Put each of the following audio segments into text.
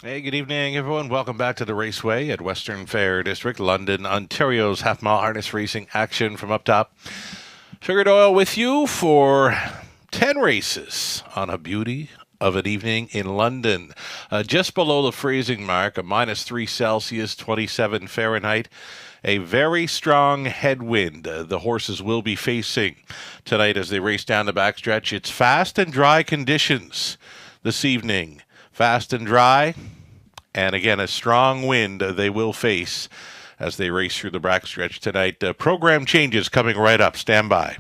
Hey, good evening, everyone. Welcome back to the Raceway at Western Fair District, London, Ontario's half-mile harness racing action from up top. Sugar Doyle with you for 10 races on a beauty of an evening in London. Just below the freezing mark, a -3 Celsius, 27 Fahrenheit. A very strong headwind the horses will be facing tonight as they race down the backstretch. It's fast and dry conditions this evening. Fast and dry, and again, a strong wind they will face as they race through the backstretch tonight. Program changes coming right up. Stand by.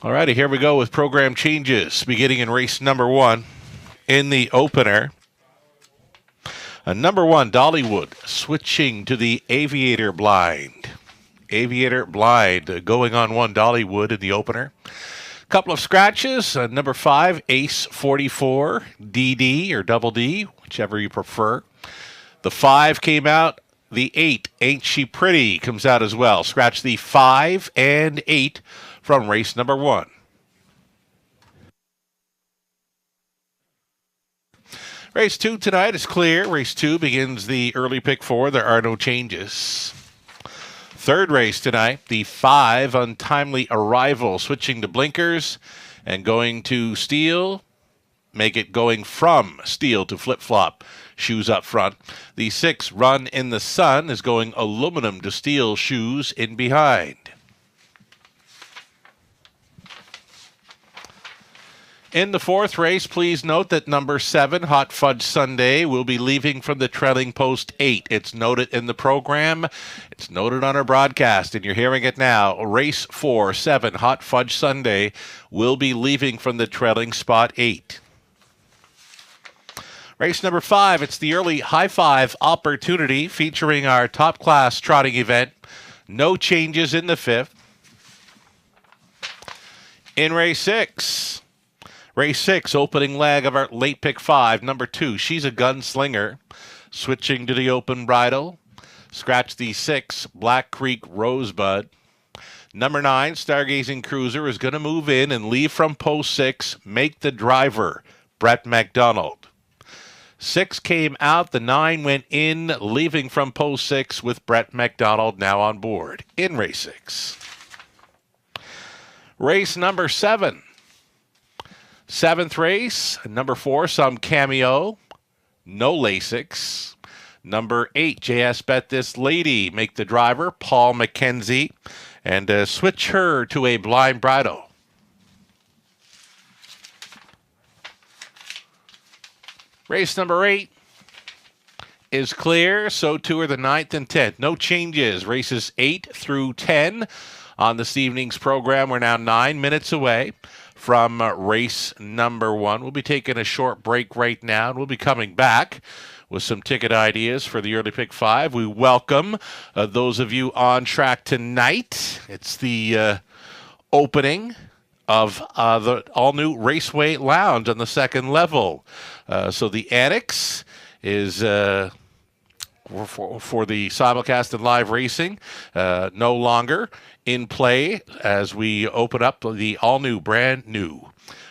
All righty, here we go with program changes beginning in race number 1 in the opener. Number 1, Dollywood, switching to the Aviator blind. Aviator blind going on 1, Dollywood in the opener. Couple of scratches. Number 5, Ace 44, DD or Double D, whichever you prefer. The 5 came out. The 8, Ain't She Pretty, comes out as well. Scratch the 5 and 8 from race number 1. Race 2 tonight is clear. Race 2 begins the early pick 4. There are no changes. Third race tonight, the 5, Untimely Arrival, switching to blinkers and going to steel. Make it going from steel to flip-flop. Shoes up front. The 6, Run in the Sun, is going aluminum to steel shoes in behind. In the fourth race, please note that number 7, Hot Fudge Sunday, will be leaving from the trailing post 8. It's noted in the program. It's noted on our broadcast, and you're hearing it now. Race 4, 7, Hot Fudge Sunday, will be leaving from the trailing spot 8. Race number 5, it's the early high five opportunity featuring our top-class trotting event. No changes in the 5th. In race 6... Race 6, opening leg of our late pick 5, number 2, She's a Gunslinger, switching to the open bridle. Scratch the 6, Black Creek Rosebud. Number 9, Stargazing Cruiser, is going to move in and leave from post 6, Make the Driver, Brett McDonald. 6 came out, the 9 went in, leaving from post 6 with Brett McDonald now on board in race 6. Race number 7. 7th race, number 4, Some Cameo, no Lasix. Number 8, JS Bet This Lady, Make the Driver, Paul McKenzie, and switch her to a blind bridle. Race number 8 is clear, so too are the 9th and 10th. No changes. Races 8 through 10 on this evening's program. We're now 9 minutes away from race number 1. We'll be taking a short break right now, and we'll be coming back with some ticket ideas for the early pick 5. We welcome those of you on track tonight. It's the opening of the all-new Raceway Lounge on the second level. So the annex is for the simulcast and live racing no longer in play as we open up the all-new, brand-new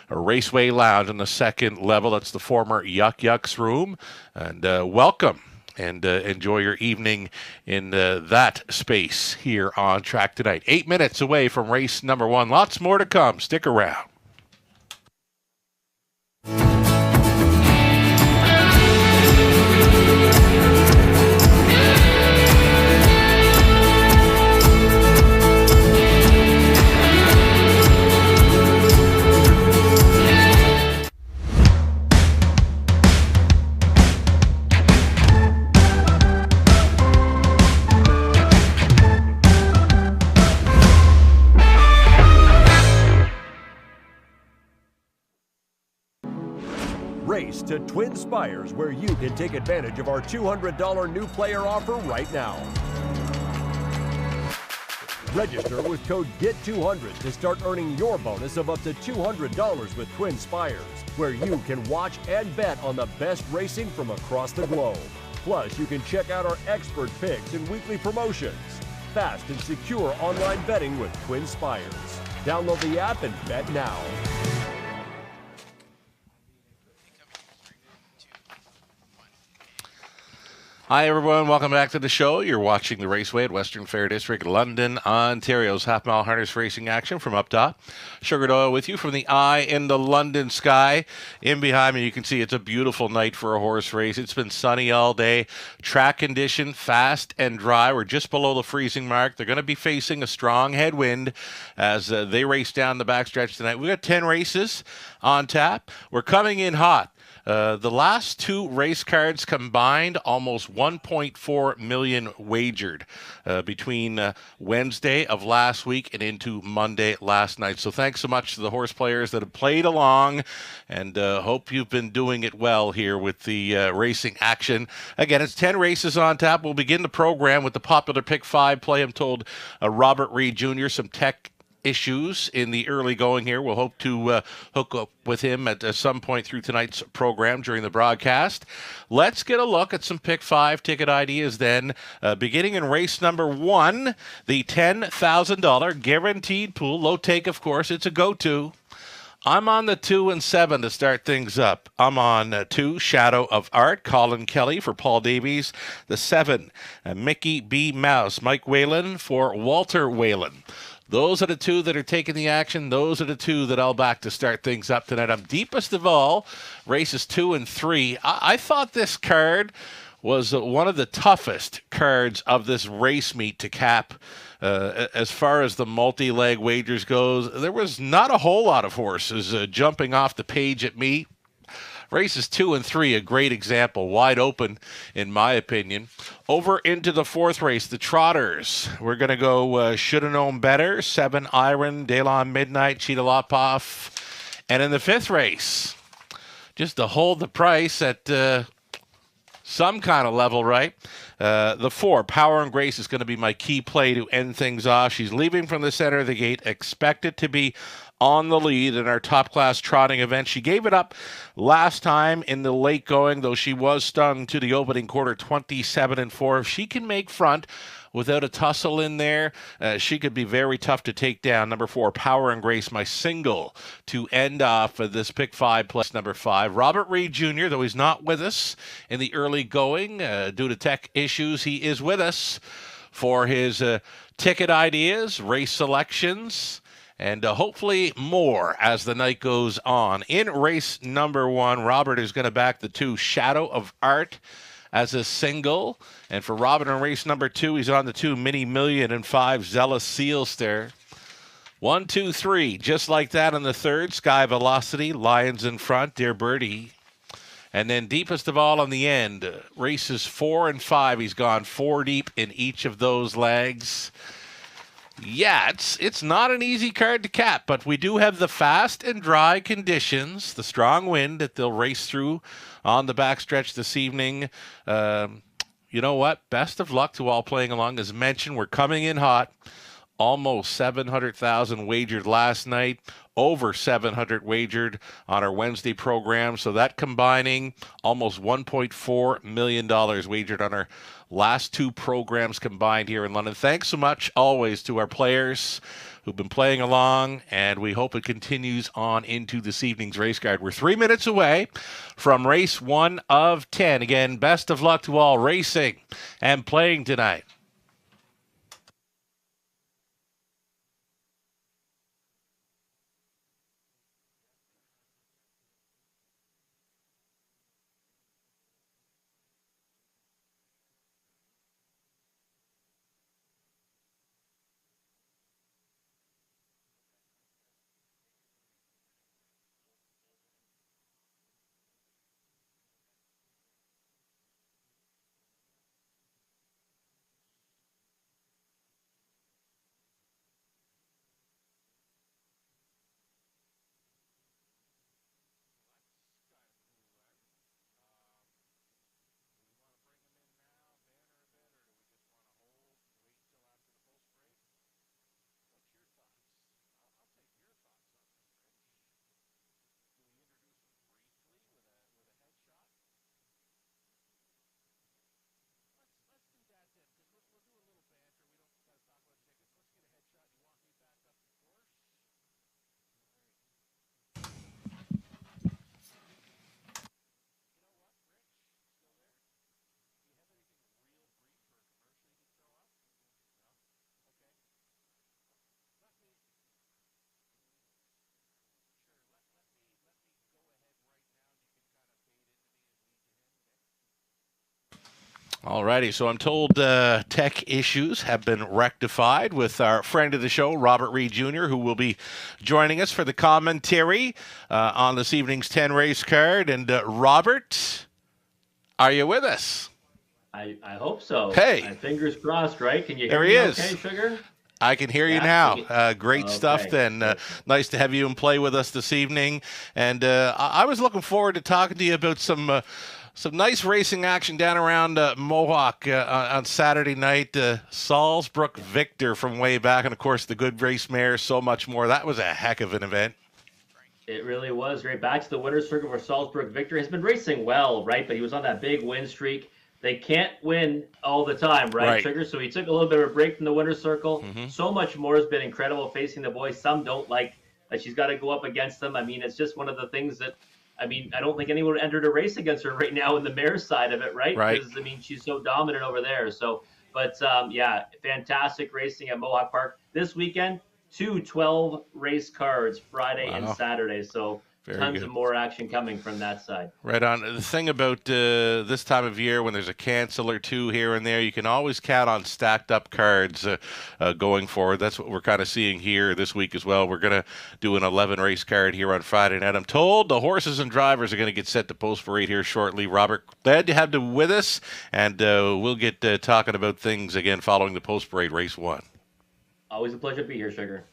Raceway Lounge on the second level. That's the former Yuck Yucks room. And welcome and enjoy your evening in that space here on track tonight. 8 minutes away from race number 1. Lots more to come. Stick around. Race to Twin Spires, where you can take advantage of our $200 new player offer right now. Register with code GET200 to start earning your bonus of up to $200 with Twin Spires, where you can watch and bet on the best racing from across the globe. Plus, you can check out our expert picks and weekly promotions. Fast and secure online betting with Twin Spires. Download the app and bet now. Hi, everyone. Welcome back to the show. You're watching the Raceway at Western Fair District, London, Ontario's half-mile harness racing action from up top. Sugar Doyle with you from the eye in the London sky. In behind me, you can see it's a beautiful night for a horse race. It's been sunny all day. Track condition, fast and dry. We're just below the freezing mark. They're going to be facing a strong headwind as they race down the backstretch tonight. We've got 10 races on tap. We're coming in hot. The last two race cards combined, almost 1.4 million wagered between Wednesday of last week and into Monday last night. So thanks so much to the horse players that have played along, and hope you've been doing it well here with the racing action. Again, it's 10 races on tap. We'll begin the program with the popular Pick 5 play. I'm told Robert Reed Jr., some tech issues in the early going here. We'll hope to hook up with him at some point through tonight's program during the broadcast. Let's get a look at some Pick 5 ticket ideas then. Beginning in race number 1, the $10,000 guaranteed pool. Low take, of course. It's a go-to. I'm on the 2 and 7 to start things up. I'm on 2, Shadow of Art, Colin Kelly for Paul Davies. The 7, Mickey B. Mouse, Mike Whalen for Walter Whalen. Those are the two that are taking the action. Those are the two that I'll back to start things up tonight. I'm deepest of all, races 2 and 3. I thought this card was one of the toughest cards of this race meet to cap. As far as the multi-leg wagers goes, there was not a whole lot of horses jumping off the page at me. Races 2 and 3, a great example, wide open in my opinion. Over into the 4th race, the Trotters. We're going to go Shoulda Known Better, 7 Iron, Delon Midnight, Cheetah Lopoff. And in the 5th race, just to hold the price at some kind of level, right? The 4, Power and Grace, is going to be my key play to end things off. She's leaving from the center of the gate, expected to be on the lead in our top-class trotting event. She gave it up last time in the late going, though she was stung to the opening quarter, 27-4. If she can make front without a tussle in there, she could be very tough to take down. Number 4, Power and Grace, my single to end off this Pick 5 plus number 5. Robert Reed Jr., though he's not with us in the early going due to tech issues, he is with us for his ticket ideas, race selections, and hopefully more as the night goes on. In race number 1, Robert is going to back the 2, Shadow of Art, as a single. And for Robert in race number 2, he's on the 2, Mini Million, and 5, Zealous Sealster. 1, 2, 3, just like that on the 3rd, Sky Velocity, Lions in front, Dear Birdie. And then deepest of all on the end, races 4 and 5, he's gone 4 deep in each of those legs. Yeah, it's not an easy card to cap, but we do have the fast and dry conditions, the strong wind that they'll race through on the backstretch this evening. You know what? Best of luck to all playing along. As mentioned, we're coming in hot. Almost 700,000 wagered last night. Over 700 wagered on our Wednesday program. So that combining almost $1.4 million wagered on our last 2 programs combined here in London. Thanks so much always to our players who've been playing along, and we hope it continues on into this evening's race card. We're 3 minutes away from race 1 of 10. Again, best of luck to all racing and playing tonight. Alrighty, so I'm told tech issues have been rectified with our friend of the show, Robert Reed Jr., who will be joining us for the commentary on this evening's 10 race card. And Robert, are you with us? I hope so. Hey. Fingers crossed, right? Can you hear There me he is. okay, Sugar? I can hear you now. Great stuff then. Nice to have you in play with us this evening. And I was looking forward to talking to you about some nice racing action down around Mohawk on Saturday night. Salzbrook Victor from way back, and of course the Good Race Mare, so much more. That was a heck of an event. It really was great. Back to the winner's circle where Salzbrook Victor has been racing well, right? But he was on that big win streak. They can't win all the time, right, Sugar? So he took a little bit of a break from the winner's circle. Mm-hmm. So much more has been incredible facing the boys. Some don't like that she's got to go up against them. I mean, it's just one of the things that, I don't think anyone entered a race against her right now in the mare side of it, right? Right. Because, she's so dominant over there. So, but, fantastic racing at Mohawk Park. This weekend, 2 12-race cards, Friday and Saturday. So, tons of more action coming from that side. Right on. The thing about this time of year when there's a cancel or two here and there, you can always count on stacked up cards going forward. That's what we're kind of seeing here this week as well. We're going to do an 11 race card here on Friday night. I'm told the horses and drivers are going to get set to post parade here shortly. Robert, glad to have you with us, and we'll get talking about things again following the post parade race 1. Always a pleasure to be here, Sugar.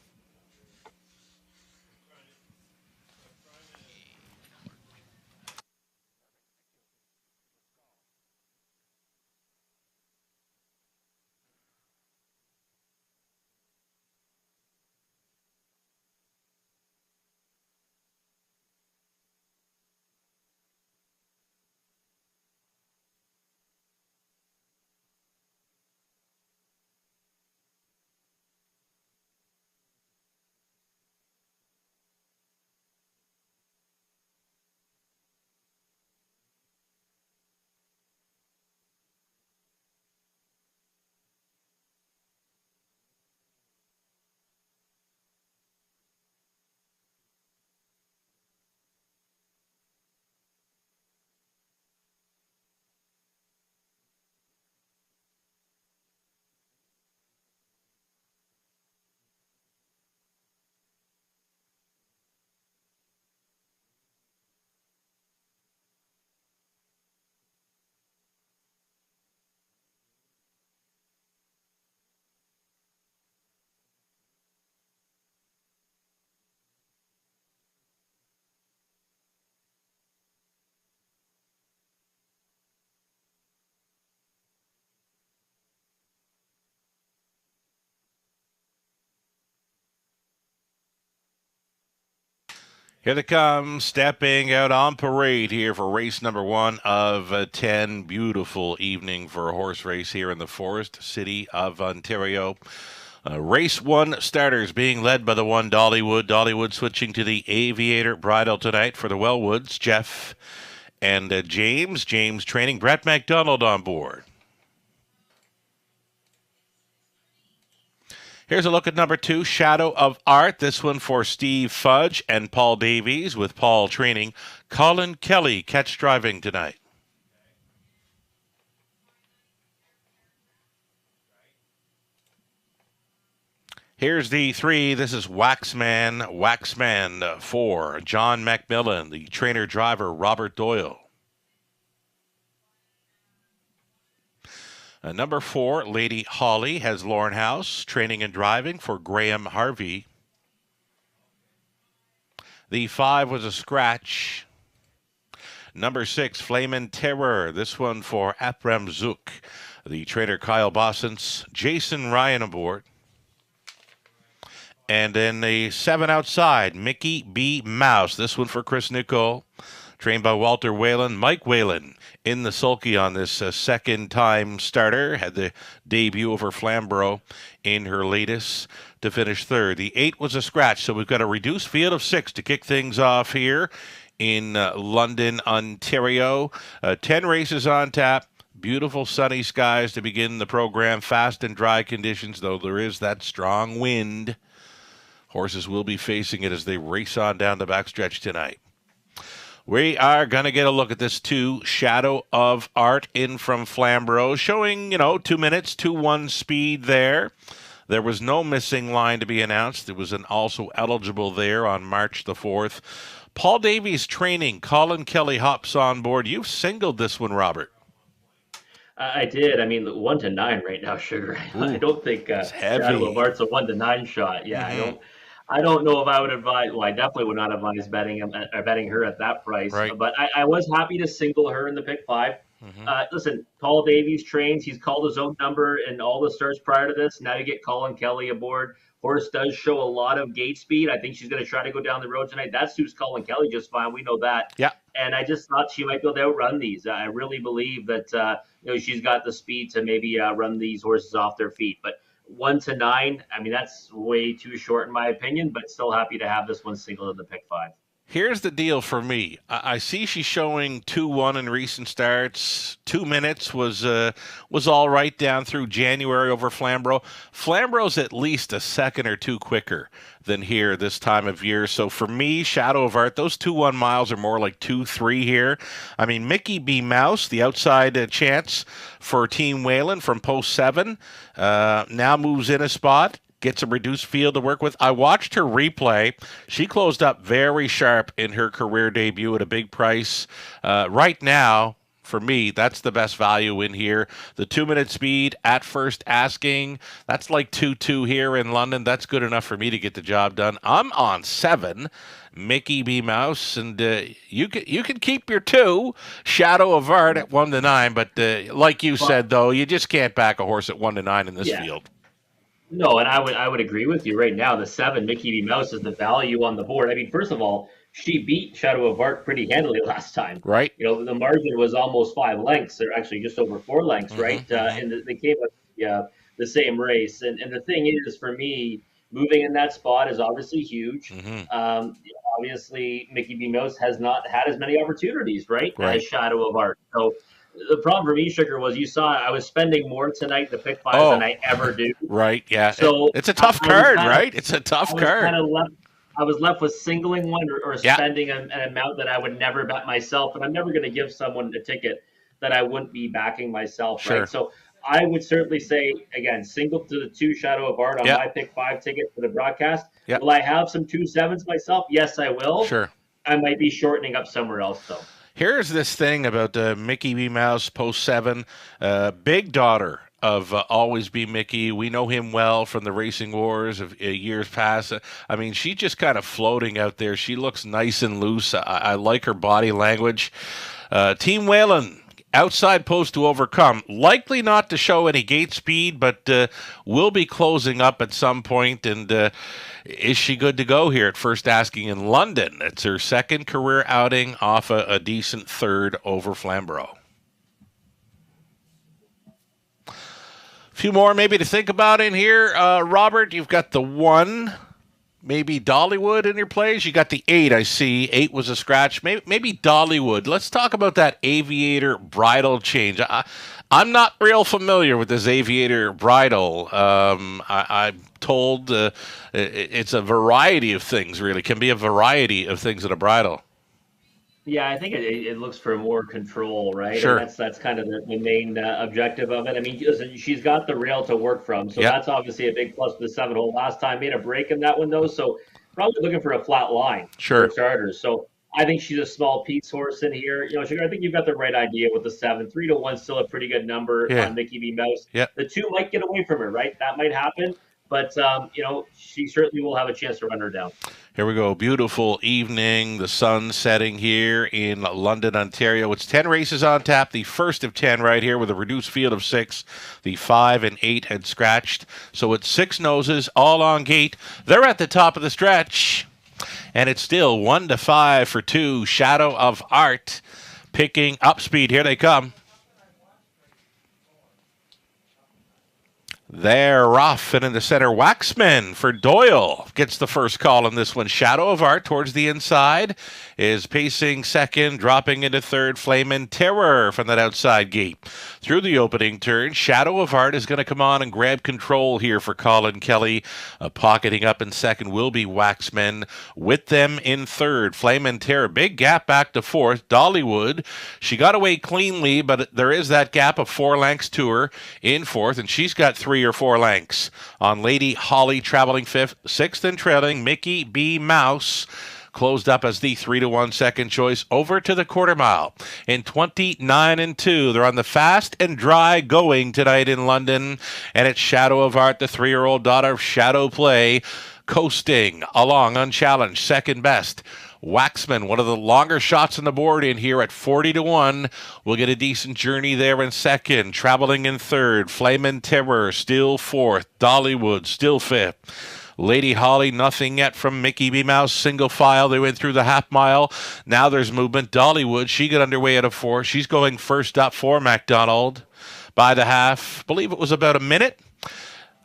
Here they come, stepping out on parade here for race number 1 of 10. Beautiful evening for a horse race here in the Forest City of Ontario. Race 1 starters being led by the one Dollywood. Dollywood switching to the Aviator bridle tonight for the Wellwoods. Jeff and James. James training. Brett McDonald on board. Here's a look at number 2, Shadow of Art. This one for Steve Fudge and Paul Davies, with Paul training. Colin Kelly catch driving tonight. Here's the 3. This is Waxman for John Macmillan, the trainer driver Robert Doyle. Number 4, Lady Holly, has Lauren House training and driving for Graham Harvey. The 5 was a scratch. Number 6, Flamin' Terror. This one for Apram Zook, the trainer Kyle Bossens, Jason Ryan aboard. And then the 7 outside, Mickey B. Mouse. This one for Chris Nicole, trained by Walter Whalen. Mike Whalen in the sulky on this second-time starter. Had the debut over Flamborough in her latest to finish 3rd. The 8 was a scratch, so we've got a reduced field of 6 to kick things off here in London, Ontario. 10 races on tap. Beautiful sunny skies to begin the program. Fast and dry conditions, though there is that strong wind. Horses will be facing it as they race on down the backstretch tonight. We are going to get a look at this too. Shadow of Art in from Flamborough, showing, 2 minutes, 2-1 speed there. There was no missing line to be announced. It was also eligible there on March the 4th. Paul Davies training. Colin Kelly hops on board. You've singled this one, Robert. I did. I mean, 1-9 right now, Sugar. I don't think Shadow of Art's a 1-9 shot. Yeah, Mm-hmm. I don't know if I would advise. Well, I definitely would not advise betting him or betting her at that price. Right. But I was happy to single her in the pick 5. Mm-hmm. Listen, Paul Davies trains. He's called his own number in all the starts prior to this. Now you get Colin Kelly aboard. Horse does show a lot of gate speed. I think she's going to try to go down the road tonight. That suits Colin Kelly just fine. We know that. Yeah. And I just thought she might be able to outrun these. I really believe that she's got the speed to maybe run these horses off their feet. But 1-9, I mean, that's way too short in my opinion. But still happy to have this one singled in the pick 5. Here's the deal for me. I see she's showing 2-1 in recent starts. 2 minutes was all right down through January over Flamborough. Flamborough's at least a second or two quicker than here this time of year. So for me, Shadow of Art, those 2-1 miles are more like 2-3 here. I mean, Mickey B. Mouse, the outside chance for Team Whalen from post 7, now moves in a spot. Gets a reduced field to work with. I watched her replay. She closed up very sharp in her career debut at a big price. Right now, for me, that's the best value in here. The 2-minute speed at first asking, that's like 2-2 here in London. That's good enough for me to get the job done. I'm on 7, Mickey B. Mouse, and you can keep your 2, Shadow of Art at 1-9. But like you said, though, you just can't back a horse at 1-9 in this field. No, and I would agree with you right now. The 7, Mickey B. Mouse, is the value on the board. I mean, first of all, she beat Shadow of Art pretty handily last time. Right. The margin was almost 5 lengths, or actually just over 4 lengths, right? And they came up the same race. And the thing is, for me, moving in that spot is obviously huge. Obviously, Mickey B. Mouse has not had as many opportunities, right? As Shadow of Art. So the problem for me, Sugar, was you saw I was spending more tonight to pick 5 than I ever do. Right, yeah. So it's a tough card, right? It's a tough card. I was left with singling one or spending an amount that I would never bet myself, and I'm never going to give someone a ticket that I wouldn't be backing myself, Sure. right? So I would certainly say, again, single to the 2 Shadow of Art on my pick 5 ticket for the broadcast. Will I have some 2-7s myself? Yes, I will. Sure. I might be shortening up somewhere else, though. Here's this thing about Mickey B. Mouse, post 7, big daughter of Always Be Mickey. We know him well from the Racing Wars of years past. I mean, she's just kind of floating out there. She looks nice and loose. I like her body language. Team Whalen, outside post to overcome. Likely not to show any gate speed, but will be closing up at some point. And is she good to go here at first asking in London? It's her second career outing off a decent 3rd over Flamborough. A few more maybe to think about in here. Robert, you've got the 1. Maybe Dollywood in your plays. You got the 8, I see. 8 was a scratch. Maybe Dollywood. Let's talk about that Aviator bridle change. I'm not real familiar with this Aviator bridle. I'm told it's a variety of things, really. Can be a variety of things in a bridle. Yeah, I think it looks for more control, right? Sure. And that's kind of the main objective of it. I mean, listen, she's got the rail to work from, so that's obviously a big plus for the 7-hole. Last time made a break in that one, though, so probably looking for a flat line for starters. So I think she's a small piece horse in here. Sugar, I think you've got the right idea with the 7. 3-1 still a pretty good number on Mickey B. Mouse. The 2 might get away from her, right? That might happen. But, she certainly will have a chance to run her down. Here we go. Beautiful evening. The sun setting here in London, Ontario. It's 10 races on tap. The first of 10 right here with a reduced field of 6. The 5 and 8 had scratched. So it's 6 noses, all on gate. They're at the top of the stretch. And it's still 1-5 for 2. Shadow of Art picking up speed. Here they come. They're rough, and in the center, Waxman for Doyle gets the first call in this one. Shadow of Art towards the inside is pacing second, dropping into third. Flame and Terror from that outside gate. Through the opening turn, Shadow of Art is going to come on and grab control here for Colin Kelly. Pocketing up in second will be Waxman. With them in third, Flame and Terror. Big gap back to fourth. Dollywood, she got away cleanly, but there is that gap of 4 lengths to her in fourth, and she's got 3 or 4 lengths on Lady Holly traveling fifth. Sixth and trailing, Mickey B. Mouse closed up as the 3-1 second choice over to the quarter mile in 29-2. They're on the fast and dry going tonight in London, and it's Shadow of Art, the 3-year-old daughter of Shadow Play, coasting along unchallenged, second best. Waxman, one of the longer shots on the board in here at 40-1. We'll get a decent journey there in second. Traveling in third, Flame and Terror still fourth. Dollywood still fifth. Lady Holly, nothing yet from Mickey B. Mouse. Single file, they went through the half mile. Now there's movement. Dollywood, she got underway at a 4. She's going first up for MacDonald by the half. Believe it was about a minute.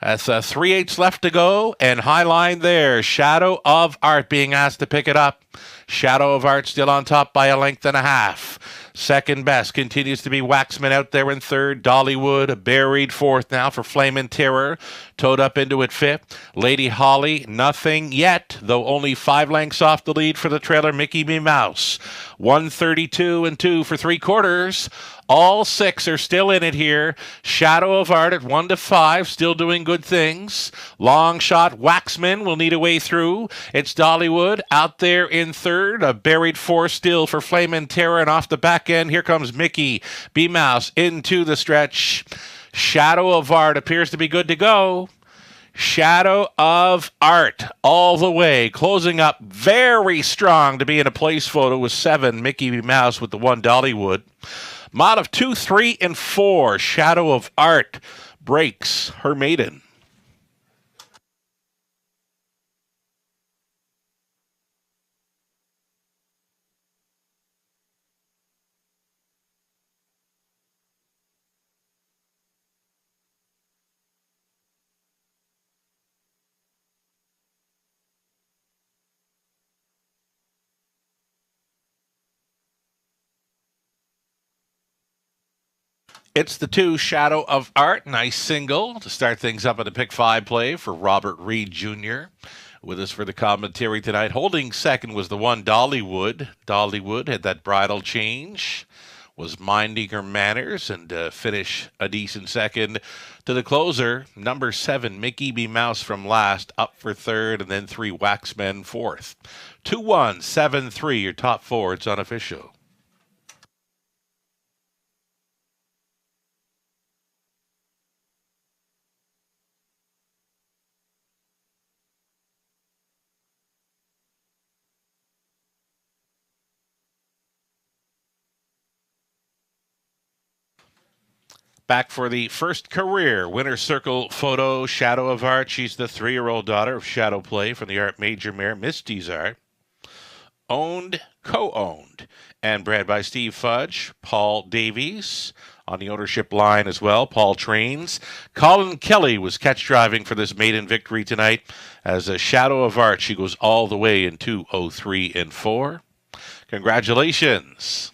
That's 3/8 left to go, and high line there. Shadow of Art being asked to pick it up. Shadow of Art still on top by a length and a half. Second best continues to be Waxman out there in third. Dollywood buried fourth now for Flame and Terror. Towed up into it fifth. Lady Holly, nothing yet, though only 5 lengths off the lead for the trailer, Mickey B. Mouse. 132-2 for 3/4. All 6 are still in it here. Shadow of Art at 1-5, still doing good things. Long shot, Waxman will need a way through. It's Dollywood out there in third. A buried 4 still for Flame and Terror, and off the back end, here comes Mickey B. Mouse into the stretch. Shadow of Art appears to be good to go. Shadow of Art all the way, closing up very strong to be in a place photo with 7, Mickey B. Mouse with the 1, Dollywood. Mod of 2, 3, and 4. Shadow of Art breaks her maiden. It's the 2, Shadow of Art. Nice single to start things up in the pick 5 play for Robert Reed Jr. With us for the commentary tonight. Holding second was the 1, Dollywood. Dollywood had that bridle change, was minding her manners, and finish a decent second. To the closer, number 7, Mickey B. Mouse from last, up for third, and then 3, Waxman fourth. 2-1, 7-3, your top 4. It's unofficial. Back for the first career winner circle photo, Shadow of Art. She's the 3-year-old daughter of Shadow Play from the Art Major Mare, Misty's Art. Owned, co-owned, and bred by Steve Fudge, Paul Davies on the ownership line as well. Paul Trains. Colin Kelly was catch driving for this maiden victory tonight. As a Shadow of Art, she goes all the way in 2:03 and 4. Congratulations.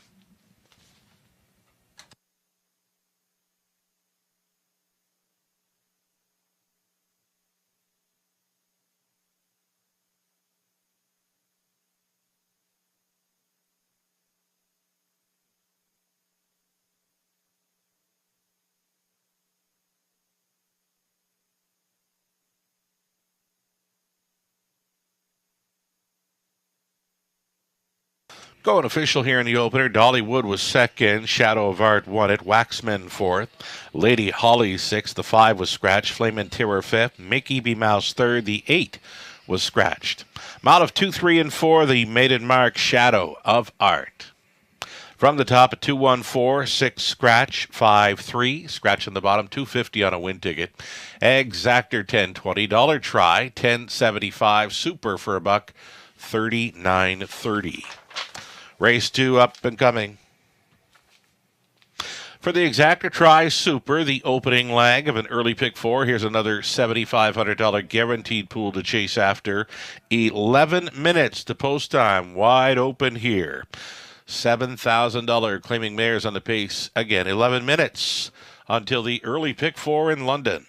Going official here in the opener. Dollywood was second. Shadow of Art won it. Waxman fourth. Lady Holly sixth. The 5 was scratched. Flame and Terror fifth. Mickey B. Mouse third. The 8 was scratched. Out of 2, 3, and 4, the maiden mark, Shadow of Art. From the top, a 2-1-4, 6 scratch, 5-3, scratch on the bottom, $2.50 on a win ticket. Exactor $10.20 try, $10.75, super for $1, $39.30. Race 2 up and coming. For the Exacta Tri Super, the opening leg of an early pick four, here's another $7,500 guaranteed pool to chase after. 11 minutes to post time, wide open here. $7,000 claiming mares on the pace. Again, 11 minutes until the early pick four in London.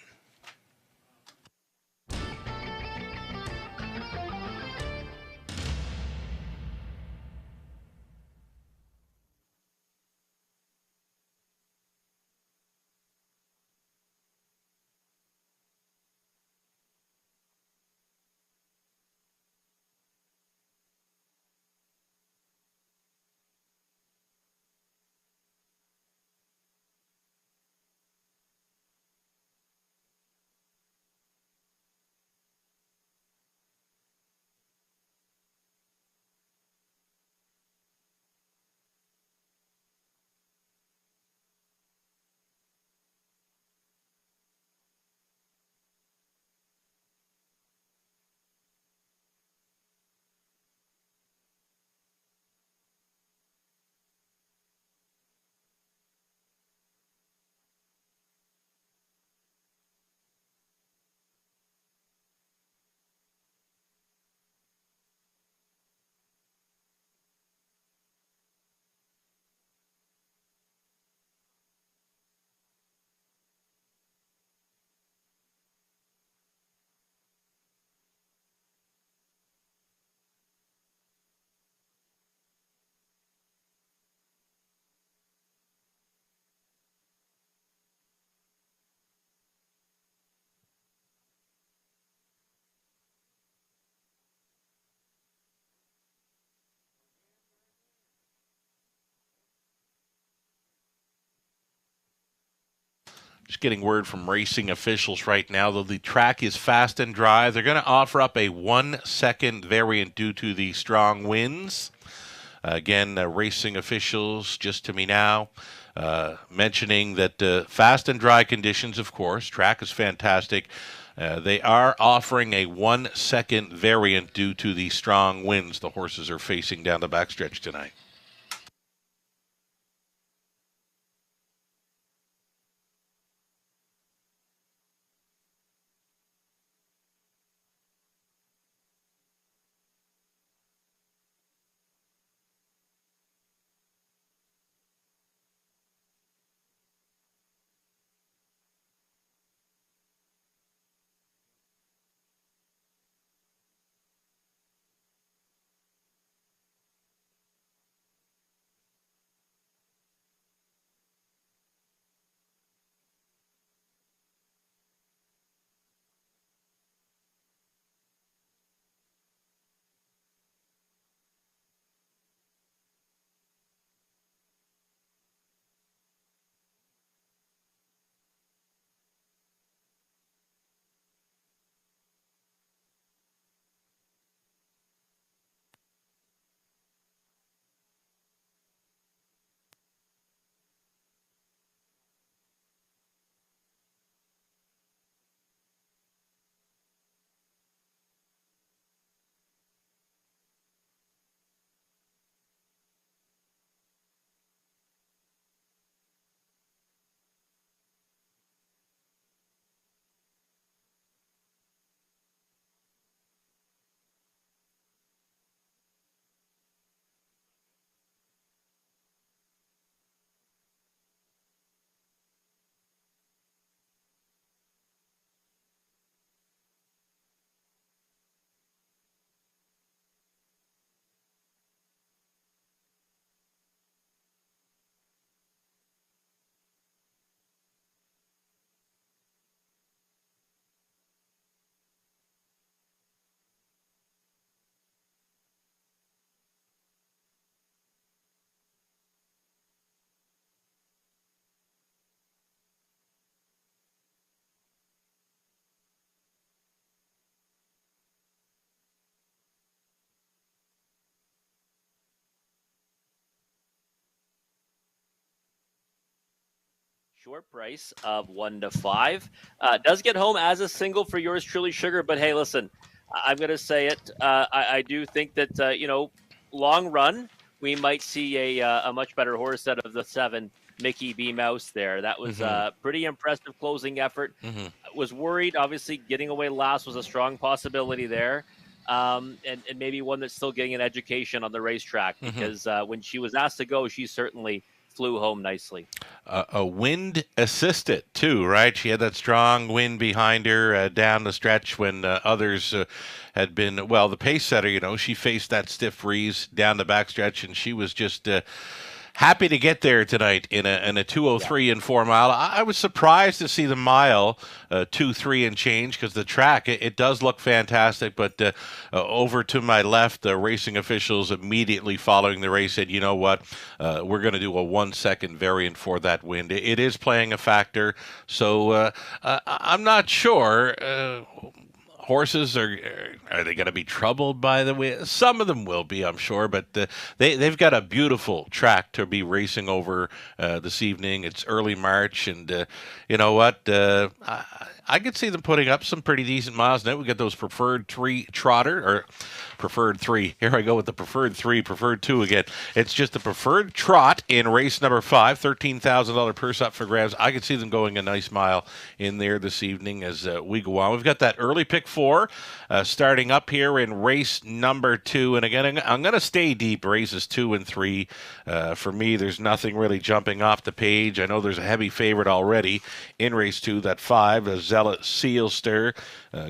Just getting word from racing officials right now, though the track is fast and dry, they're going to offer up a 1-second variant due to the strong winds. Again, racing officials just to me now mentioning that fast and dry conditions, of course, track is fantastic. They are offering a 1-second variant due to the strong winds the horses are facing down the backstretch tonight. Short price of 1 to 5. Does get home as a single for yours truly, Sugar. But hey, listen, I'm going to say it. I do think that long run we might see a much better horse out of the 7 Mickey B. Mouse there. That was a pretty impressive closing effort. Was worried, obviously, getting away last was a strong possibility there. And maybe one that's still getting an education on the racetrack because when she was asked to go, she certainly flew home nicely. A wind assisted too, right? She had that strong wind behind her down the stretch when others had been, well, the pace setter, she faced that stiff breeze down the backstretch, and she was just happy to get there tonight in a 2:03 and 4 mile. I was surprised to see the mile 2:3 and change because the track it does look fantastic. But over to my left, the racing officials immediately following the race said, "You know what? We're going to do a 1 second variant for that wind. It is playing a factor." So I'm not sure. Horses are they going to be troubled by the wind? Some of them will be, I'm sure, but they've got a beautiful track to be racing over this evening. It's early March, and you know what? I could see them putting up some pretty decent miles. Now we got those preferred 3 trotter or preferred 3. Here I go with the preferred 3, preferred 2 again. It's just the preferred trot in race number 5, $13,000 purse up for grabs. I could see them going a nice mile in there this evening as we go on. We've got that early pick 4 starting up here in race number 2. And again, I'm going to stay deep races 2 and 3. For me, there's nothing really jumping off the page. I know there's a heavy favorite already in race 2, that 5, Zealot Sealster,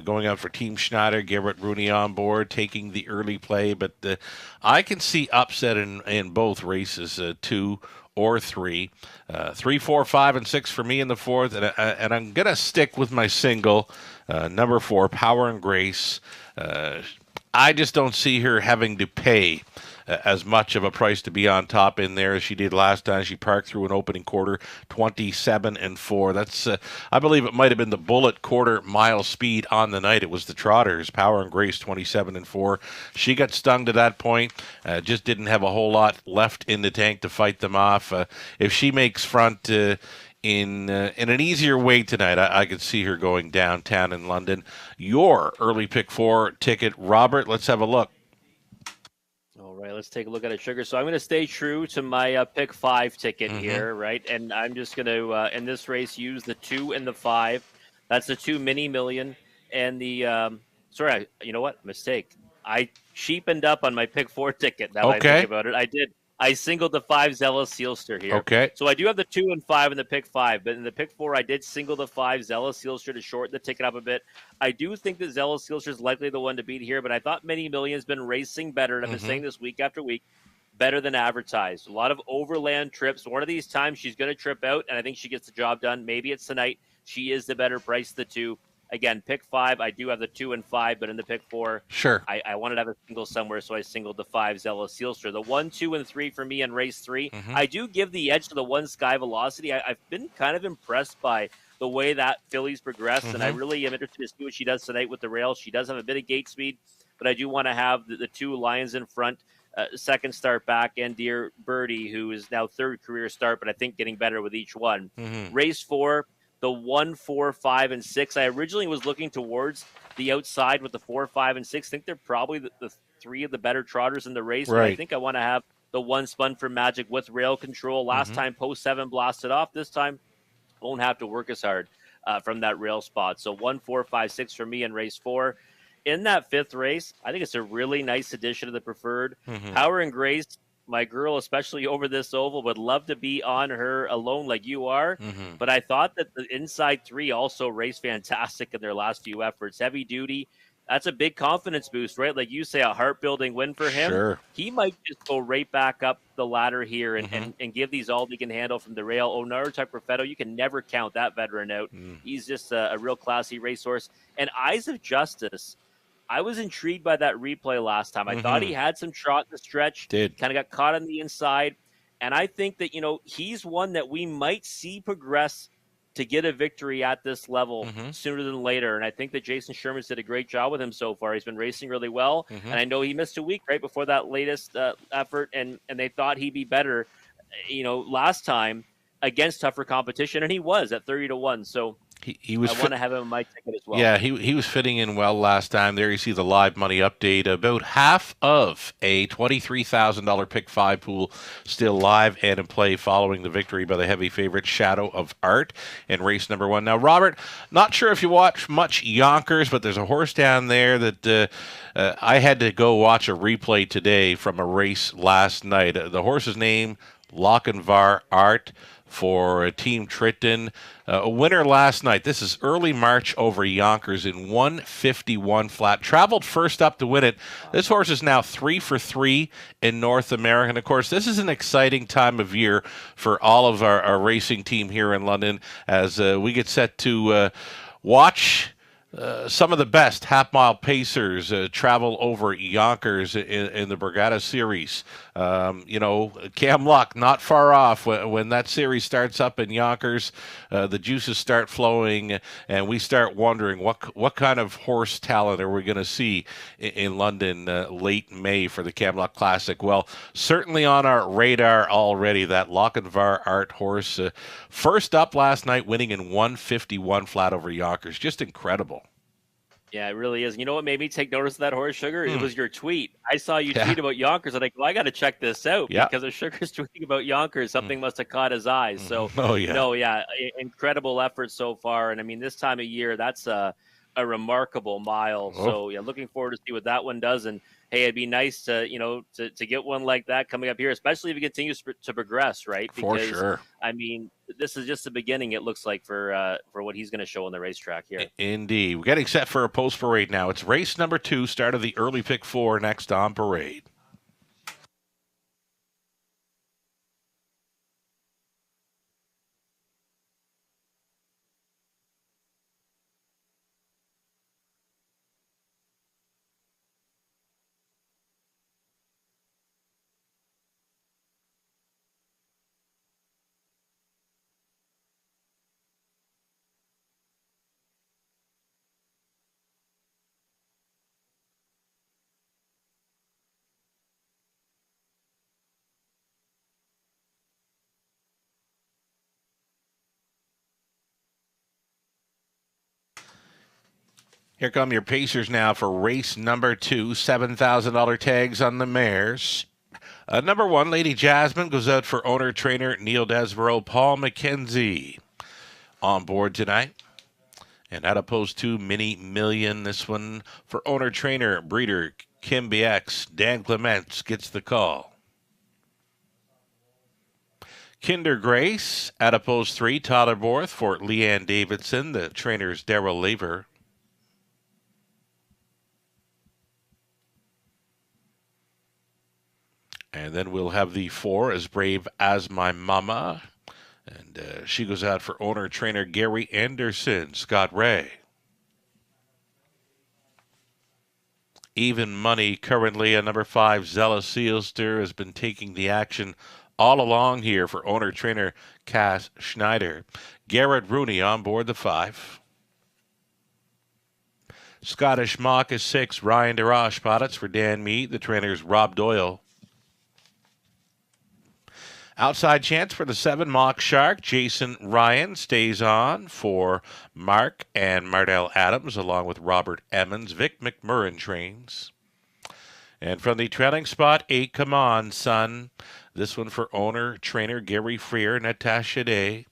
going out for Team Schneider. Garrett Rooney on board, taking the early play. But I can see upset in both races, 2 or 3. 3, 4, 5, and 6 for me in the 4th. And I'm going to stick with my single, number 4, Power and Grace. I just don't see her having to pay as much of a price to be on top in there as she did last time. She parked through an opening quarter, 27 and 4. That's, I believe it might have been the bullet quarter mile speed on the night. It was the trotters, Power and Grace, 27 and 4. She got stung to that point, just didn't have a whole lot left in the tank to fight them off. If she makes front in an easier way tonight, I could see her going downtown in London. Your early pick 4 ticket, Robert, let's have a look. All right, let's take a look at it, Sugar. So I'm going to stay true to my pick 5 ticket here, right? And I'm just going to, in this race, use the 2 and the 5. That's the 2 mini million. And the, sorry, you know what? Mistake. I cheapened up on my pick 4 ticket. Now I think about it. I did. I singled the 5 Zealous Sealster here. Okay. So I do have the 2 and 5 in the pick 5, but in the pick 4, I did single the 5 Zealous Sealster to shorten the ticket up a bit. I do think that Zealous Sealster is likely the one to beat here, but I thought Mini Million's been racing better, and I've been saying this week after week, better than advertised. A lot of overland trips. One of these times she's going to trip out, and I think she gets the job done. Maybe it's tonight. She is the better price, the 2. Again, pick 5, I do have the 2 and 5, but in the pick 4, sure, I wanted to have a single somewhere, so I singled the 5 Zealous Sealster. The 1, 2, and 3 for me in race 3. I do give the edge to the 1 Sky Velocity. I've been kind of impressed by the way that filly's progressed, and I really am interested to see what she does tonight with the rail. She does have a bit of gate speed, but I do want to have the 2 Lions in front, second start back, and Dear Birdie, who is now 3rd career start, but I think getting better with each one. Race 4, the 1, 4, 5, and 6. I originally was looking towards the outside with the 4, 5, and 6. I think they're probably the 3 of the better trotters in the race. Right. I think I want to have the 1 Spun for Magic with rail control. Last time, post 7 blasted off. This time, won't have to work as hard from that rail spot. So 1, 4, 5, 6 for me in race 4. In that 5th race, I think it's a really nice addition to the preferred. Power and Grace, my girl, especially over this oval, would love to be on her alone like you are. But I thought that the inside 3 also raced fantastic in their last few efforts. Heavy duty. That's a big confidence boost, right? Like you say, a heart-building win for him. Sure. He might just go right back up the ladder here and give these all he can handle from the rail. Onara Perfetto, you can never count that veteran out. He's just a real classy racehorse. And Eyes of Justice, I was intrigued by that replay last time. I thought he had some trot in the stretch. Kind of got caught on the inside. And I think that, he's one that we might see progress to get a victory at this level sooner than later. And I think that Jason Sherman's did a great job with him so far. He's been racing really well. And I know he missed a week right before that latest effort, and they thought he'd be better, last time against tougher competition. And he was at 30-1. So He was I want to have him on my ticket as well. Yeah, he was fitting in well last time. There you see the live money update. About half of a $23,000 pick five pool still live and in play following the victory by the heavy favorite Shadow of Art in race number 1. Now, Robert, not sure if you watch much Yonkers, but there's a horse down there that I had to go watch a replay today from a race last night. The horse's name, Lochinvar Art, for Team Triton. A winner last night. This is early March over Yonkers in 151 flat. Traveled first up to win it. This horse is now 3 for 3 in North America. And of course, this is an exciting time of year for all of our racing team here in London as we get set to watch some of the best half-mile pacers travel over Yonkers in the Borgata Series. Cam Luck not far off when that series starts up in Yonkers. The juices start flowing, and we start wondering what kind of horse talent are we going to see in London late May for the Cam Luck Classic. Well, certainly on our radar already, that Lochinvar Art horse. First up last night, winning in 151 flat over Yonkers. Just incredible. Yeah, it really is. You know what made me take notice of that horse, Sugar? It was your tweet. I saw you tweet about Yonkers, and I got to check this out because of Sugar's tweeting about Yonkers. Something must have caught his eyes. So, incredible effort so far. And I mean, this time of year, that's a remarkable mile. So, looking forward to see what that one does. And hey, it'd be nice to get one like that coming up here, especially if it continues to progress, right? Because, for sure. I mean, this is just the beginning, it looks like, for what he's going to show on the racetrack here. Indeed. We're getting set for a post parade now. It's race number 2, start of the early pick 4 next on parade. Here come your pacers now for race number 2. $7,000 tags on the mares. Number 1, Lady Jasmine, goes out for owner-trainer Neil Desborough, Paul McKenzie on board tonight. And at opposed to Mini Million, this one for owner-trainer, breeder Kim BX. Dan Clements gets the call. Kinder Grace, at opposed 3, Tyler Borth for Leanne Davidson. The trainer's Darryl Laver. And then we'll have the 4, As Brave as My Mama. And she goes out for owner-trainer Gary Anderson, Scott Ray. Even Money currently at number 5, Zella Sealster, has been taking the action all along here for owner-trainer Cass Schneider. Garrett Rooney on board the 5. Scottish Mock is 6, Ryan DeRoche pilots for Dan Mead. The trainer's Rob Doyle. Outside chance for the 7, Mock Shark. Jason Ryan stays on for Mark and Mardell Adams, along with Robert Emmons. Vic McMurrin trains. And from the trailing spot, 8, Come On, Son. This one for owner-trainer Gary Freer, Natasha Day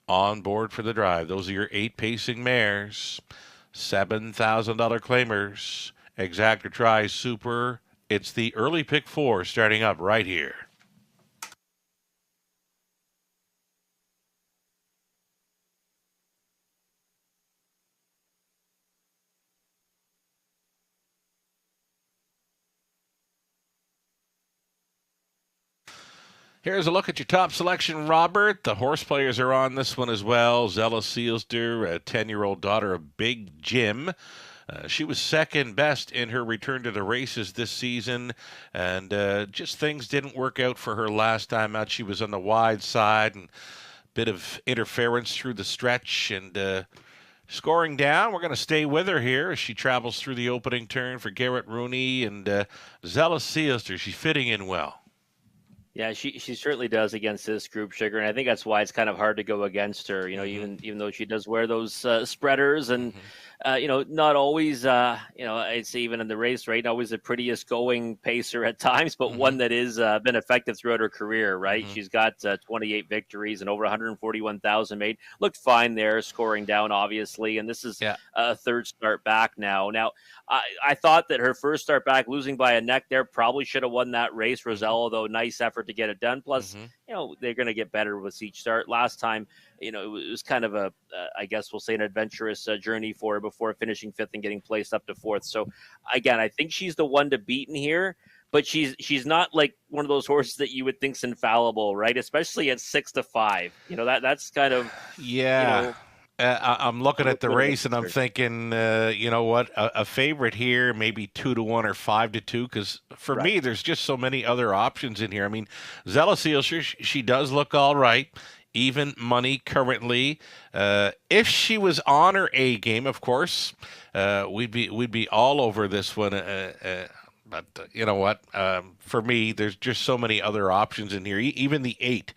on board for the drive. Those are your 8 pacing mares. $7,000 claimers. Exactor Tri Super. It's the early pick 4 starting up right here. Here's a look at your top selection, Robert. The horse players are on this one as well. Zella Sealster, a 10-year-old daughter of Big Jim. She was second best in her return to the races this season, and just things didn't work out for her last time out. She was on the wide side and a bit of interference through the stretch, and scoring down. We're going to stay with her here as she travels through the opening turn for Garrett Rooney and Zella Sealster. She's fitting in well. Yeah, she certainly does against this group, Sugar, and I think that's why it's kind of hard to go against her. Hmm. Even though she does wear those spreaders, and Hmm. not always, I'd say even in the race, right, not always the prettiest going pacer at times, but Hmm. one that is been effective throughout her career. Right, Hmm. she's got 28 victories and over 141,000 made. Looked fine there, scoring down obviously, and this is Yeah. a third start back now. Now, I thought that her first start back, losing by a neck there, probably should have won that race. Hmm. Rosella, though, nice effort to get it done. Plus, Hmm. they're going to get better with each start. Last time, it was kind of I guess we'll say, an adventurous journey for her before finishing fifth and getting placed up to fourth. So, again, I think she's the one to beat in here. But she's not like one of those horses that you would think's infallible, right? Especially at 6-5. That's kind of you Yeah. know I'm looking a at little the bit of a race and I'm concern. thinking, you know what, a favorite here, maybe 2-1 or 5-2. Because for Right. me, there's just so many other options in here. I mean, Zella Sealster, she does look all right. Even money currently. If she was on her A game, of course, we'd be all over this one. But you know what? For me, there's just so many other options in here. Even the 8.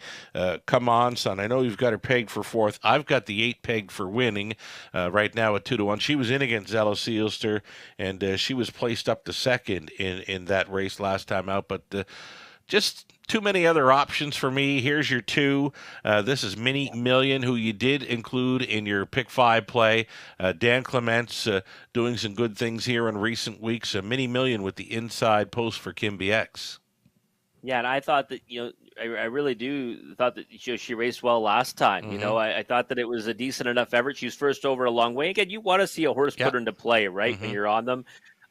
Come on, son. I know you've got her pegged for fourth. I've got the 8 pegged for winning right now at 2-1. She was in against Zella Sealster, and she was placed up to second in that race last time out. But just too many other options for me. Here's your 2. This is Mini Million, who you did include in your pick 5 play. Dan Clements doing some good things here in recent weeks. Mini Million with the inside post for Kim BX. Yeah, and I thought that I really do thought that she raced well last time. Mm-hmm. I thought that it was a decent enough effort. She was first over a long way. Again, you want to see a horse Yeah. put into play, right, when Mm-hmm. you're on them.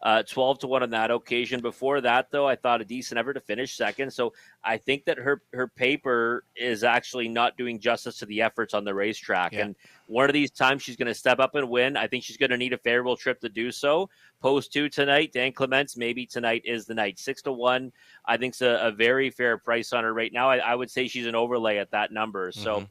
12-1 on that occasion. Before that, though, I thought a decent effort to finish second. So I think that her paper is actually not doing justice to the efforts on the racetrack. Yeah. And one of these times she's going to step up and win. I think she's going to need a favorable trip to do so. Post 2 tonight, Dan Clements, maybe tonight is the night. 6-1, I think, is a very fair price on her right now. I would say she's an overlay at that number. Mm-hmm. So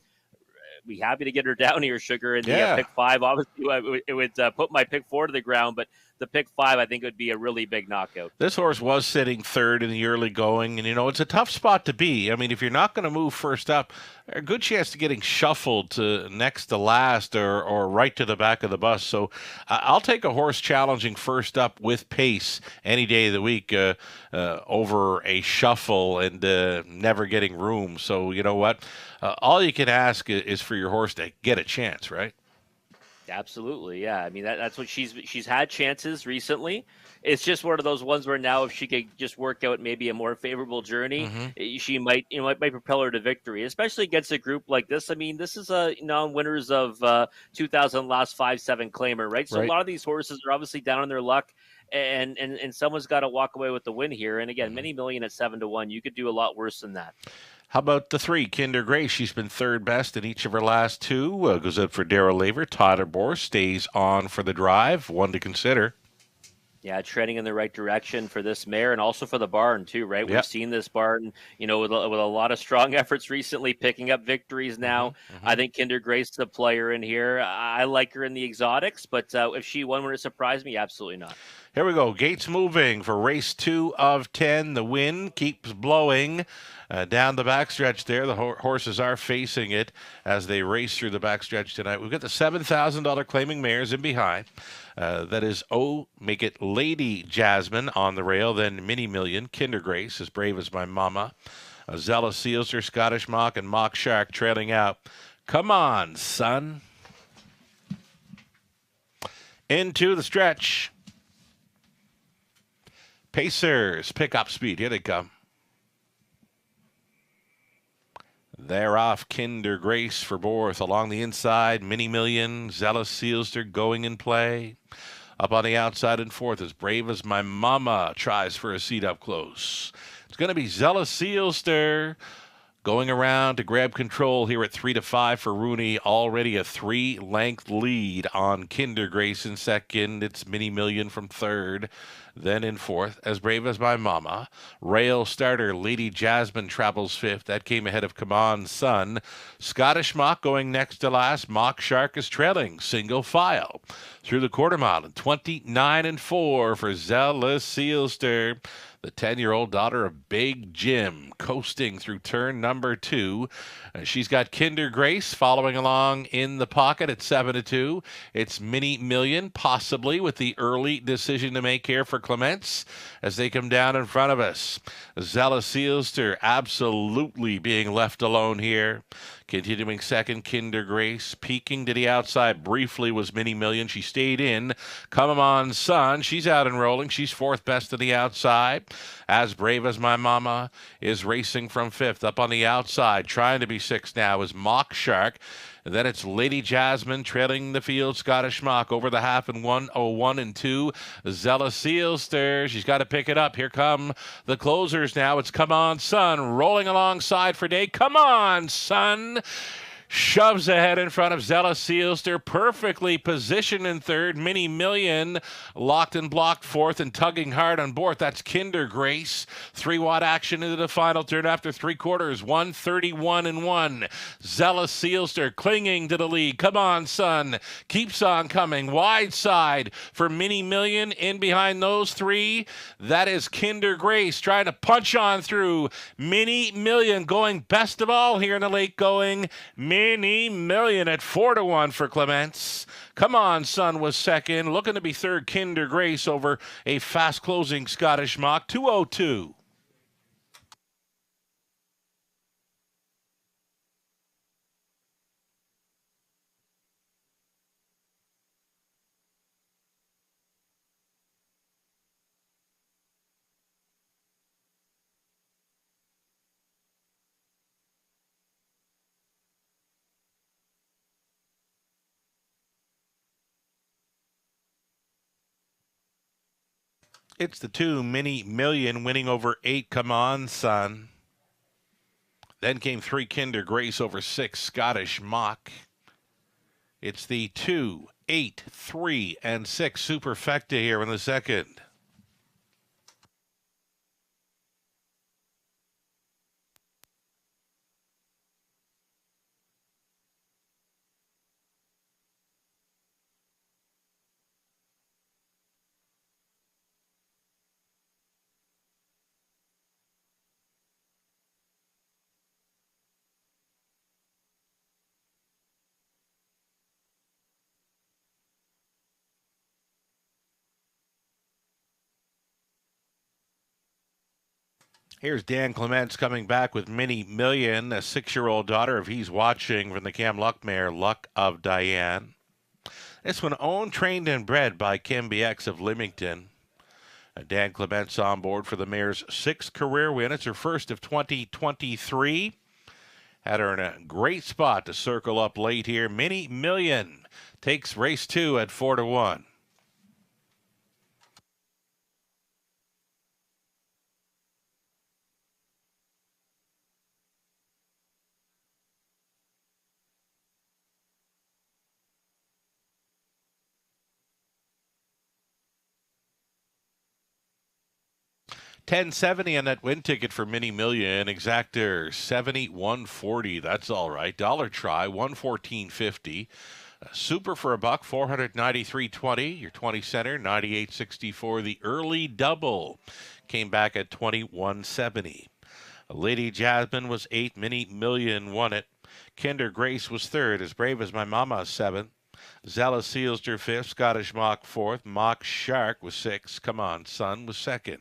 be happy to get her down here, Sugar, in the Yeah. pick 5. Obviously, it would put my pick 4 to the ground, but the pick 5, I think, would be a really big knockout. This horse was sitting third in the early going, and it's a tough spot to be. I mean, if you're not going to move first up, a good chance to getting shuffled to next to last or right to the back of the bus. So I'll take a horse challenging first up with pace any day of the week over a shuffle and never getting room. So you know what? All you can ask is for your horse to get a chance, right? Absolutely, yeah. I mean, that's what she's had chances recently. It's just one of those ones where now, if she could just work out maybe a more favorable journey, Mm-hmm. she might, it might propel her to victory, especially against a group like this. I mean, this is a non-winners of 2000 last 5-7 claimer, right? So a Right. lot of these horses are obviously down on their luck, and someone's got to walk away with the win here. And again, Mm-hmm. Mini Million at 7-1, you could do a lot worse than that. How about the 3, Kinder Grace? She's been third best in each of her last 2. Goes out for Daryl Laver. Tyler Bohr stays on for the drive. One to consider. Yeah, trending in the right direction for this mare and also for the barn too, right? We've Yep. seen this barn, with a lot of strong efforts recently, picking up victories now. Mm-hmm. I think Kinder Grace is the player in here. I like her in the exotics, but if she won, would it surprise me? Absolutely not. Here we go. Gates moving for race 2 of 10. The wind keeps blowing down the backstretch there. The horses are facing it as they race through the backstretch tonight. We've got the $7,000 claiming mares in behind. That is Make It Lady Jasmine on the rail. Then Mini Million, Kinder Grace, As Brave as My Mama. Zella Sealster, Scottish Mock, and Mock Shark trailing out. Come on, son. Into the stretch. Pacers, pick up speed. Here they come. They're off. Kinder Grace for Borth. Along the inside, Mini Million, Zella Sealster going in play. Up on the outside and fourth, As Brave as My Mama tries for a seat up close. It's going to be Zella Sealster going around to grab control here at 3-5 for Rooney. Already a 3-length lead on Kinder Grace in second. It's Mini Million from third. Then in fourth, As Brave as My Mama. Rail starter Lady Jasmine travels fifth. That came ahead of Come On Son. Scottish Mock going next to last. Mock Shark is trailing single file through the quarter mile. 29-4 for Zella Sealster, the 10-year-old daughter of Big Jim, coasting through turn number 2. She's got Kinder Grace following along in the pocket at 7-2. It's Mini Million, possibly with the early decision to make here for Clements as they come down in front of us. Zella Sealster absolutely being left alone here. Continuing second, Kinder Grace. Peeking to the outside briefly was Mini Million. She stayed in. Come On Son. She's out and rolling. She's fourth best to the outside. As Brave as My Mama is racing from fifth. Up on the outside, trying to be sixth now, is Mock Shark. And then it's Lady Jasmine trailing the field. Scottish Mock over the half in 1:01 and 2. Zella Sealster. She's got to pick it up. Here come the closers now. It's Come On Son rolling alongside for Day. Come On Son. Shoves ahead in front of Zella Sealster, perfectly positioned in third. Mini Million locked and blocked fourth and tugging hard on board. That's Kinder Grace. 3-watt action into the final turn after three quarters. 1:31 and 1. Zella Sealster clinging to the lead. Come On Son keeps on coming. Wide side for Mini Million. In behind those three, that is Kinder Grace trying to punch on through. Mini Million going best of all here in the late going. Mini Million at 4-1 for Clements. Come On Son was second. Looking to be third, Kinder Grace over a fast-closing Scottish Mock. 2:02. It's the 2 Mini Million winning over 8 Come On Son. Then came 3 Kinder Grace over 6 Scottish Mock. It's the 2, 8, 3, and 6 Superfecta here in the second. Here's Dan Clements coming back with Mini Million, a 6-year-old daughter of He's Watching from the Cam Luck mare, Luck of Diane. This one owned, trained, and bred by Kim BX of Leamington. Dan Clements on board for the mare's 6th career win. It's her first of 2023. Had her in a great spot to circle up late here. Mini Million takes race 2 at 4-1. $10.70 on that win ticket for Mini Million. Exactor $71.40. That's all right. Dollar try $114.50. Super for $1, $493.20. Your 20 center $98.64. The early double came back at $21.70. Lady Jasmine was 8. Mini Million won it. Kinder Grace was 3rd. As Brave as My Mama 7th. Zella Sealster 5th. Scottish Mock 4th. Mock Shark was 6th. Come On Son was 2nd.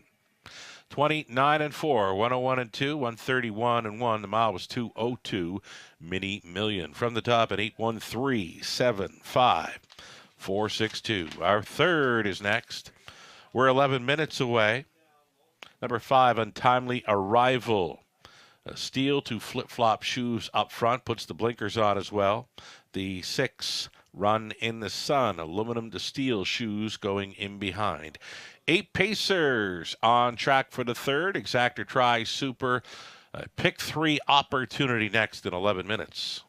29-4, 101 and 2, 131 and 1. The mile was 2:02. Mini Million from the top at 8:13.75. 4:62. Our third is next. We're 11 minutes away. Number 5, Untimely Arrival. Steel to flip-flop shoes up front, puts the blinkers on as well. The 6, Run in the Sun, aluminum to steel shoes going in behind. 8 Pacers on track for the third. Exactor try super. Pick 3 opportunity next in 11 minutes.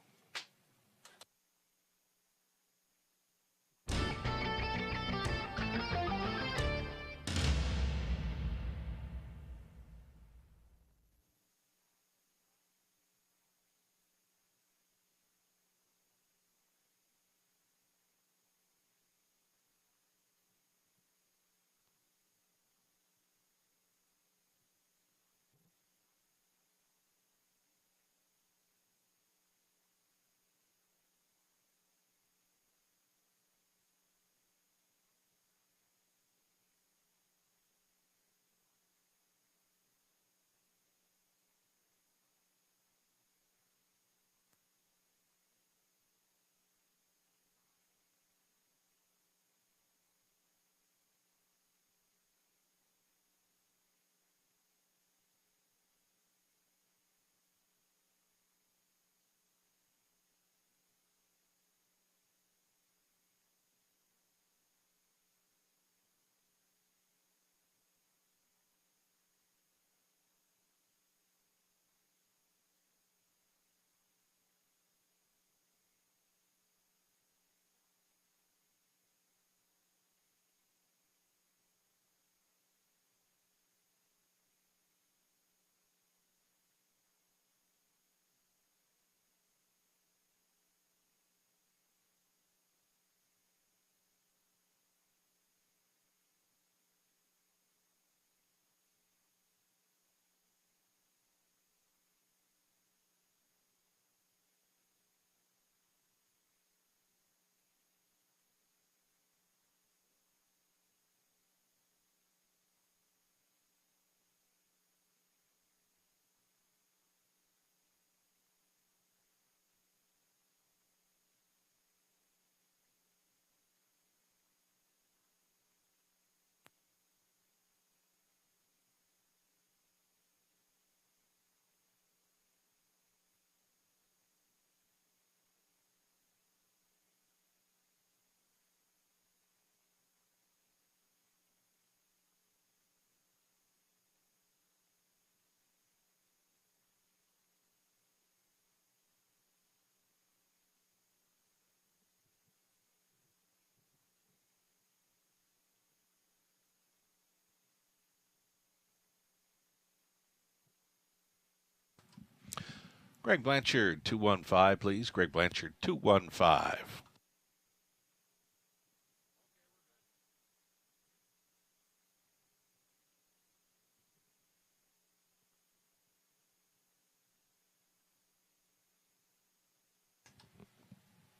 Greg Blanchard, 215, please. Greg Blanchard, 215.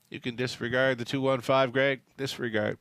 You can disregard the 215, Greg. Disregard.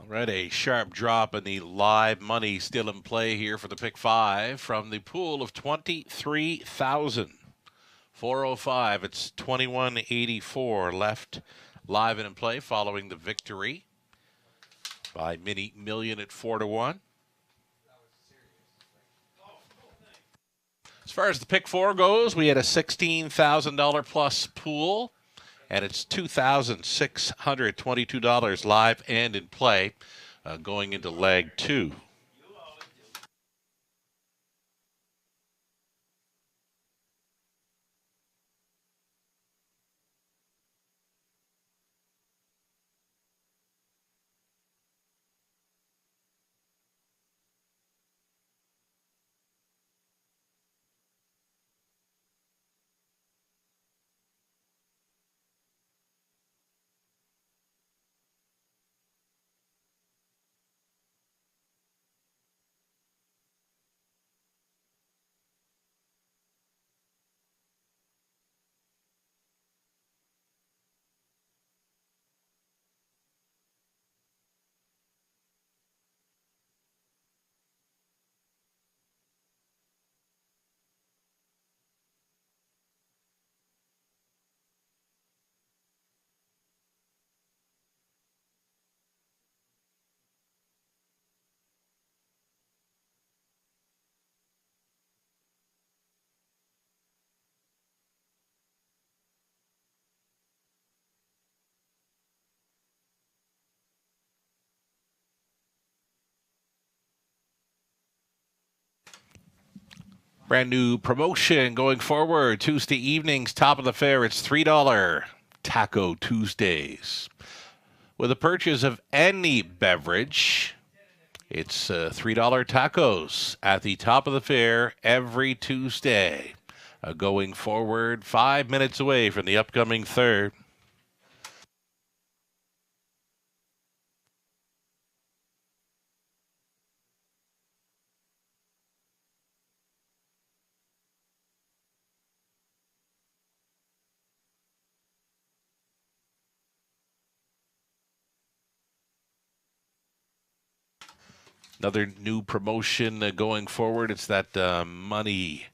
All right, a sharp drop in the live money still in play here for the pick five from the pool of 23,405. It's 2184 left live and in play following the victory by Mini Million at 4-1. As far as the pick four goes, we had a $16,000 plus pool, and it's $2,622 live and in play going into leg two. Brand new promotion going forward. Tuesday evenings, top of the fair, it's $3 Taco Tuesdays. With a purchase of any beverage, it's $3 tacos at the top of the fair every Tuesday. Going forward, 5 minutes away from the upcoming third. Another new promotion going forward. It's that Money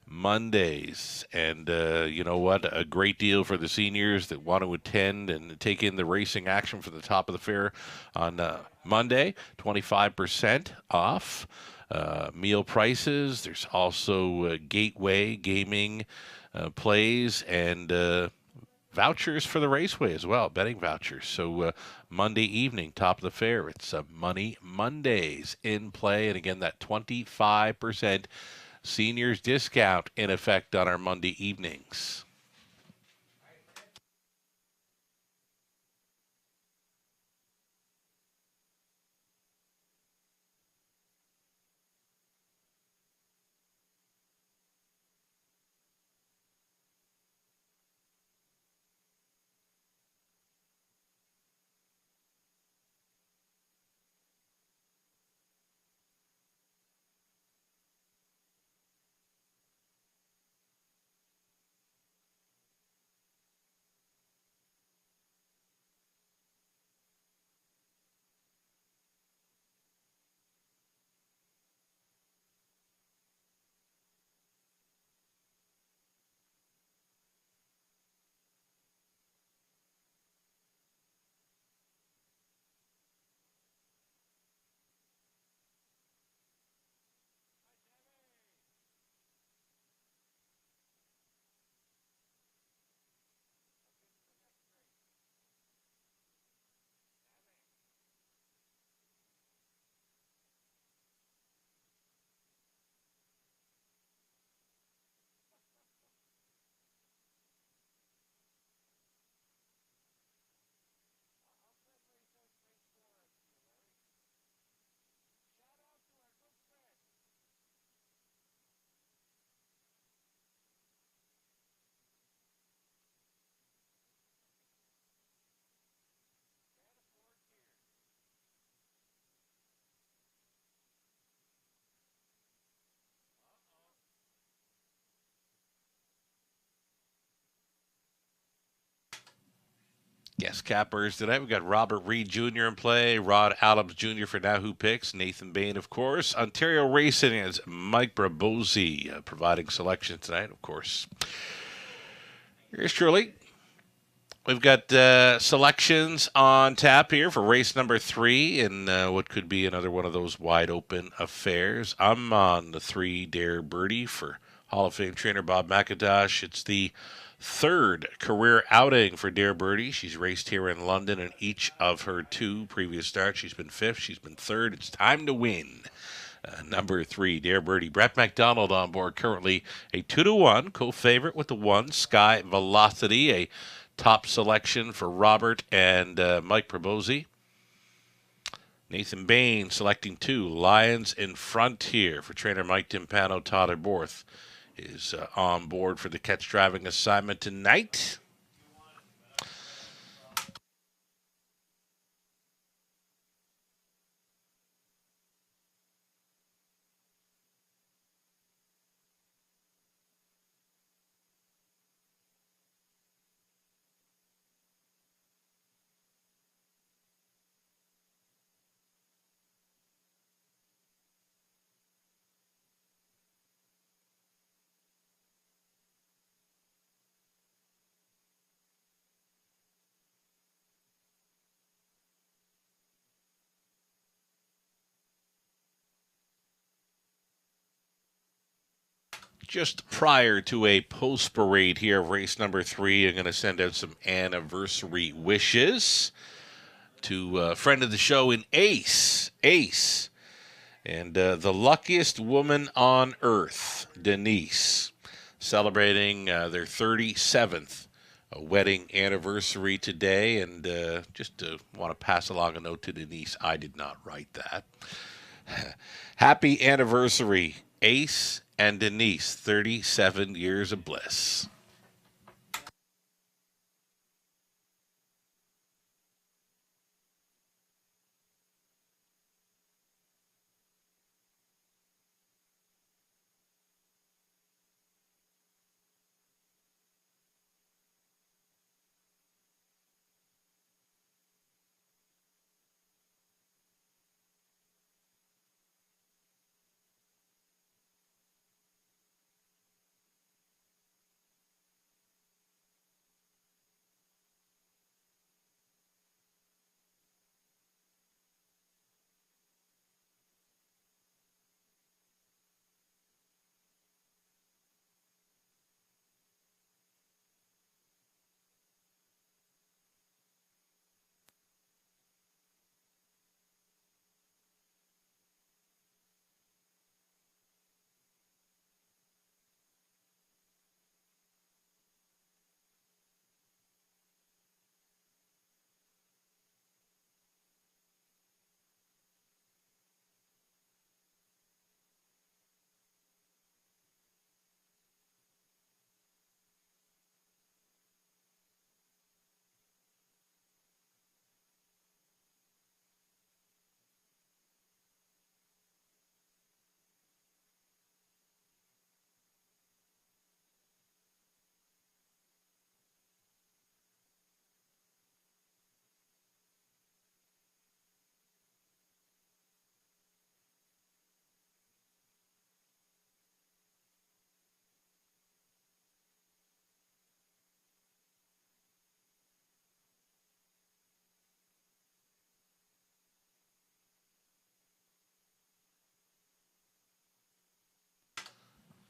Mondays. And you know what? A great deal for the seniors that want to attend and take in the racing action for the top of the fair on Monday. 25% off. Meal prices. There's also Gateway Gaming plays and vouchers for the Raceway as well, betting vouchers. So Monday evening, top of the fair, it's Money Mondays in play. And again, that 25% seniors discount in effect on our Monday evenings. Guest cappers tonight. We've got Robert Reed Jr. in play, Rod Adams Jr. for Now Picks, Nathan Bain, of course. Ontario Racing is Mike Brabozzi providing selection tonight, of course. Here's truly. We've got selections on tap here for race number 3 in what could be another one of those wide open affairs. I'm on the 3 Dare Birdie for Hall of Fame trainer Bob McIntosh. It's the 3rd career outing for Dare Birdie. She's raced here in London in each of her 2 previous starts. She's been 5th. She's been 3rd. It's time to win. Number 3, Dare Birdie. Brett McDonald on board currently a 2-1 co-favorite with the 1 Sky Velocity, a top selection for Robert and Mike Brabozzi. Nathan Bain selecting 2 Lions in Front here for trainer Mike Timpano. Tyler Borth is on board for the catch driving assignment tonight. Just prior to a post parade here of race number 3, I'm going to send out some anniversary wishes to a friend of the show in Ace, and the luckiest woman on earth, Denise, celebrating their 37th wedding anniversary today, and just want to pass along a note to Denise. I did not write that. Happy anniversary, Ace and Denise, 37 years of bliss.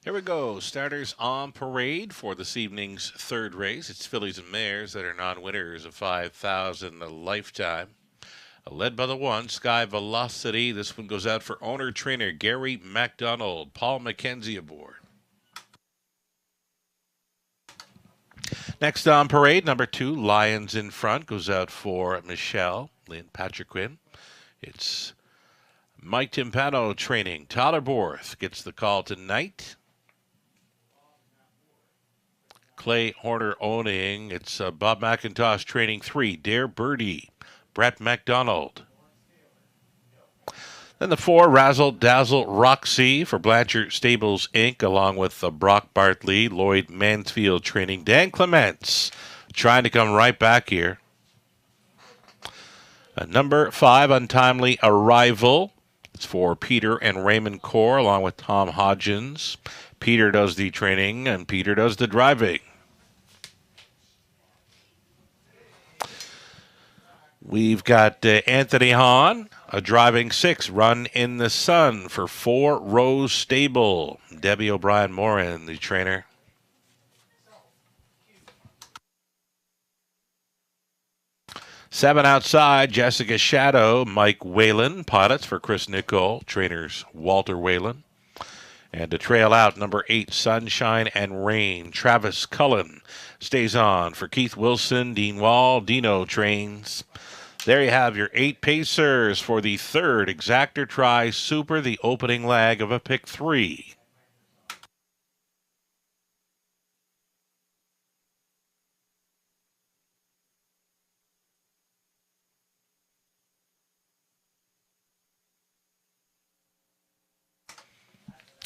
Here we go. Starters on parade for this evening's 3rd race. It's fillies and mares that are non-winners of $5,000 a lifetime. Led by the 1 Sky Velocity. This one goes out for owner-trainer Gary MacDonald. Paul McKenzie aboard. Next on parade, number 2 Lions in Front goes out for Michelle Lynn Patriquin. It's Mike Timpano training. Tyler Borth gets the call tonight. Clay Horner owning. It's Bob McIntosh training 3 Dare Birdie. Brett McDonald. Then the 4 Razzle Dazzle Roxy for Blanchard Stables Inc. along with Brock Bartley, Lloyd Mansfield training. Dan Clements trying to come right back here. Number 5, Untimely Arrival. It's for Peter and Raymond Core, along with Tom Hodgins. Peter does the training, and Peter does the driving. We've got Anthony Hahn, a driving 6, Run in the Sun for 4 Rose Stable. Debbie O'Brien-Morin, the trainer. Seven outside, Jessica Shadow, Mike Whalen, pilots for Chris Nicole, trainers Walter Whalen. And to trail out, number 8, Sunshine and Rain, Travis Cullen stays on for Keith Wilson, Dean Wall, Dino trains. There you have your 8 pacers for the third Exactor Tri Super, the opening leg of a pick 3.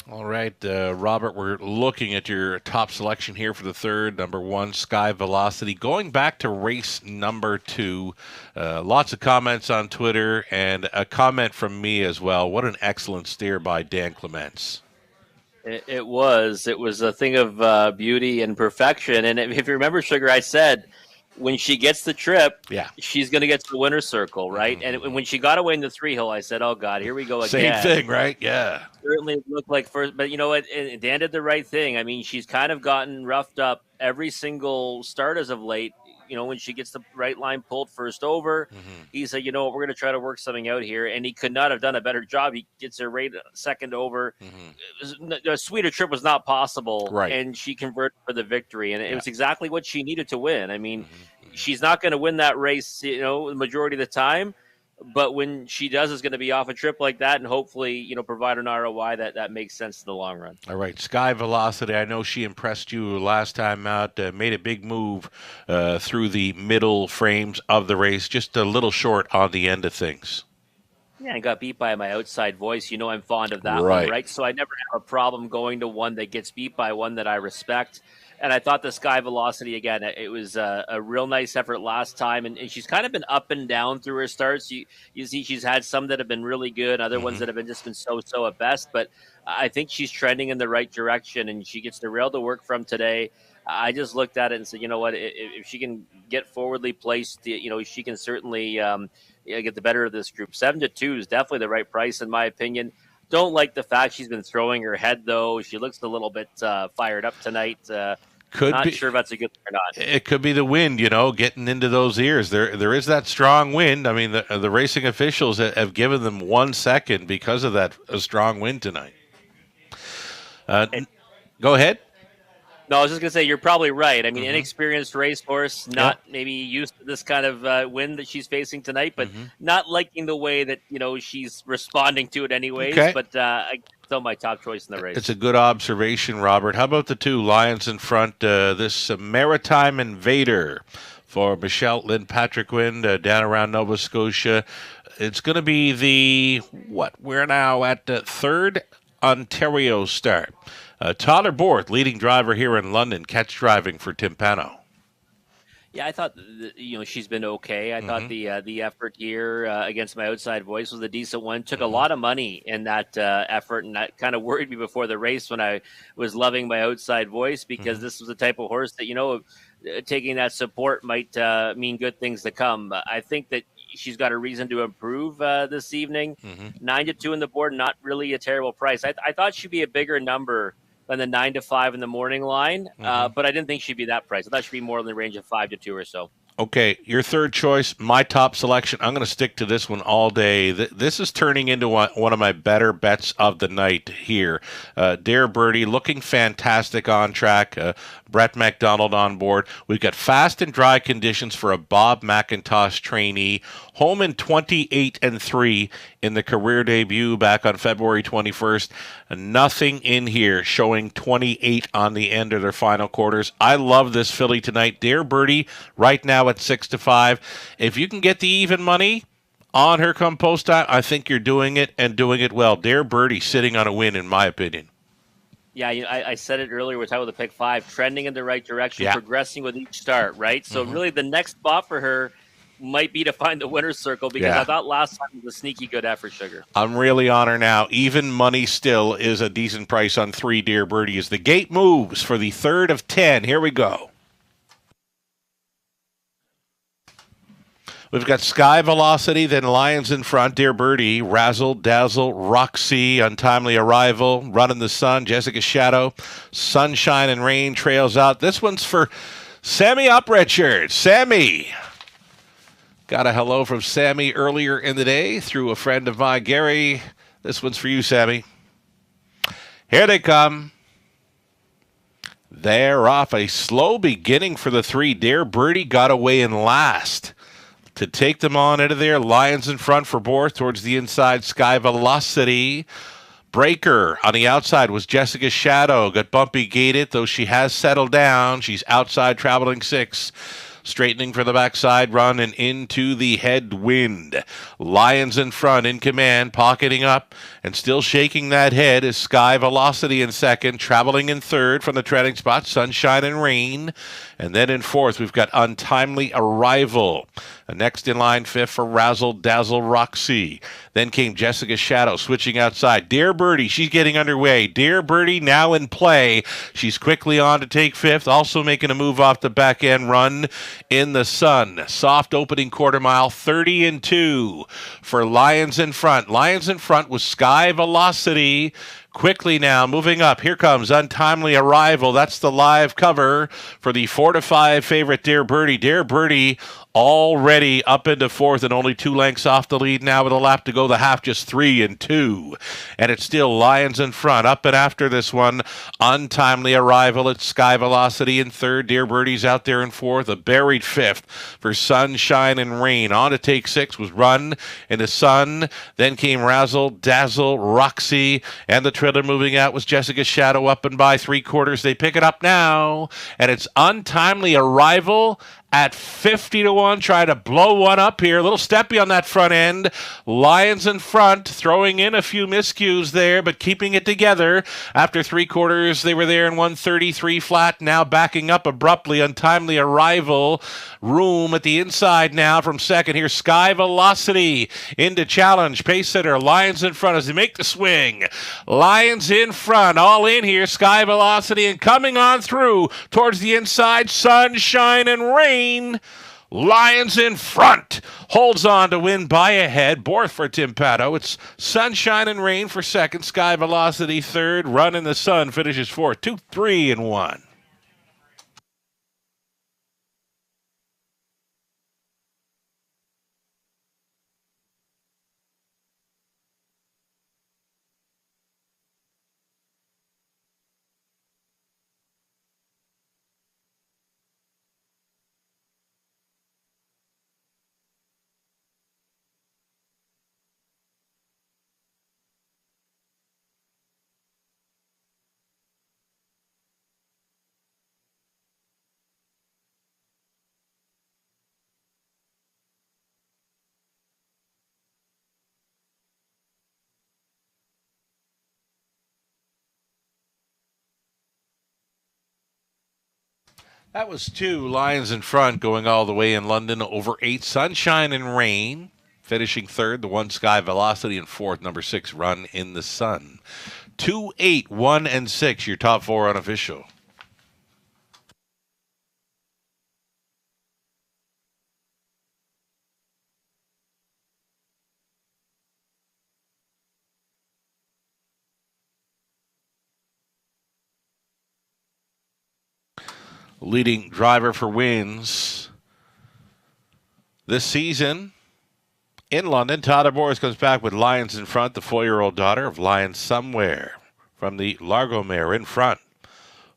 All right, Robert, we're looking at your top selection here for the third. Number 1, Sky Velocity. Going back to race number 2, lots of comments on Twitter and a comment from me as well. What an excellent steer by Dan Clements. It was a thing of beauty and perfection. And if you remember, Sugar, I said when she gets the trip, she's going to get to the winner's circle, right? Mm-hmm. And when she got away in the 3-hill, I said, oh, God, here we go again. Same thing, right? Yeah. Certainly looked like first, but you know what? Dan did the right thing. I mean, she's kind of gotten roughed up every single start as of late. You know, when she gets the right line pulled first over, he said, you know what, we're going to try to work something out here. And he could not have done a better job. He gets her right second over. A sweeter trip was not possible. Right. And she converted for the victory. And it was exactly what she needed to win. I mean, she's not going to win that race, you know, the majority of the time. But when she does, it's going to be off a trip like that and hopefully, you know, provide an ROI that makes sense in the long run. All right. Sky Velocity, I know she impressed you last time out, made a big move through the middle frames of the race, just a little short on the end of things. Yeah, I got beat by my outside voice. You know I'm fond of that one, right? So I never have a problem going to one that gets beat by one that I respect. And I thought the Sky Velocity, again, it was a real nice effort last time. And she's kind of been up and down through her starts. You see she's had some that have been really good, other ones that have just been so at best. But I think she's trending in the right direction, and she gets the rail to work from today. I just looked at it and said, you know what, if she can get forwardly placed, you know, she can certainly get the better of this group. 7-2 is definitely the right price, in my opinion. Don't like the fact she's been throwing her head, though. She looks a little bit fired up tonight. Not sure if that's a good thing or not. It could be the wind, you know, getting into those ears. There is that strong wind. I mean, the racing officials have given them 1 second because of that strong wind tonight. Go ahead. No, I was just going to say, you're probably right. I mean, inexperienced racehorse, not maybe used to this kind of wind that she's facing tonight, but not liking the way that, you know, she's responding to it anyways. Okay. But still my top choice in the race. It's a good observation, Robert. How about the 2 Lions in front? This Maritime Invader for Michelle Lynn Patrickwind down around Nova Scotia. It's going to be the, we're now at the 3rd Ontario start. Tyler Borth, leading driver here in London, catch driving for Tim Pano. Yeah, I thought you know she's been okay. I thought the effort here against my outside voice was a decent one. Took a lot of money in that effort, and that kind of worried me before the race when I was loving my outside voice because this was the type of horse that, you know, taking that support might mean good things to come. I think that she's got a reason to improve this evening. 9-2 on the board, not really a terrible price. I thought she'd be a bigger number than the 9-5 in the morning line, but I didn't think she'd be that price. I thought she'd be more in the range of 5-2 or so. Okay, your third choice, my top selection. I'm going to stick to this one all day. This is turning into one of my better bets of the night here. Dare Birdie looking fantastic on track. Brett McDonald on board. We've got fast and dry conditions for a Bob McIntosh trainee. Home in 28-3 in the career debut back on February 21st. Nothing in here showing 28 on the end of their final quarters. I love this filly tonight. Dare Birdie right now at 6-5. If you can get the even money on her come post time, I think you're doing it and doing it well. Dare Birdie sitting on a win, in my opinion. Yeah, I said it earlier. We're talking about the pick 5, trending in the right direction, progressing with each start, right? So really the next spot for her might be to find the winner's circle, because I thought last time was a sneaky good effort, Sugar. I'm really on her now. Even money still is a decent price on 3 Dear Birdie as the gate moves for the third of 10. Here we go. We've got Sky Velocity, then Lions in front, Dear Birdie, Razzle, Dazzle, Roxy, Untimely Arrival, Run in the Sun, Jessica Shadow, Sunshine and Rain trails out. This one's for Sammy Uprichard. Sammy. Got a hello from Sammy earlier in the day through a friend of mine, Gary. This one's for you, Sammy. Here they come. They're off. A slow beginning for the 3. Dear Birdie got away in last. To take them on into there, Lions in front for Borth towards the inside, Sky Velocity. Breaker on the outside was Jessica Shadow. Got bumpy gated, though she has settled down. She's outside traveling 6. Straightening for the backside run and into the headwind. Lions in front, in command, pocketing up and still shaking that head is Sky Velocity in second, traveling in third from the treading spot, Sunshine and Rain. And then in fourth, we've got Untimely Arrival. Next in line, fifth for Razzle Dazzle Roxy. Then came Jessica Shadow switching outside. Dear Birdie, she's getting underway. Dear Birdie now in play. She's quickly on to take fifth, also making a move off the back end, Run in the Sun. Soft opening quarter mile, 30-2 for Lions in front. Lions in front with Sky Velocity. Quickly now, moving up. Here comes Untimely Arrival. That's the live cover for the 4-5 favorite Dear Birdie. Dear Birdie already up into fourth and only 2 lengths off the lead now with a lap to go. The half just 3-2. And it's still Lions in front. Up and after this one, Untimely Arrival at Sky Velocity in third. Dear Birdie's out there in fourth. A buried fifth for Sunshine and Rain. On to take 6 was Run in the Sun. Then came Razzle, Dazzle, Roxy, and the trailer moving out was Jessica Shadow up and by 3/4. They pick it up now, and it's Untimely Arrival at 50-1. Try to blow one up here. A little steppy on that front end. Lions in front, throwing in a few miscues there, but keeping it together. After 3/4, they were there in 133 flat. Now backing up abruptly. Untimely Arrival. Room at the inside now from second. Here's Sky Velocity into challenge. Pace setter. Lions in front as they make the swing. Lions in front. All in here. Sky Velocity and coming on through towards the inside. Sunshine and Rain. Lions in front. Holds on to win by a head. Borth for Tim Pato. It's Sunshine and Rain for second. Sky Velocity third. Run in the Sun finishes fourth. 2, 3, and 1. That was 2 Lions in front going all the way in London over 8 Sunshine and Rain. Finishing third, the 1 Sky Velocity, and fourth, number 6 Run in the Sun. 2, 8, 1, and 6, your top 4 unofficial. Leading driver for wins this season in London. Tyler Boris comes back with Lions in front, the 4-year-old daughter of Lions Somewhere from the Largo Mare in front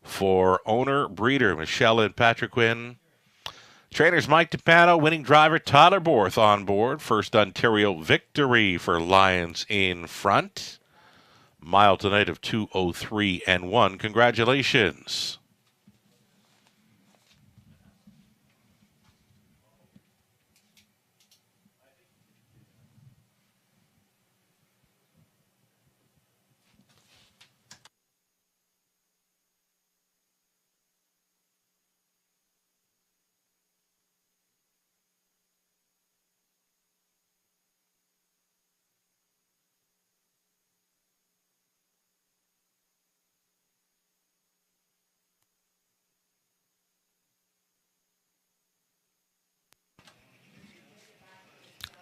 for owner breeder Michelle and Patrick Quinn. Trainers Mike DePano, winning driver Tyler Borth on board. First Ontario victory for Lions in front. Mile tonight of 2:03 and 1. Congratulations.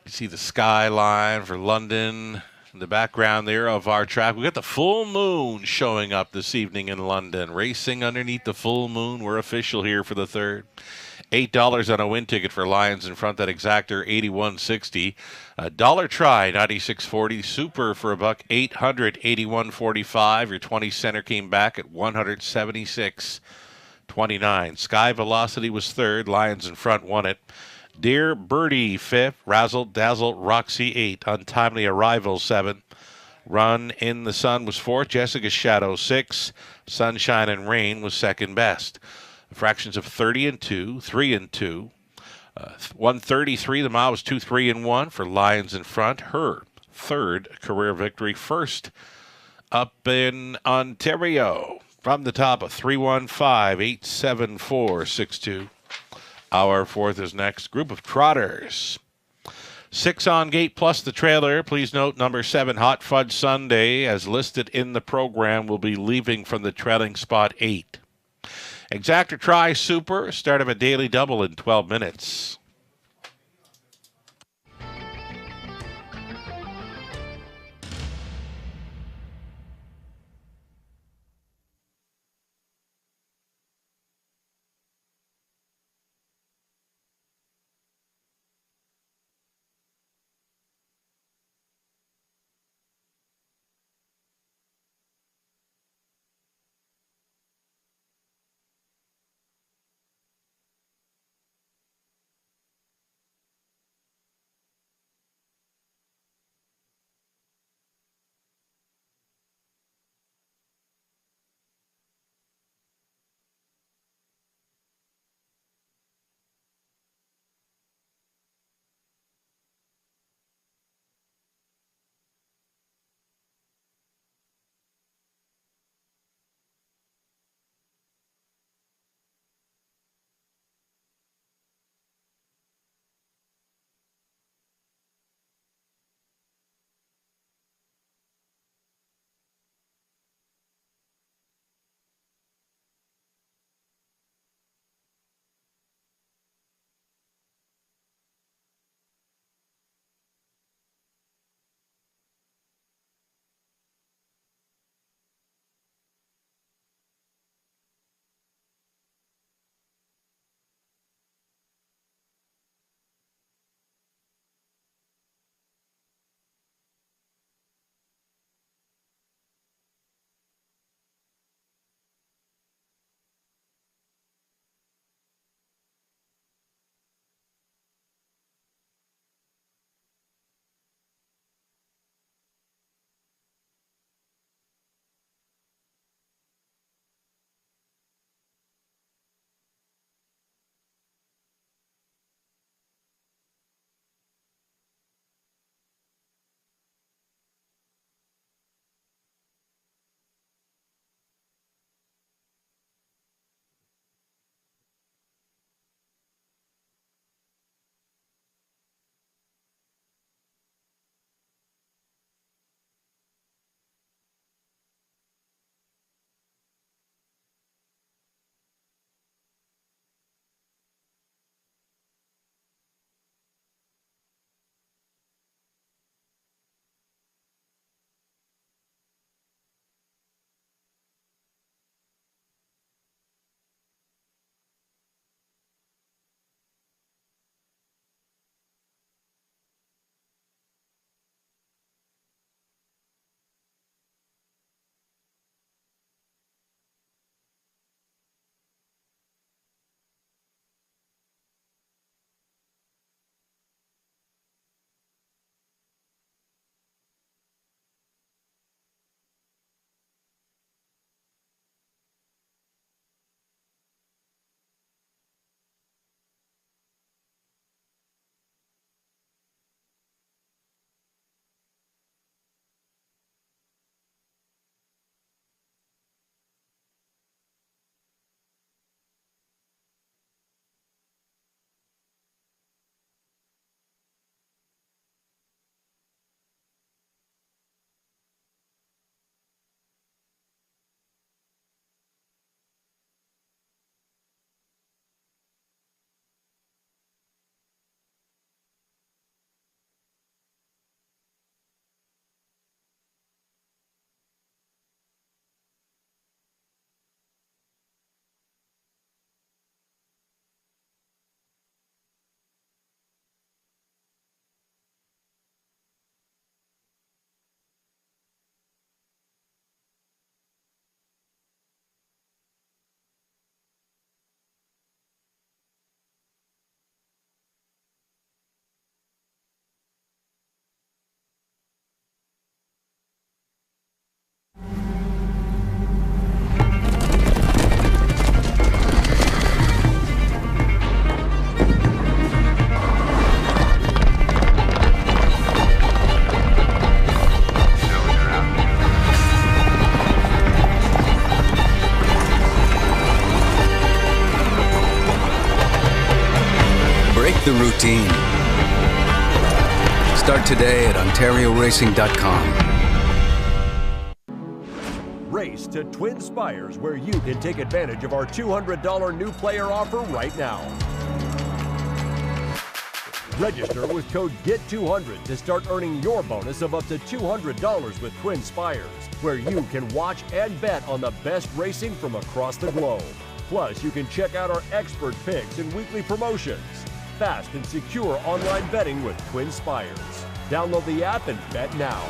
You see the skyline for London in the background there of our track. We got the full moon showing up this evening in London. Racing underneath the full moon. We're official here for the third. $8 on a win ticket for Lions in front. That exactor $81.60. Dollar try $96.40. Super for $1 $881.45. Your 20 center came back at $176.29. Sky Velocity was third. Lions in front won it. Dear Birdie, fifth. Razzle Dazzle Roxy, 8. Untimely Arrival, 7. Run in the Sun was fourth. Jessica's Shadow, 6. Sunshine and Rain was second best. Fractions of 30 and 2, 3 and 2. 133, the mile was 2, 3 and 1 for Lions in front. Her third career victory. First up in Ontario. From the top of 315-874-62. Our fourth is next. Group of trotters. 6 on gate plus the trailer. Please note number 7, Hot Fudge Sunday, as listed in the program, will be leaving from the trailing spot 8. Exactor Try Super, start of a daily double in 12 minutes. the routine. Start today at OntarioRacing.com. Race to Twin Spires, where you can take advantage of our $200 new player offer right now. Register with code GET200 to start earning your bonus of up to $200 with Twin Spires, where you can watch and bet on the best racing from across the globe. Plus, you can check out our expert picks and weekly promotions. Fast and secure online betting with Twin Spires. Download the app and bet now.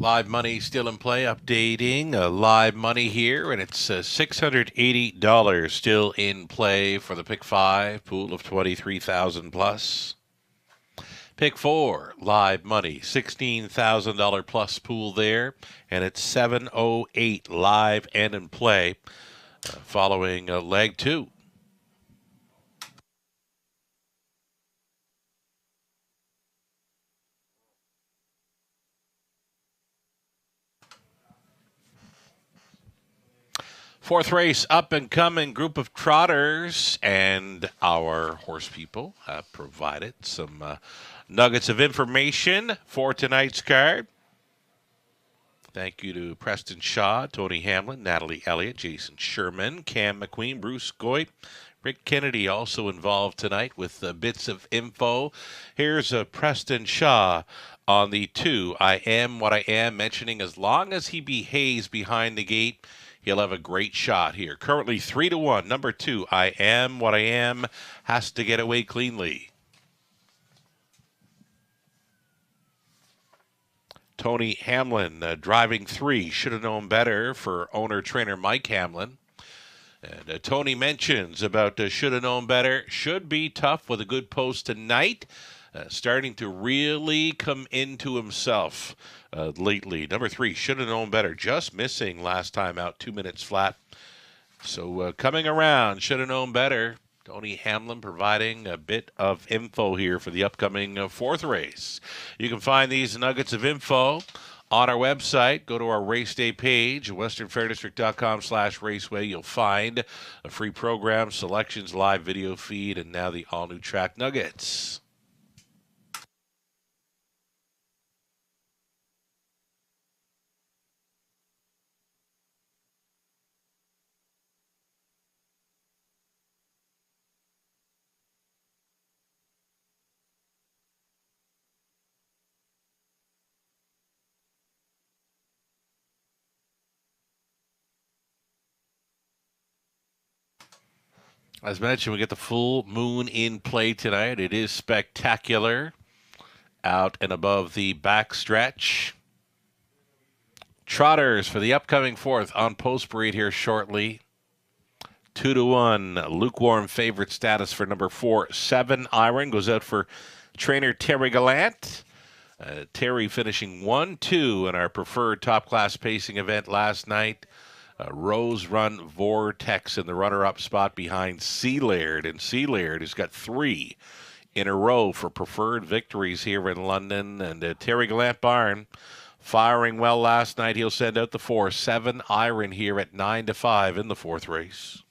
Live money still in play. Updating live money here, and it's $680 still in play for the Pick 5 pool of 23,000 plus. Pick 4 live money, $16,000 plus pool there, and it's 708 live and in play. Following leg 2. Fourth race, up and coming group of trotters, and our horse people have provided some nuggets of information for tonight's card. Thank you to Preston Shaw, Tony Hamlin, Natalie Elliott, Jason Sherman, Cam McQueen, Bruce Goit, Rick Kennedy also involved tonight with bits of info. Here's Preston Shaw on the 2, I Am What I Am, mentioning as long as he behaves behind the gate, he'll have a great shot here. Currently 3-1. Number 2, I Am What I Am, has to get away cleanly. Tony Hamlin driving 3. Should have known better for owner-trainer Mike Hamlin. And Tony mentions about should have known better. Should be tough with a good post tonight. Starting to really come into himself lately. Number 3, should have known better. Just missing last time out, 2 minutes flat. So coming around, should have known better. Tony Hamlin providing a bit of info here for the upcoming fourth race. You can find these nuggets of info on our website. Go to our race day page, westernfairdistrict.com/raceway. You'll find a free program, selections, live video feed, and now the all-new track nuggets. As mentioned, we get the full moon in play tonight. It is spectacular out and above the backstretch. Trotters for the upcoming fourth on post breed here shortly. 2-1 lukewarm favorite status for number 4, 7 Iron goes out for trainer Terry Gallant. Terry finishing 1-2 in our preferred top class pacing event last night. Rose Run Vortex in the runner-up spot behind Sealaird. And Sealaird has got 3 in a row for preferred victories here in London. And Terry Gallant Barn firing well last night. He'll send out the 4, 7 Iron here at 9-5 in the fourth race.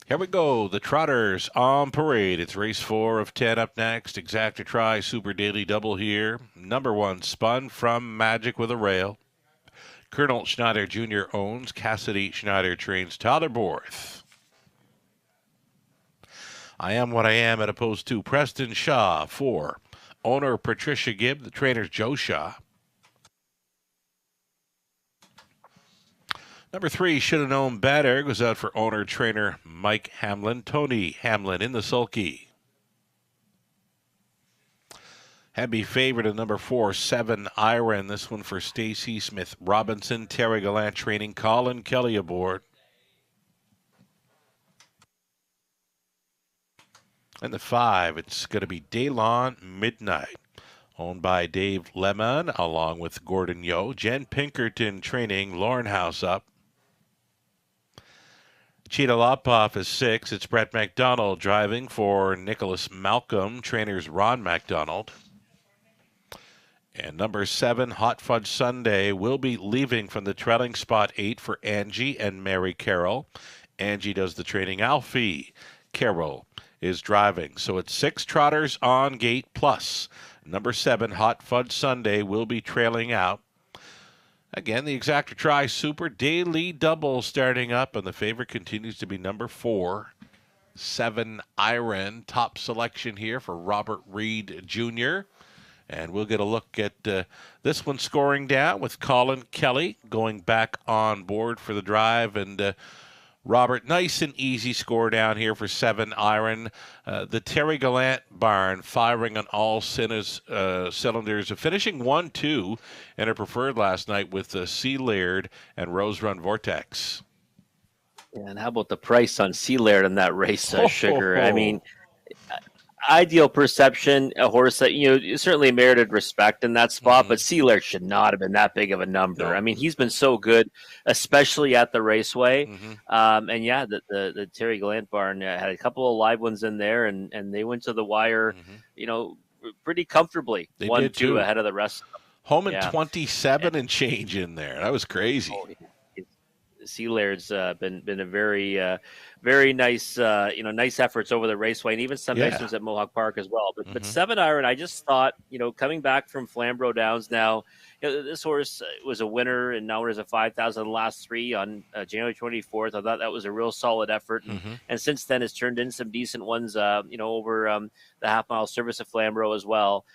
Here we go. The Trotters on parade. It's race 4 of 10 up next. Exacta Tri Super Daily Double here. Number 1 spun from Magic with a Rail. Colonel Schneider Jr. owns. Cassidy Schneider trains Tyler Borth. I Am What I Am at opposed to Preston Shaw. 4. Owner Patricia Gibb. The trainer's Joe Shaw. Number 3, Should Have Known Better, goes out for owner-trainer Mike Hamlin. Tony Hamlin in the sulky. Heavy favorite at number 4, 7 Iron. This one for Stacy Smith Robinson. Terry Gallant training Colin Kelly aboard. And the 5, it's going to be Daylon Midnight. Owned by Dave Lemon, along with Gordon Yo. Jen Pinkerton training Lauren House up. Cheetah Lopoff is 6. It's Brett McDonald driving for Nicholas Malcolm. Trainers Ron McDonald. And number 7, Hot Fudge Sunday, will be leaving from the trailing spot 8 for Angie and Mary Carroll. Angie does the training. Alfie Carroll is driving. So it's 6 trotters on gate plus. Number 7, Hot Fudge Sunday, will be trailing out. Again, the Exacta Tri Super Daily Double starting up, and the favorite continues to be number 4, 7 Iron. Top selection here for Robert Reed Jr. And we'll get a look at this one scoring down with Colin Kelly going back on board for the drive. And Robert, nice and easy score down here for 7 Iron. The Terry Gallant barn firing on all cylinders, finishing 1-2 in her preferred last night with Sea Laird and Rose Run Vortex. Yeah, and how about the price on Sea Laird in that race, Sugar? I mean, Ideal Perception, a horse that, certainly merited respect in that spot, but Sea Laird should not have been that big of a number. No. I mean, he's been so good, especially at the Raceway. And yeah, the Terry Gallant barn had a couple of live ones in there, and they went to the wire, pretty comfortably. They 1-2 ahead of the rest. Home in 27 and change in there. That was crazy. Sea Laird's been a very nice, nice efforts over the Raceway, and even some nice ones at Mohawk Park as well. But 7 Iron, I just thought, coming back from Flamborough Downs now, this horse was a winner and now there's a 5,000 the last 3 on January 24th. I thought that was a real solid effort, and since then has turned in some decent ones, over the half-mile service of Flamborough as well.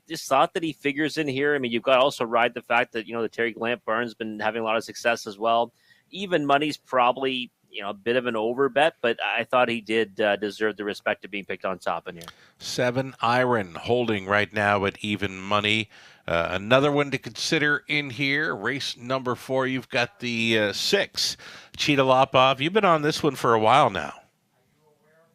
Just thought that he figures in here. I mean, you've got to also ride the fact that, the Terry Gallant barn's been having a lot of success as well. Even money's probably, a bit of an over bet, but I thought he did deserve the respect of being picked on top in here. 7 Iron holding right now at even money. Another one to consider in here, race number 4, you've got the 6, Cheetah Lopov. You've been on this one for a while now.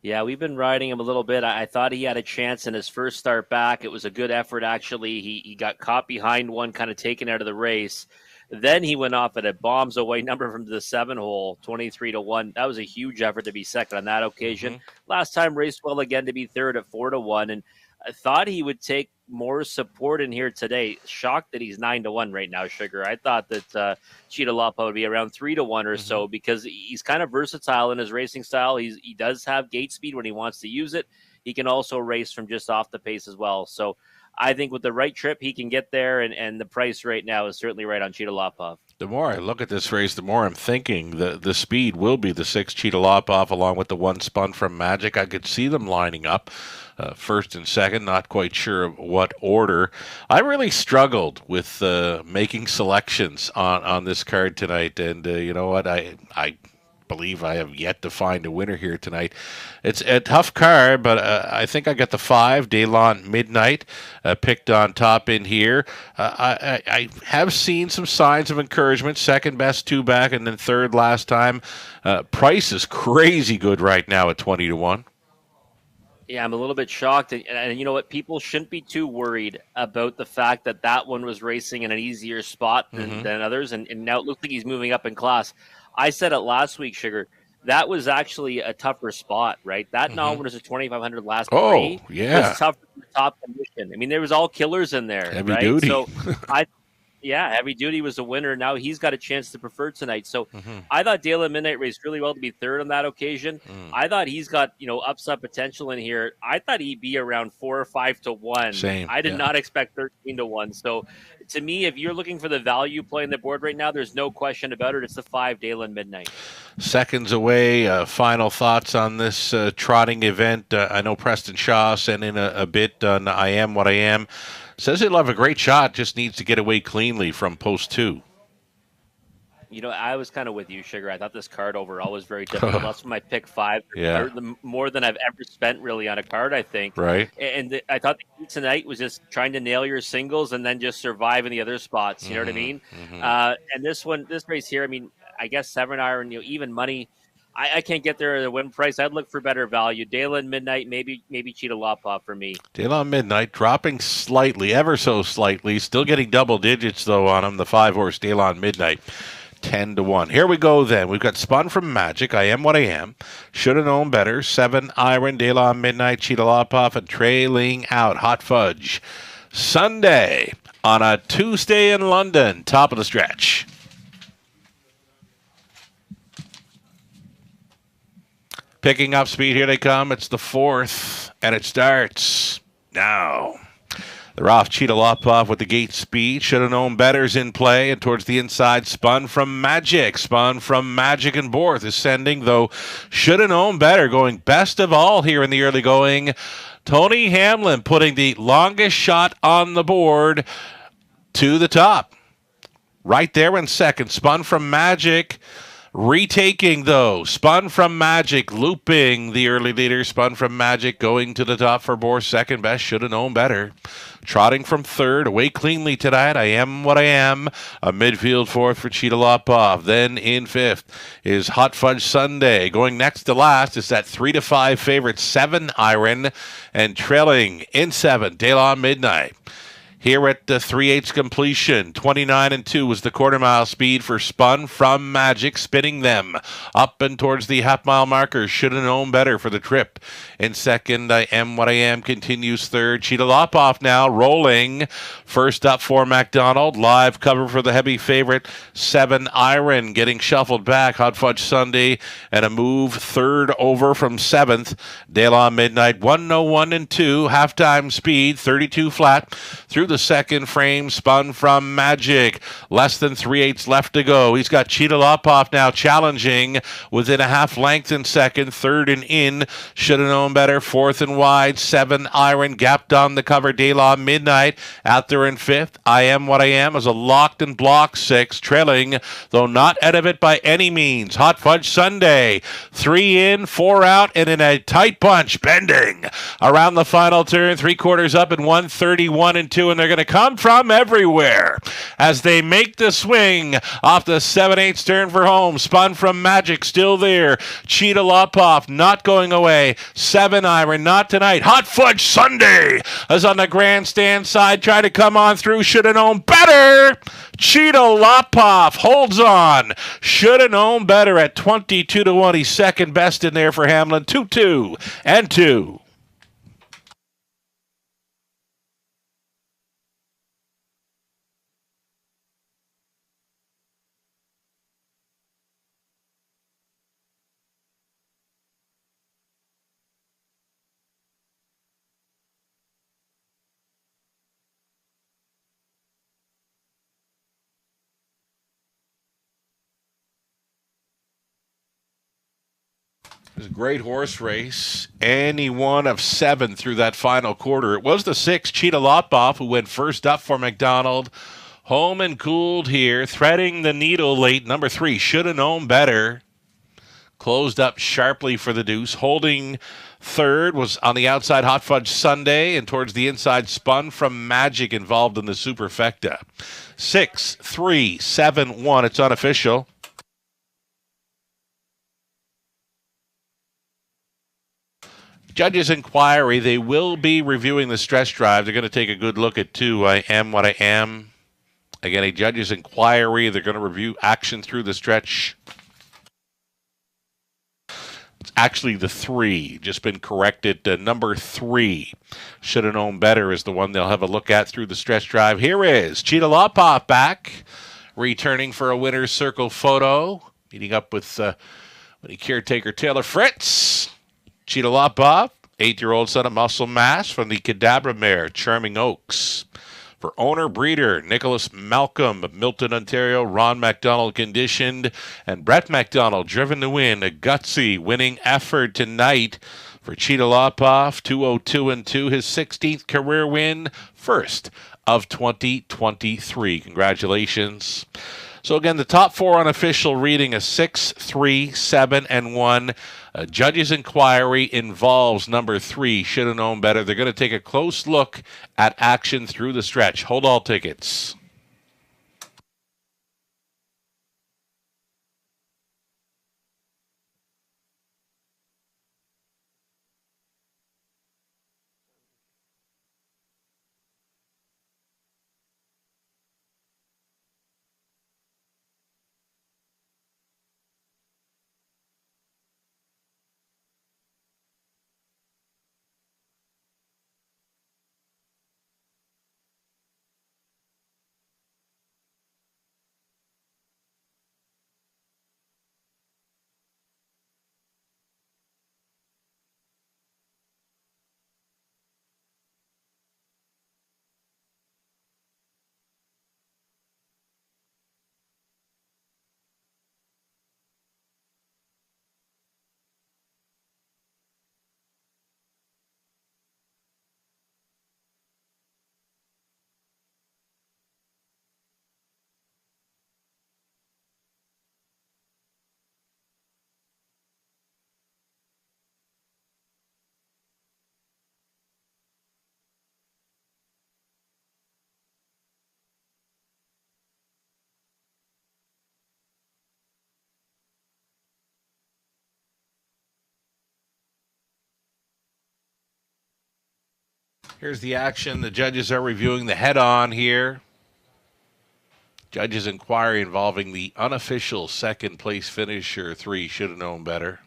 Yeah, we've been riding him a little bit. I thought he had a chance in his first start back. It was a good effort, actually. He got caught behind one, kind of taken out of the race. Then he went off at a bombs away number from the 7 hole, 23-1. That was a huge effort to be second on that occasion. Last time raced well again to be third at 4-1. And I thought he would take more support in here today. Shocked that he's 9-1 right now, Sugar. I thought that Cheetah Lopov would be around 3-1 or so, because he's kind of versatile in his racing style. He does have gate speed when he wants to use it. He can also race from just off the pace as well. So I think with the right trip, he can get there, and the price right now is certainly right on Cheetah Lopov. The more I look at this race, the more I'm thinking the speed will be the 6 Cheetah Lopov along with the 1 Spun from Magic. I could see them lining up first and second, not quite sure of what order. I really struggled with making selections on this card tonight, and you know what? I believe I have yet to find a winner here tonight. It's a tough card, but I think I got the 5, Daylon Midnight, picked on top in here. I have seen some signs of encouragement. Second best 2 back, and then third last time. Price is crazy good right now at 20-1. Yeah, I'm a little bit shocked. And you know what? People shouldn't be too worried about the fact that one was racing in an easier spot than others. And now it looks like he's moving up in class. I said it last week, Sugar. That was actually a tougher spot, right? That non was a 2,500 last 3. Was tough for the top condition. I mean, there was all killers in there. Heavy duty. So Heavy Duty was the winner. Now he's got a chance to prefer tonight. So I thought Daylon Midnight raced really well to be third on that occasion. I thought he's got, upside potential in here. I thought he'd be around 4 or 5-1. Same. I did not expect 13-1. So to me, if you're looking for the value play on the board right now, there's no question about it. It's the 5 Daylon Midnight. Seconds away. Final thoughts on this trotting event. I know Preston Shaw sent in a bit on I Am What I Am. Says he'll have a great shot, just needs to get away cleanly from post 2. I was kind of with you, Sugar. I thought this card overall was very difficult. That's my pick 5. Yeah. More than I've ever spent really on a card, I think. Right. And I thought the key tonight was just trying to nail your singles and then just survive in the other spots. You know what I mean? And this race here, I mean, I guess 7 Iron, even money. I can't get there at a win price. I'd look for better value. Daylon Midnight, maybe Cheetah Lopov for me. Daylon Midnight dropping slightly, ever so slightly. Still getting double digits, though, on him. The 5-horse Daylon Midnight, 10-1. Here we go, then. We've got Spun from Magic, I Am What I Am. Should have known better. 7 Iron, Daylon Midnight, Cheetah Lopov, and trailing out Hot Fudge Sunday. on a Tuesday in London. Top of the stretch. Picking up speed, here they come. It's the fourth, and it starts now. They're off. Cheetah Lopov with the gate speed. Should have known better's in play. And towards the inside, Spun from Magic. Spun from Magic and Borth is sending, though. Should have known better. Going best of all here in the early going. Tony Hamlin putting the longest shot on the board to the top. Right there in second. Spun from Magic. Retaking, though. Spun from Magic, looping the early leader. Spun from Magic, going to the top for Borth. Second best, should have known better. Trotting from third, away cleanly tonight. I Am What I Am. A midfield fourth for Cheetah Lopov. Then in fifth is Hot Fudge Sunday. Going next to last is that 3-5 favorite 7 Iron. And trailing in 7, De La Midnight. Here at the 3/8 completion, 29-2 was the quarter mile speed for Spun from Magic, spinning them up and towards the half mile marker. Should have known better for the trip. In second, I Am What I Am continues third. Cheetah Lopov now rolling. First up for MacDonald. Live cover for the heavy favorite 7 Iron, getting shuffled back. Hot Fudge Sunday and a move third over from 7th. De La Midnight 101-2, halftime speed 32 flat through the second frame. Spun from Magic. Less than 3/8 left to go. He's got Cheetah Lopov now challenging within a half length in second. Third and in. Should have known better. Fourth and wide. 7 Iron gapped on the cover. De La Midnight out there in fifth. I Am What I Am as a locked and blocked 6. Trailing, though not out of it by any means. Hot Fudge Sunday. 3 in, 4 out, and in a tight bunch. Bending around the final turn. 3/4 up and 131-2, and they're going to come from everywhere as they make the swing off the 7/8 turn for home. Spun from Magic, still there. Cheetah Lopov not going away. 7 Iron, not tonight. Hot Fudge Sunday is on the grandstand side, trying to come on through. Should have known better. Cheetah Lopov holds on. Should have known better at 22-1. He's second best in there for Hamlin. 2-2-2. It was a great horse race. Any one of 7 through that final quarter. It was the 6, Cheetah Lopov, who went first up for MacDonald. Home and cooled here, threading the needle late. Number 3, should have known better. Closed up sharply for the deuce. Holding third was on the outside Hot Fudge Sunday, and towards the inside Spun from Magic, involved in the superfecta. 6, 3, 7, 1. It's unofficial. Judges' inquiry, they will be reviewing the stress drive. They're going to take a good look at 2, I Am What I Am. Again, a judge's inquiry. They're going to review action through the stretch. It's actually the 3, just been corrected. Number 3, should have known better, is the one they'll have a look at through the stretch drive. Here is Cheetah Lopov back, returning for a winner's circle photo, meeting up with caretaker Taylor Fritz. Cheetah Lopov, 8-year-old son of Muscle Mass from the Cadabra mare, Charming Oaks. For owner breeder Nicholas Malcolm of Milton, Ontario, Ron MacDonald conditioned, and Brett MacDonald driven to win. A gutsy winning effort tonight for Cheetah Lopov, 202-2, his 16th career win, first of 2023. Congratulations. So again, the top 4 unofficial reading, a 6, 3, 7, and 1. A judge's inquiry involves number 3, should have known better. They're going to take a close look at action through the stretch. Hold all tickets. Here's the action. The judges are reviewing the head-on here. Judges' inquiry involving the unofficial second-place finisher. 3 should have known better.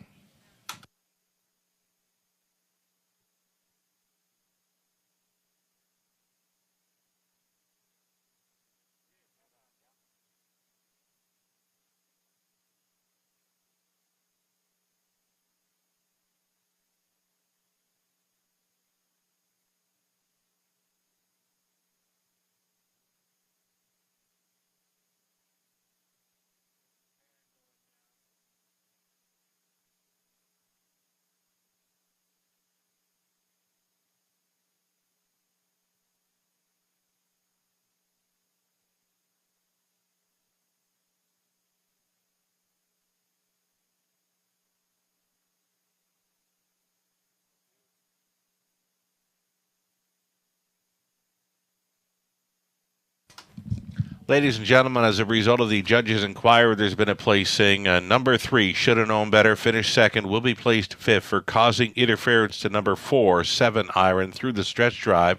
Ladies and gentlemen, as a result of the judge's inquiry, there's been a placing. Number 3, should have known better, finished second, will be placed fifth for causing interference to number 4, 7 iron through the stretch drive.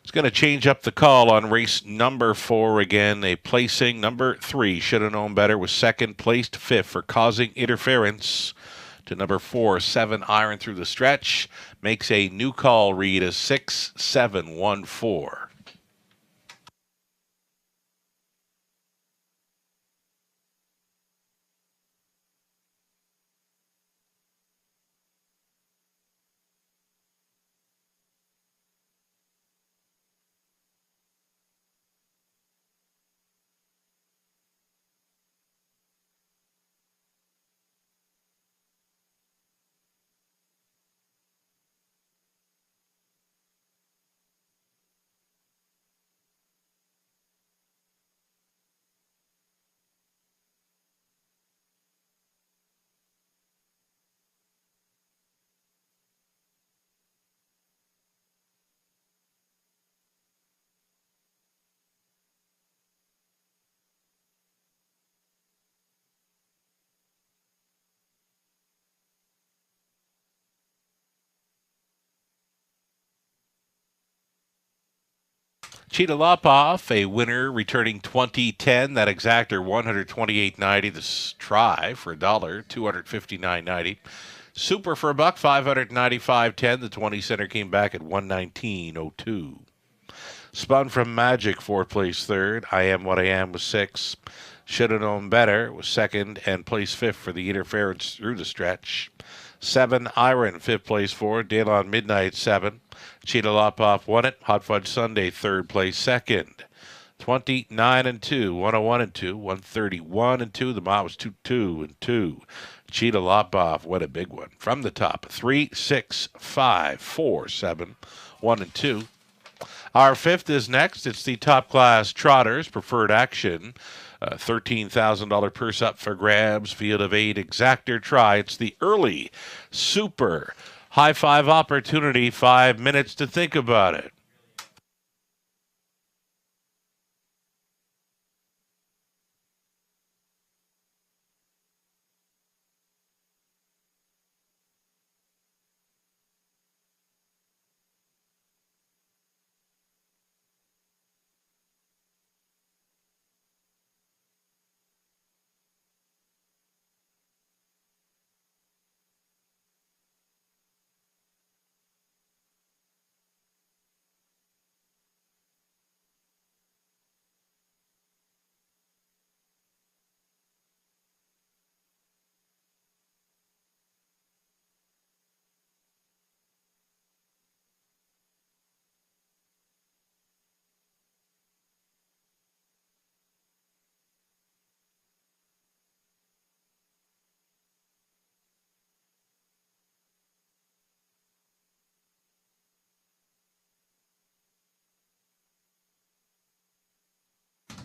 It's going to change up the call on race number 4 again. A placing. Number 3, should have known better, was second, placed fifth for causing interference to number 4, 7 iron through the stretch. Makes a new call read as 6-7-1-4. Cheetah Lopov, a winner returning 2010. That exactor $128.90. This try for $1, $259.90. Super for $1, $595.10. The 20 center came back at $119.02. Spun from Magic, 4th place, 3rd. I Am What I Am was 6. Should have known better was 2nd and placed 5th for the interference through the stretch. 7 Iron, 5th place, 4. Daylon Midnight, 7. Cheetah Lopov won it. Hot Fudge Sunday, 3rd place, 2nd. 29-2, 101-2, 131-2. The mile was 2-2-2. Cheetah Lopov, what a big one. From the top, 3, 6, 5, 4, 7, 1-2. Our 5th is next. It's the Top Class Trotters Preferred Action. $13,000 purse up for grabs. Field of 8 exactor try. It's the early super high five opportunity. 5 minutes to think about it.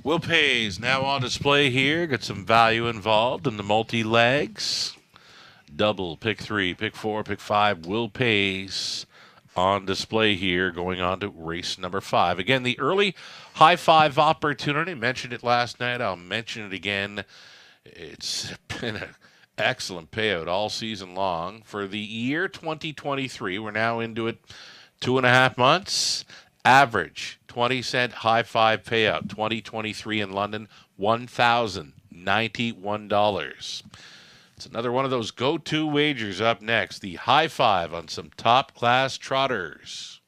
Will Pays now on display here. Got some value involved in the multi-legs. Double, pick 3, pick 4, pick 5. Will Pays on display here going on to race number 5. Again, the early high five opportunity. Mentioned it last night. I'll mention it again. It's been an excellent payout all season long. For the year 2023, we're now into it. 2.5 months, average 20-cent high five payout. 2023 in London, $1,091. It's another one of those go-to wagers up next. The high five on some top-class trotters.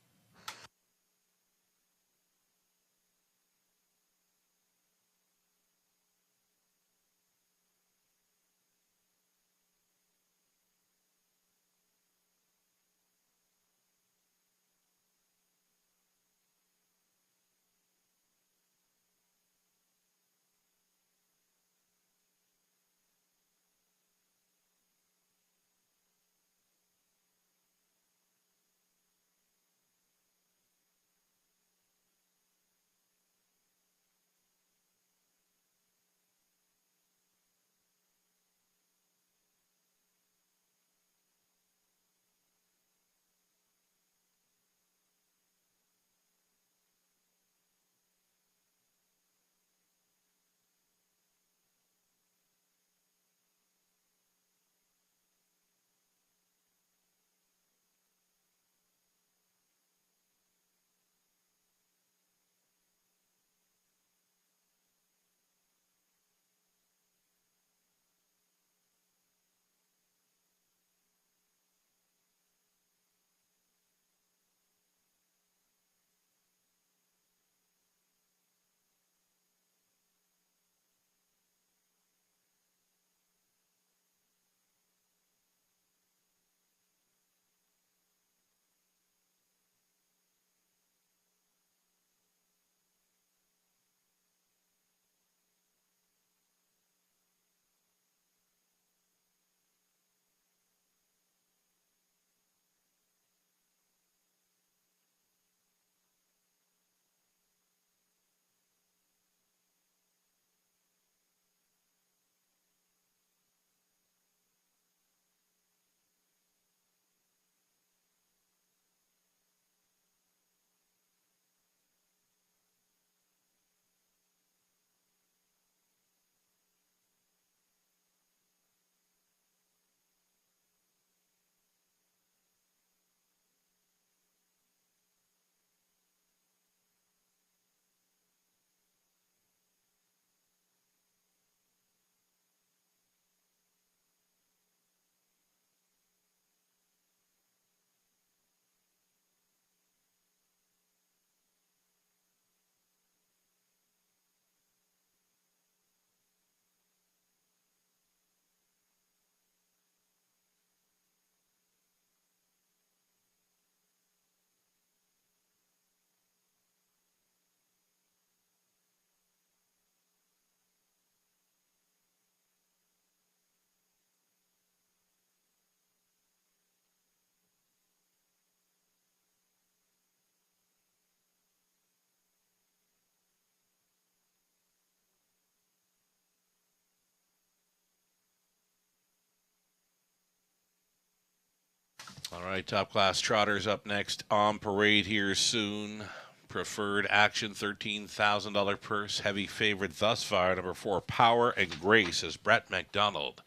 All right, top-class trotters up next on parade here soon. Preferred action, $13,000 purse. Heavy favorite thus far, number 4, Power and Grace, as Brett McDonald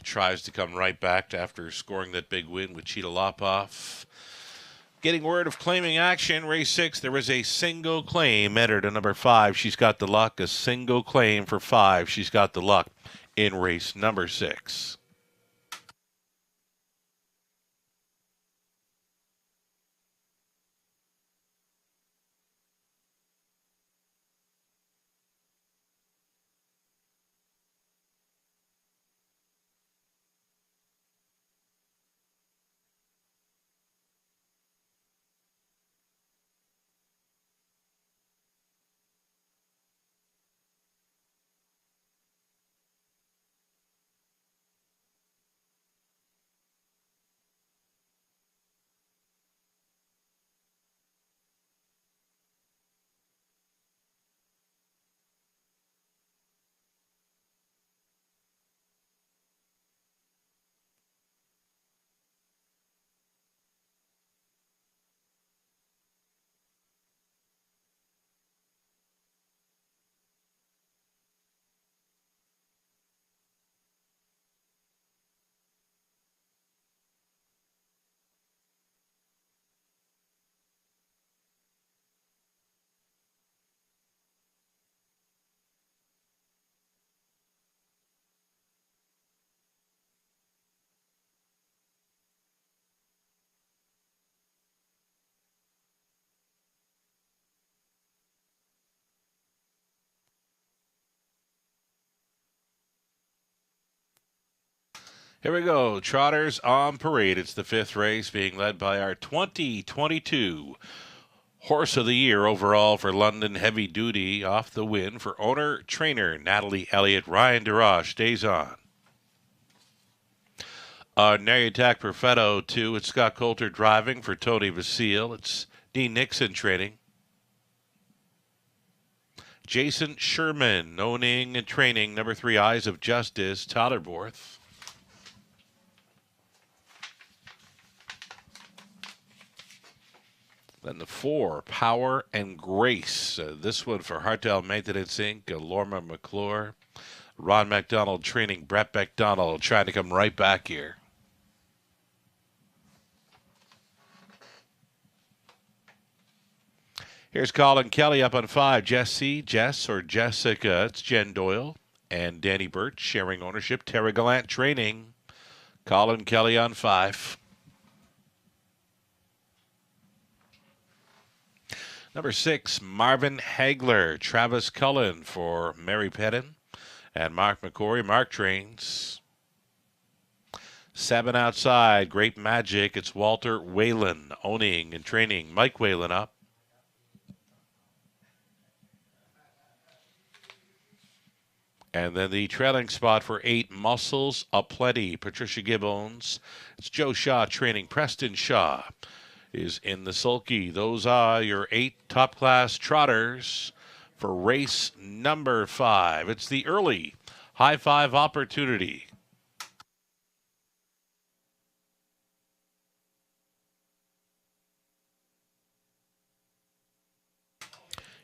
tries to come right back after scoring that big win with Cheetah Lopoff. Getting word of claiming action, race 6, there was a single claim entered at number 5. She's got the luck. A single claim for 5. She's got the luck in race number 6. Here we go. Trotters on parade. It's the 5th race being led by our 2022 Horse of the Year overall for London Heavy Duty. Off the win for owner-trainer Natalie Elliott. Ryan DeRoche stays on. Neriatak Perfetto 2. It's Scott Coulter driving for Tony Vasile. It's Dean Nixon training. Jason Sherman owning and training number 3 Eyes of Justice, Tyler Borth. Then the 4, Power and Grace. This one for Hartel Maintenance Inc., Lorma McClure. Ron McDonald training Brett McDonald, trying to come right back here. Here's Colin Kelly up on 5. Jess or Jessica. It's Jen Doyle and Danny Birch sharing ownership. Terry Gallant training. Colin Kelly on 5. Number 6, Marvin Hagler. Travis Cullen for Mary Pettin and Mark McCory. Mark trains. 7 outside, Great Magic. It's Walter Whalen owning and training. Mike Whalen up. And then the trailing spot for 8, Muscles Aplenty. Patricia Gibbons. It's Joe Shaw training. Preston Shaw is in the sulky. Those are your 8 top-class trotters for race number 5. It's the early high 5 opportunity.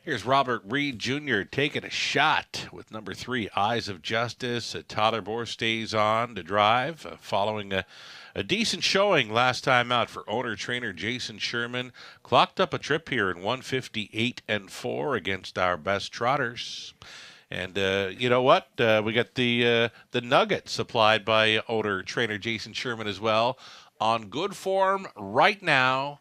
Here's Robert Reed Jr. taking a shot with number 3, Eyes of Justice. Tyler Borth stays on to drive, following a decent showing last time out for owner-trainer Jason Sherman. Clocked up a trip here in 158-4 against our best trotters. And you know what? We got the nugget supplied by owner-trainer Jason Sherman as well. On good form right now.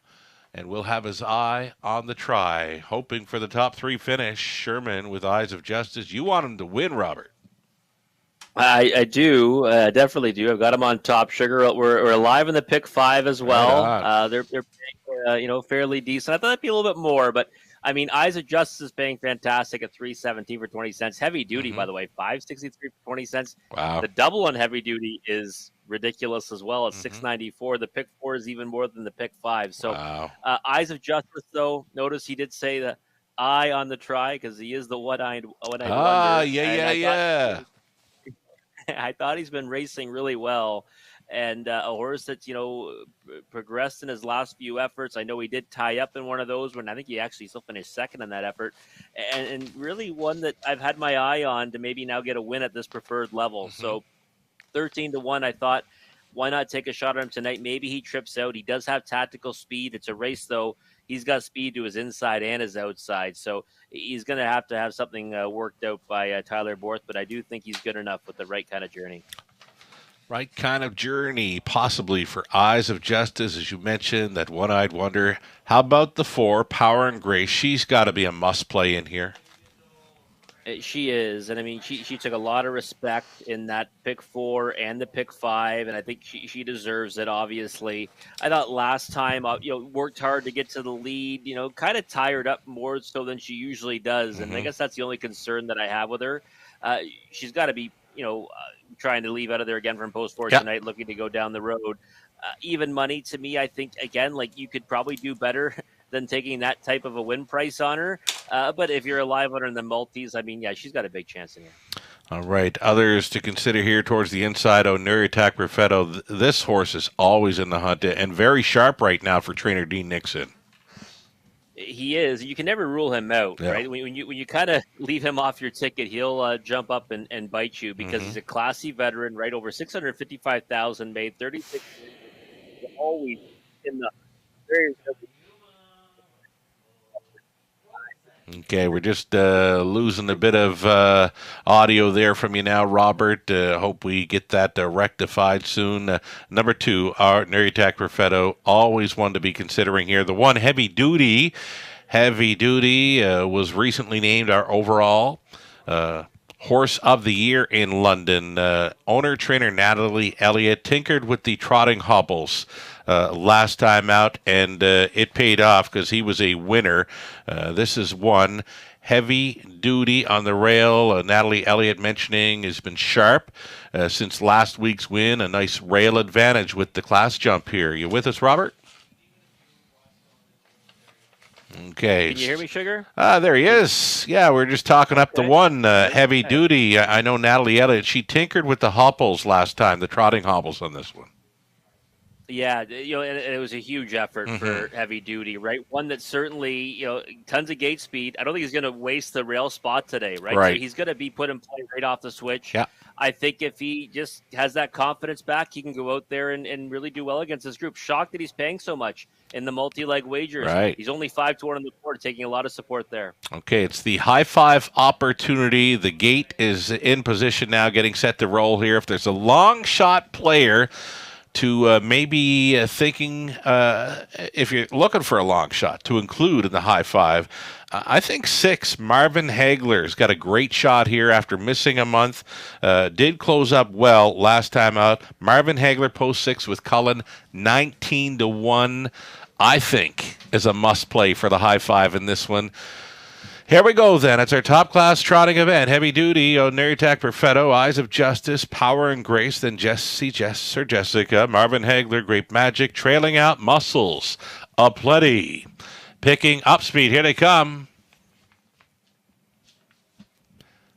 And we'll have his eye on the try, hoping for the top 3 finish. Sherman with Eyes of Justice. You want him to win, Robert. I do, definitely do. I've got him on Top Sugar. We're live in the pick 5 as well. Right they're paying, fairly decent. I thought it'd be a little bit more, but I mean, Eyes of Justice is paying fantastic at $3.17 for 20 cents. Heavy Duty, by the way, $5.63 for 20 cents. Wow. The double on Heavy Duty is ridiculous as well at $6.94. The pick 4 is even more than the pick 5. So, wow. Eyes of Justice, though, notice he did say the eye on the try because he is the one-eyed wonder. Yeah. I thought he's been racing really well. And a horse that's, progressed in his last few efforts. I know he did tie up in one of those when I think he actually still finished second in that effort. And really one that I've had my eye on to maybe now get a win at this preferred level. So 13-1, I thought, why not take a shot at him tonight? Maybe he trips out. He does have tactical speed. It's a race, though. He's got speed to his inside and his outside. So he's going to have something worked out by Tyler Borth. But I do think he's good enough with the right kind of journey. Right kind of journey, possibly for Eyes of Justice, as you mentioned, that one-eyed wonder. How about the 4, Power and Grace? She's got to be a must-play in here. She is, and I mean, she took a lot of respect in that pick 4 and the pick 5, and I think she deserves it. Obviously, I thought last time, worked hard to get to the lead. Kind of tired up more so than she usually does, and I guess that's the only concern that I have with her. She's got to be, trying to leave out of there again from post 4 tonight, looking to go down the road. Even money to me, I think, again, like you could probably do better than taking that type of a win price on her. But if you're alive on her in the multis, I mean, yeah, she's got a big chance in here. All right. Others to consider here towards the inside. Neriatak Perfetto. This horse is always in the hunt and very sharp right now for trainer Dean Nixon. He is. You can never rule him out, right? When you kind of leave him off your ticket, he'll jump up and bite you because he's a classy veteran, right? Over 655,000 made, 36 wins, always in the very. Okay, we're just losing a bit of audio there from you now, Robert. Hope we get that rectified soon. Number 2, our Neriatak Perfetto, always one to be considering here. The 1, Heavy Duty. Heavy Duty was recently named our overall Horse of the Year in London. Owner-trainer Natalie Elliott tinkered with the trotting hobbles last time out, and it paid off because he was a winner. This is one. Heavy Duty on the rail. Natalie Elliott mentioning has been sharp since last week's win. A nice rail advantage with the class jump here. You with us, Robert? Okay. Can you hear me, Sugar? There he is. Yeah, we're just talking up the one, Heavy Duty. I know Natalie Elliott. She tinkered with the hobbles last time, the trotting hobbles on this one. Yeah, and it was a huge effort for Heavy Duty, right? One that certainly, tons of gate speed. I don't think he's going to waste the rail spot today, right? Right. So he's going to be put in play right off the switch. Yeah. I think if he just has that confidence back, he can go out there and really do well against this group. Shocked that he's paying so much in the multi-leg wagers. Right. He's only 5-1 on the board, taking a lot of support there. Okay, it's the high five opportunity. The gate is in position now, getting set to roll here. If there's a long shot player to maybe thinking, if you're looking for a long shot to include in the high five, I think 6, Marvin Hagler's got a great shot here after missing a month. Did close up well last time out. Marvin Hagler post 6 with Cullen, 19-1. I think is a must play for the high five in this one. Here we go, then. It's our top-class trotting event. Heavy Duty, Oneritak Perfetto, Eyes of Justice, Power and Grace, then Jessica, Marvin Hagler, Great Magic, trailing out Muscles, Aplenty, picking up speed. Here they come.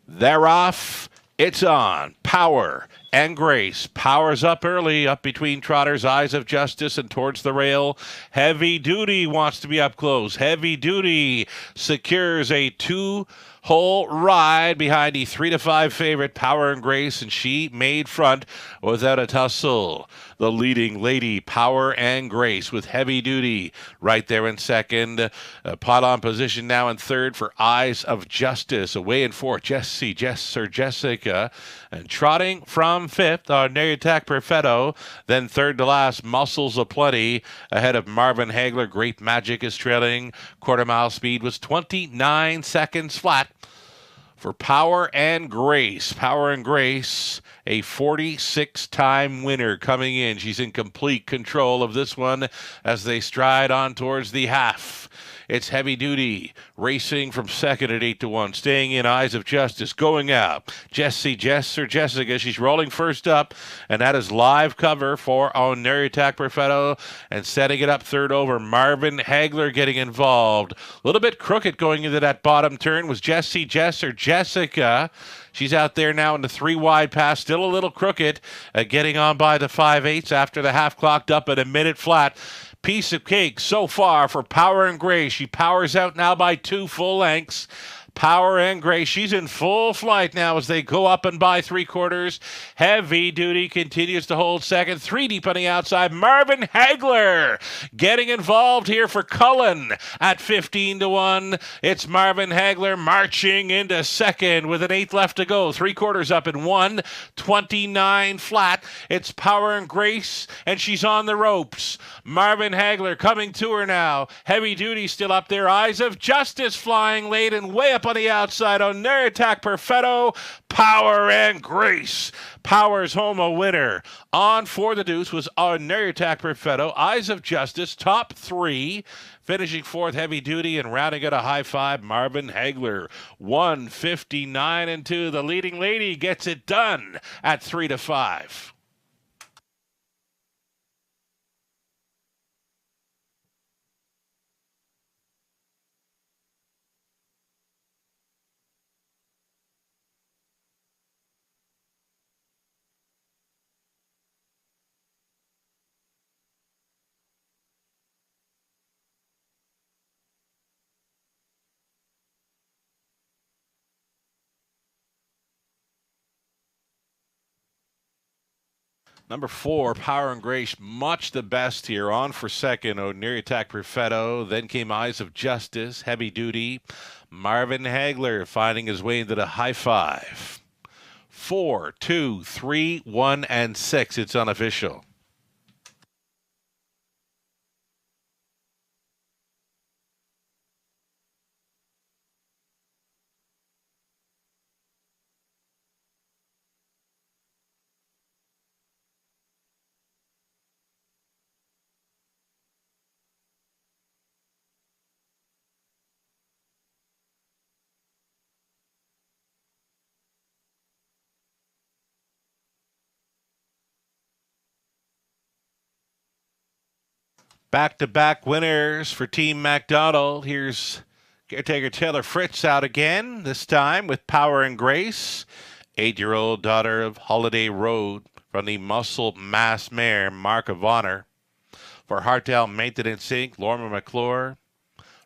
They're off. It's on. Power and Grace. Power's up early, up between trotters, Eyes of Justice, and towards the rail. Heavy Duty wants to be up close. Heavy Duty secures a 2-hole ride behind the 3-5 favorite, Power and Grace, and she made front without a tussle. The leading lady, Power and Grace, with Heavy Duty right there in second. Pot on position now in third for Eyes of Justice. Away in fourth, Jessica. And trotting from fifth, Oneritak Perfetto. Then third to last, Muscles Aplenty. Ahead of Marvin Hagler, Great Magic is trailing. Quarter-mile speed was 29 seconds flat for Power and Grace. Power and Grace, a 46-time winner coming in. She's in complete control of this one as they stride on towards the half. It's Heavy Duty racing from second at 8-1, staying in Eyes of Justice, going out. Jessica, she's rolling first up, and that is live cover for Oneritak Perfetto, and setting it up third over. Marvin Hagler getting involved. A little bit crooked going into that bottom turn was Jessica. She's out there now in the 3 wide pass, still a little crooked, getting on by the 5/8 after the half clocked up at a minute flat. Piece of cake so far for Power and Grace. She powers out now by 2 full lengths. Power and Grace, she's in full flight now as they go up and by 3/4. Heavy Duty continues to hold second. 3 deep on the outside. Marvin Hagler getting involved here for Cullen at 15-1. It's Marvin Hagler marching into second with an 8th left to go. 3/4 up in 1:29 flat. It's Power and Grace, and she's on the ropes. Marvin Hagler coming to her now. Heavy Duty still up there. Eyes of Justice flying late and way up on the outside. Oneritak Perfetto, Power and Grace. Power's home a winner. On for the deuce was Oneritak Perfetto. Eyes of Justice, top 3. Finishing fourth, Heavy Duty, and rounding it a high five, Marvin Hagler. 1:59-2. The leading lady gets it done at 3-5. Number 4, Power and Grace, much the best here. On for second, Oneritak Perfetto. Then came Eyes of Justice, Heavy Duty. Marvin Hagler finding his way into the high five. 4, 2, 3, 1, and 6. It's unofficial. Back-to-back winners for Team MacDonald. Here's caretaker Taylor Fritz out again, this time with Power and Grace. 8-year-old daughter of Holiday Road from the Muscle Mass mare, Mark of Honor. For Hartdale Maintenance Inc., Lorma McClure.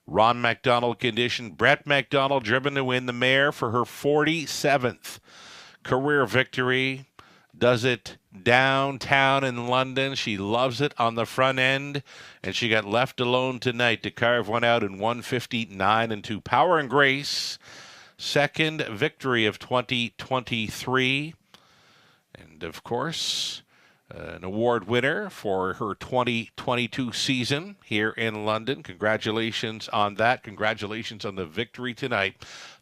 Ron MacDonald conditioned. Brett MacDonald driven to win the mare for her 47th career victory. Does it downtown in London. She loves it on the front end, and she got left alone tonight to carve one out in 159-2. Power and Grace, second victory of 2023. And, of course, an award winner for her 2022 season here in London. Congratulations on that. Congratulations on the victory tonight.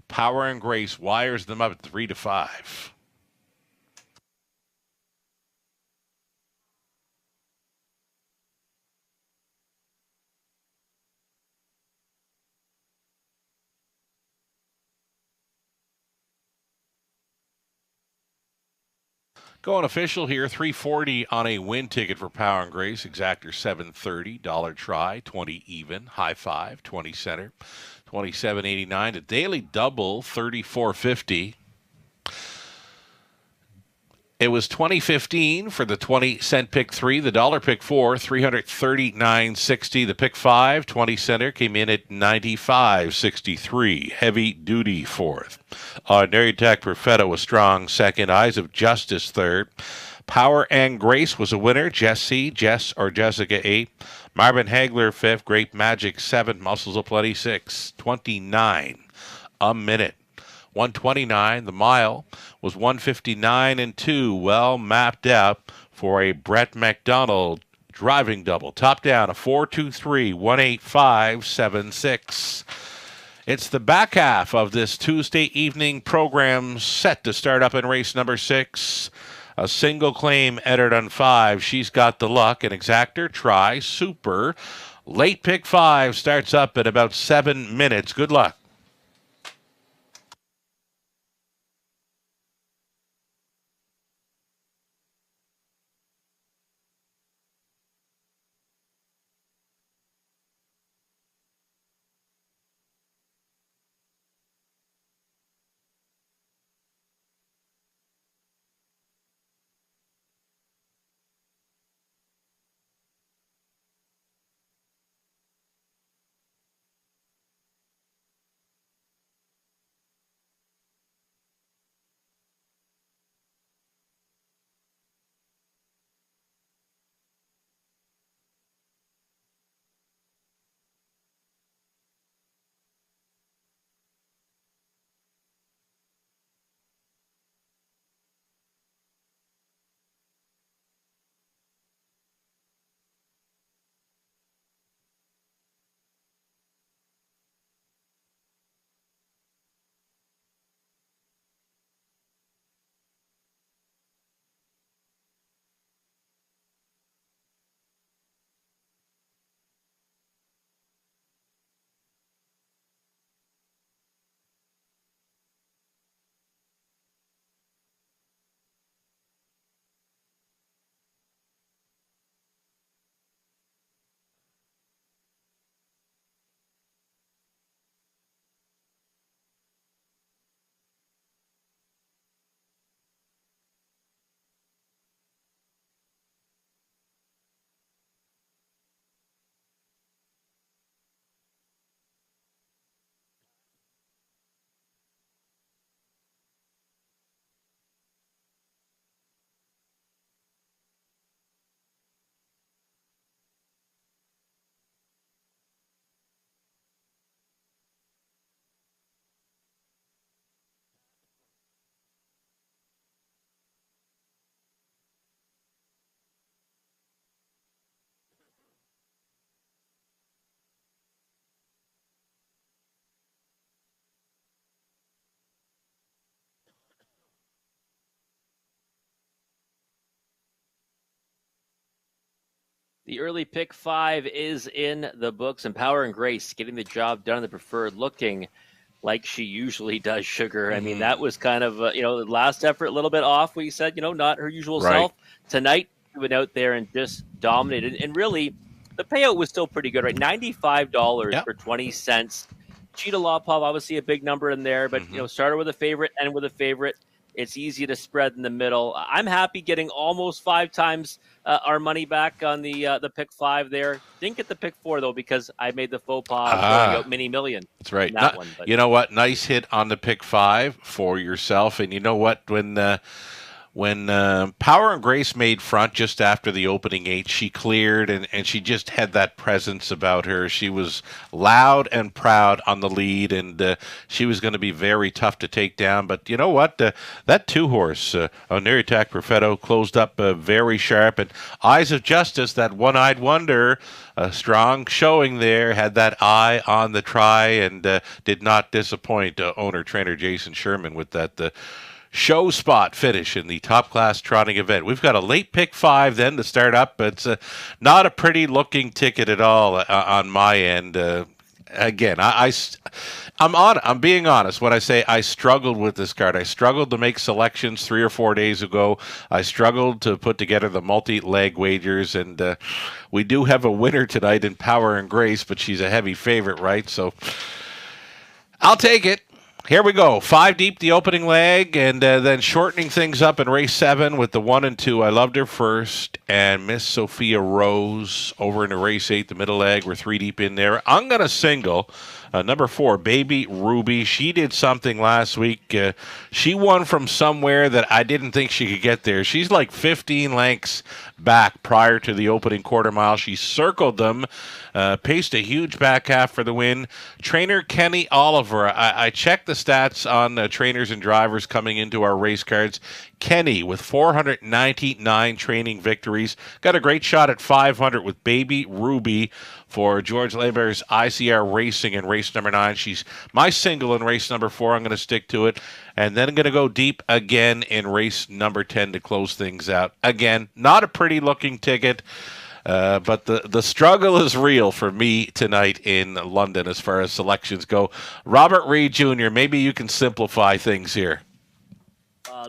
Power and Grace wires them up at 3-5. Going official here, $3.40 on a win ticket for Power and Grace. Exactor $7.30, dollar try, 20 even, high five, 20 center, $27.89. A daily double, $34.50. It was $20.15 for the 20-cent pick 3, the dollar pick 4, $339.60. The pick 5, 20-center, came in at $95.63. Heavy duty fourth. Ordinary Tech Perfetto was strong second. Eyes of Justice third. Power and Grace was a winner. Jess 8. Marvin Hagler 5th. Great Magic 7th. Muscles of Plenty 6. 29 a minute. 129. The mile was 159-2. Well mapped out for a Brett MacDonald driving double. Top down, a 4-2-3, 185-7-6. It's the back half of this Tuesday evening program set to start up in race number 6. A single claim entered on 5. She's got the luck. An exactor, try, super. Late pick 5 starts up in about 7 minutes. Good luck. The early pick 5 is in the books, and Power and Grace getting the job done in the preferred, looking like she usually does, Sugar. I mean, that was kind of, the last effort a little bit off. We said, not her usual self. Tonight, she went out there and just dominated. And really, the payout was still pretty good, right? $95 Yep. for 20 cents. Cheetah Lopov, obviously a big number in there, but started with a favorite, and with a favorite. It's easy to spread in the middle. I'm happy getting almost 5 times our money back on the pick 5 there. Didn't get the pick 4 though, because I made the faux pas of going out mini million. That's right. One, you know what? Nice hit on the pick 5 for yourself. And you know what? When Power and Grace made front just after the opening 8, she cleared, and she just had that presence about her. She was loud and proud on the lead, and she was going to be very tough to take down. But you know what? That 2-horse, Oniritak Perfetto, closed up very sharp. And Eyes of Justice, that one-eyed wonder, a strong showing there, had that eye on the try, and did not disappoint owner-trainer Jason Sherman with that show spot finish in the top class trotting event. We've got a late pick 5 then to start up. It's not a pretty looking ticket at all on my end. Again, I'm being honest when I say I struggled with this card. I struggled to make selections 3 or 4 days ago. I struggled to put together the multi-leg wagers, and we do have a winner tonight in Power and Grace, but she's a heavy favorite, right? So I'll take it. Here we go. 5 deep, the opening leg, and then shortening things up in race 7 with the 1 and 2. I Loved Her First, and Miss Sophia Rose over into race 8, the middle leg. We're 3 deep in there. I'm going to single number 4, Baby Ruby. She did something last week. She won from somewhere that I didn't think she could get there. She's like 15 lengths back prior to the opening quarter mile. She circled them, paced a huge back half for the win. Trainer Kenny Oliver. I checked the stats on trainers and drivers coming into our race cards. Kenny with 499 training victories. Got a great shot at 500 with Baby Ruby for George Leber's ICR Racing in race number 9. She's my single in race number 4. I'm going to stick to it. And then I'm going to go deep again in race number 10 to close things out. Again, not a pretty looking ticket. But the struggle is real for me tonight in London as far as selections go. Robert Reed Jr., maybe you can simplify things here.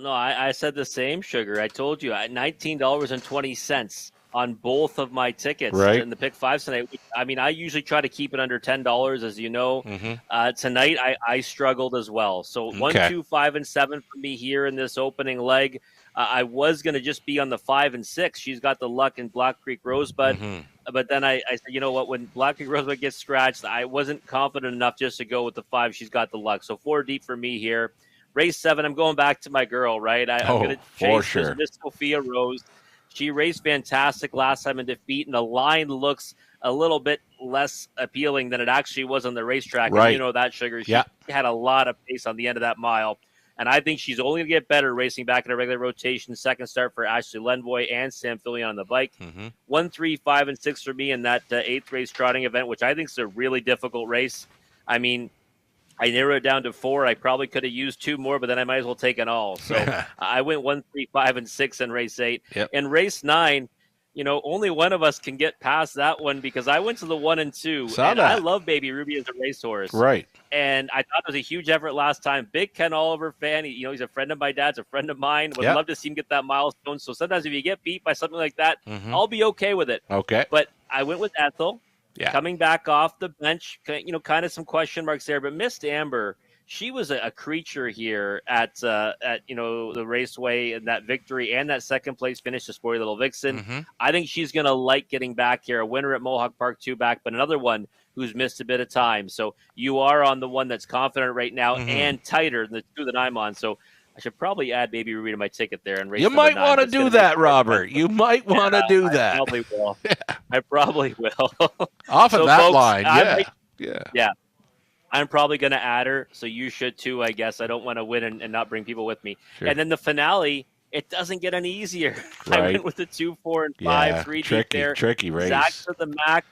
No, I said the same, Sugar. I told you, $19.20 on both of my tickets in the pick 5 tonight. I mean, I usually try to keep it under $10, as you know. Tonight, I struggled as well. So 1, 2, 5, and 7 for me here in this opening leg. I was going to just be on the 5 and 6. She's got the luck in Black Creek Rosebud. But then I said, you know what? When Black Creek Rosebud gets scratched, I wasn't confident enough just to go with the 5. She's got the luck. So 4 deep for me here. Race 7, I'm going back to my girl, right? I'm going to chase Miss Sophia Rose. She raced fantastic last time in defeat, and the line looks a little bit less appealing than it actually was on the racetrack. Right. And you know that, Sugar. She had a lot of pace on the end of that mile. And I think she's only going to get better racing back in a regular rotation. Second start for Ashley Lenvoy and Sam Fillion on the bike. 1, 3, 5, and 6 for me in that 8th race trotting event, which I think is a really difficult race. I mean, I narrowed it down to 4. I probably could have used 2 more, but then I might as well take it all. So I went 1, 3, 5, and 6 in race 8. In race 9, you know, only one of us can get past that one because I went to the 1 and 2. I love Baby Ruby as a racehorse. Right. And I thought it was a huge effort last time. Big Ken Oliver fan. He's a friend of my dad's, a friend of mine. Would love to see him get that milestone. So sometimes if you get beat by something like that, I'll be okay with it. Okay. But I went with Ethel. Coming back off the bench, kind of some question marks there. But Miss Amber, she was a creature here at the Raceway, and that victory and that second place finish to Sporty Little Vixen. I think she's going to like getting back here. A winner at Mohawk Park 2 back, but another one who's missed a bit of time. So you are on the one that's confident right now and tighter than the 2 that I'm on. So I should probably add Baby Ruby to my ticket there. And you might want to do that, Robert. You might want to do that. I probably will. I probably will. Off of that folks, line, yeah. I'm probably going to add her, so you should too, I guess. I don't want to win and not bring people with me. Sure. And then the finale, it doesn't get any easier. Right. I went with the 2, 4, and 5, 3 deep there. Tricky race. Zach to the Mac,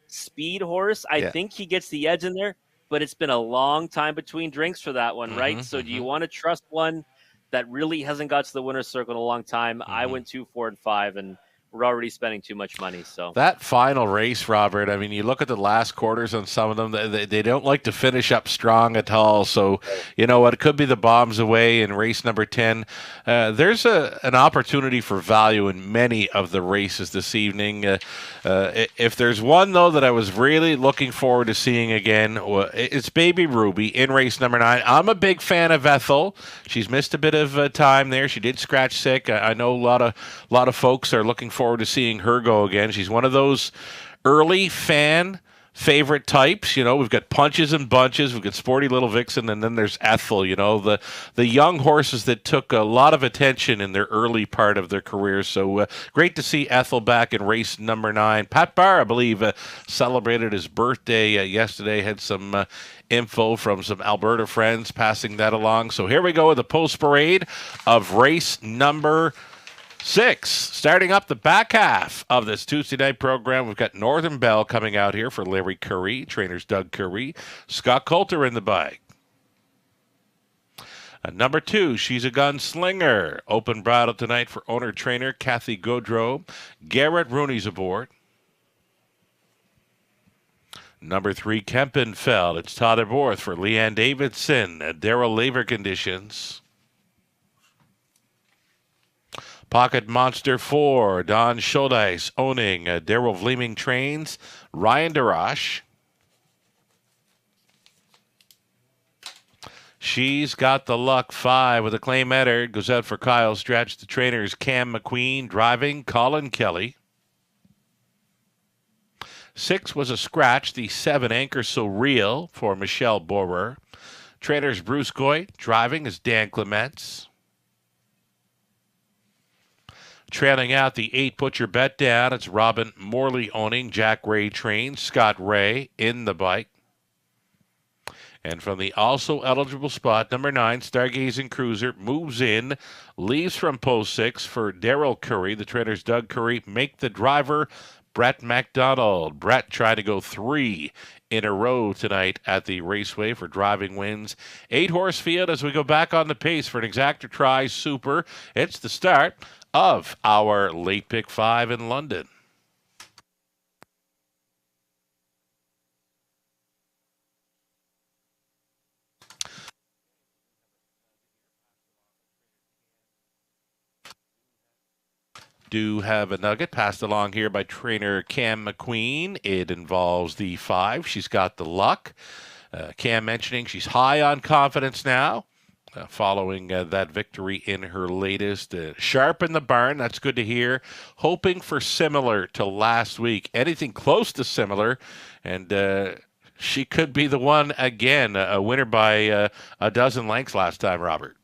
speed horse. I think he gets the edge in there, but it's been a long time between drinks for that one, right? So do you want to trust one that really hasn't got to the winner's circle in a long time? I went 2, 4, and 5, and we're already spending too much money. So that final race, Robert, I mean, you look at the last quarters on some of them, they don't like to finish up strong at all. So, you know what, it could be the bombs away in race number 10. There's an opportunity for value in many of the races this evening. If there's one, though, that I was really looking forward to seeing again, it's Baby Ruby in race number 9. I'm a big fan of Ethel. She's missed a bit of time there. She did scratch sick. I know a lot of folks are looking forward to seeing her go again. She's one of those early fan favorite types. You know, we've got Punches and Bunches, we've got Sporty Little Vixen, and then there's Ethel, you know, the young horses that took a lot of attention in their early part of their careers. So great to see Ethel back in race number 9. Pat Barr, I believe, celebrated his birthday yesterday, had some info from some Alberta friends passing that along. So here we go with the post parade of race number 6. Starting up the back half of this Tuesday night program, we've got Northern Belle coming out here for Larry Curry, trainers Doug Curry, Scott Coulter in the bike. Number 2, She's a Gunslinger. Open bridle tonight for owner-trainer Kathy Gaudreau. Garrett Rooney's aboard. Number 3, Kempenfeld. It's Todd Borth for Leanne Davidson. Daryl Laver conditions. Pocket Monster 4, Don Schuldeis owning Daryl Vleeming trains, Ryan DeRoche. She's Got the Luck 5 with a claim header. Goes out for Kyle Stretch. The trainers Cam McQueen driving, Colin Kelly. 6 was a scratch. The 7 Anchor So Real for Michelle Borer. Trainers Bruce Goit driving is Dan Clements. Trailing out the 8 Put Your Bet Down. It's Robin Morley owning Jack Ray trains. Scott Ray in the bike. And from the also eligible spot, number 9, Stargazing Cruiser moves in, leaves from post 6 for Daryl Curry. The trainers Doug Curry make the driver Brett McDonald. Brett trying to go 3 in a row tonight at the Raceway for driving wins. 8-horse field as we go back on the pace for an Exacta Tri Super. It's the start of our late pick 5 in London. Do have a nugget passed along here by trainer Cam McQueen. It involves the 5. She's Got the Luck. Cam mentioning she's high on confidence now. Following that victory in her latest. Sharp in the barn, that's good to hear. Hoping for similar to last week. Anything close to similar, and she could be the one again. A winner by a dozen lengths last time, Robert.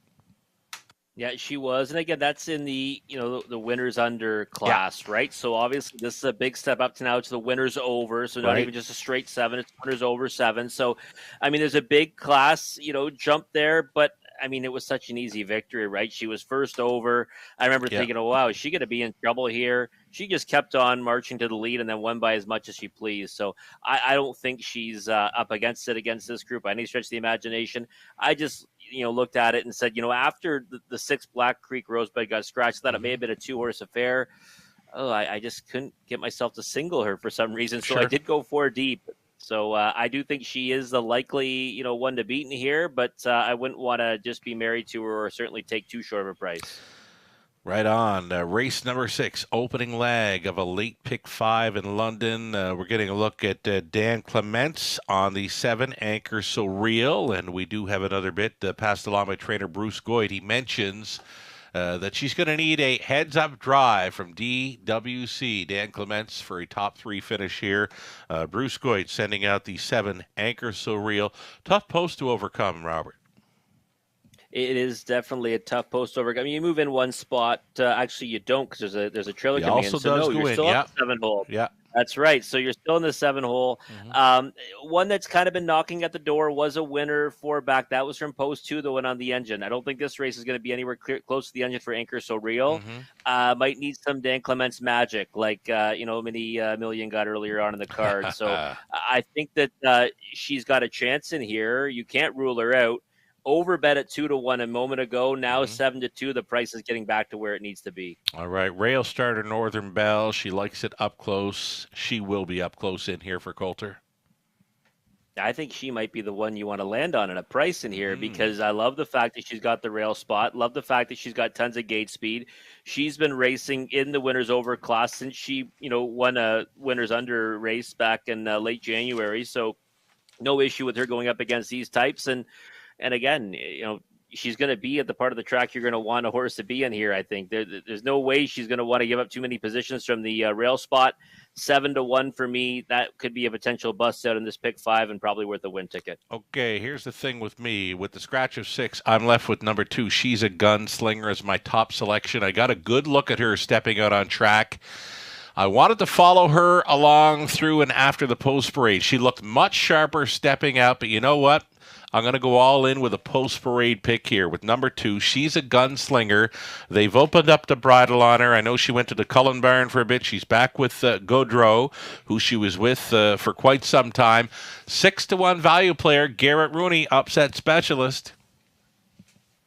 Yeah, she was. And again, that's in the, the winners under class, right? So obviously this is a big step up to now to the winners over. So not even just a straight 7, it's winners over 7. So, I mean, there's a big class, jump there, but I mean, it was such an easy victory, right? She was first over. I remember thinking, oh, wow, is she going to be in trouble here? She just kept on marching to the lead and then won by as much as she pleased. So I don't think she's up against this group by any stretch of the imagination. I just, looked at it and said, after the 6 Black Creek Rosebud got scratched, that it may have been a 2-horse affair. Oh, I just couldn't get myself to single her for some reason. So I did go 4 deep. So I do think she is the likely, one to beat in here, but I wouldn't want to just be married to her or certainly take too short of a price. Right on. Race number 6, opening leg of a late pick 5 in London. We're getting a look at Dan Clements on the 7, Anchor So Real, and we do have another bit passed along by trainer Bruce Goit. He mentions that she's going to need a heads-up drive from DWC, Dan Clements, for a top 3 finish here. Bruce Goit sending out the 7, Anchor So Real. Tough post to overcome, Robert. It is definitely a tough post to overcome. You move in one spot. Actually, you don't because there's a trailer coming in. So no, you're still on the 7 hole. Yeah. That's right. So you're still in the 7 hole. One that's kind of been knocking at the door was a winner for back. That was from post 2, the one on the engine. I don't think this race is going to be anywhere close to the engine for Anchor So Real. Might need some Dan Clements magic, like Mini Million got earlier on in the card. So I think that she's got a chance in here. You can't rule her out. Overbet at 2-1 a moment ago. Now 7-2. The price is getting back to where it needs to be. All right, rail starter Northern Belle. She likes it up close. She will be up close in here for Coulter. I think she might be the one you want to land on at a price in here because I love the fact that she's got the rail spot. Love the fact that she's got tons of gate speed. She's been racing in the winners over class since she, won a winners under race back in late January. So no issue with her going up against these types. And again, she's going to be at the part of the track you're going to want a horse to be in here. I think there's no way she's going to want to give up too many positions from the rail spot. 7-1 for me. That could be a potential bust out in this pick 5 and probably worth a win ticket. Okay, here's the thing with me. With the scratch of 6, I'm left with number 2. She's a Gunslinger as my top selection. I got a good look at her stepping out on track. I wanted to follow her along through and after the post parade. She looked much sharper stepping out, but you know what? I'm going to go all in with a post-parade pick here with number 2. She's a Gunslinger. They've opened up the bridle on her. I know she went to the Cullen Barn for a bit. She's back with Gaudreau, who she was with for quite some time. 6-1 value player, Garrett Rooney, upset specialist.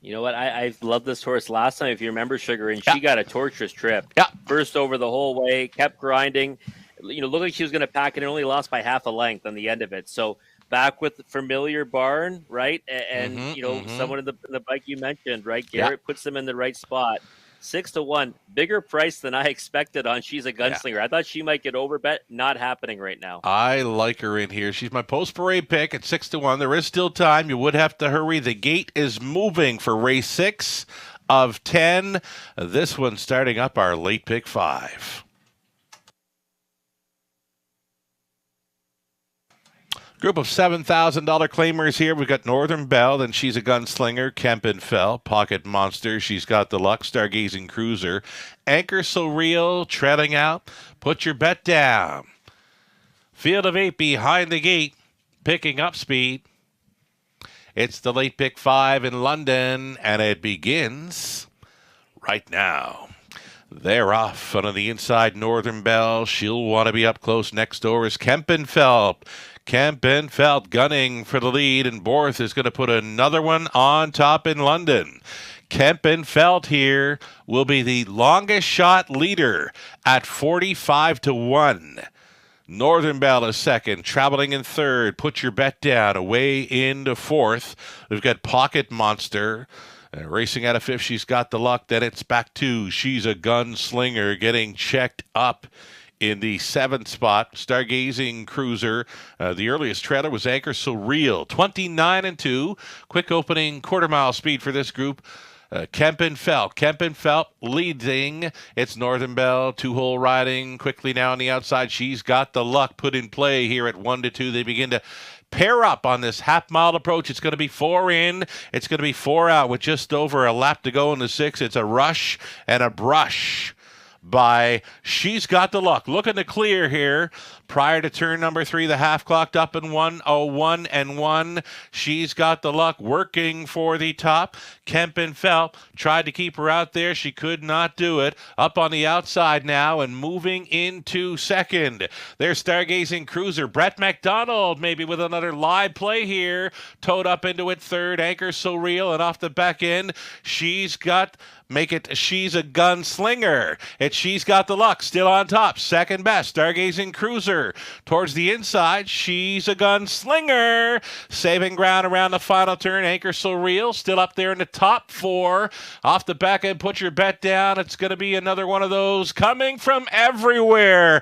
You know what? I loved this horse last time, if you remember, Sugar, and she got a torturous trip. Yeah. First over the whole way, kept grinding. Looked like she was going to pack it and only lost by half a length on the end of it. So back with familiar barn, right? And someone in the bike you mentioned, right? Garrett puts them in the right spot. 6-1, bigger price than I expected on She's a Gunslinger. I thought she might get overbet. Not happening right now. I like her in here. She's my post-parade pick at 6-1. There is still time. You would have to hurry. The gate is moving for race 6 of 10. This one starting up our late pick 5. Group of $7,000 claimers here. We've got Northern Belle, then She's a Gunslinger, Kempenfeld, Pocket Monster, She's Got the Luck, Stargazing Cruiser, Anchor So Real, trailing out, Put Your Bet Down. Field of 8 behind the gate, picking up speed. It's the late pick 5 in London, and it begins right now. They're off on the inside, Northern Belle. She'll want to be up close. Next door is Kempenfeld. Kempenfeld gunning for the lead, and Borth is going to put another one on top in London. Kempenfeld here will be the longest shot leader at 45-1. Northern Belle is second, traveling in third. Put Your Bet Down away into fourth. We've got Pocket Monster. Racing out of fifth, She's Got the Luck. Then it's back to She's a Gunslinger getting checked up in the 7th spot. Stargazing Cruiser. The earliest trailer was Anchor So Real. 29-2. Quick opening quarter-mile speed for this group. Kempenfeld leading. It's Northern Belle, 2-hole riding quickly now on the outside. She's Got the Luck put in play here at 1-2. They begin to pair up on this half-mile approach. It's going to be 4 in. It's going to be 4 out with just over a lap to go in the 6. It's a rush and a brush by She's Got the Luck. Looking to clear here. Prior to turn number 3, the half clocked up in 1:01.1. She's Got the Luck working for the top. Kempenfeld tried to keep her out there. She could not do it. Up on the outside now and moving into second. There's Stargazing Cruiser. Brett McDonald maybe with another live play here. Towed up into it third. Anchor So Real, and off the back end, She's a Gunslinger. She's Got the Luck still on top. Second best. Stargazing Cruiser. Towards the inside, She's a Gunslinger. Saving ground around the final turn. Anchor So Real still up there in the top 4. Off the back end, Put Your Bet Down. It's going to be another one of those coming from everywhere.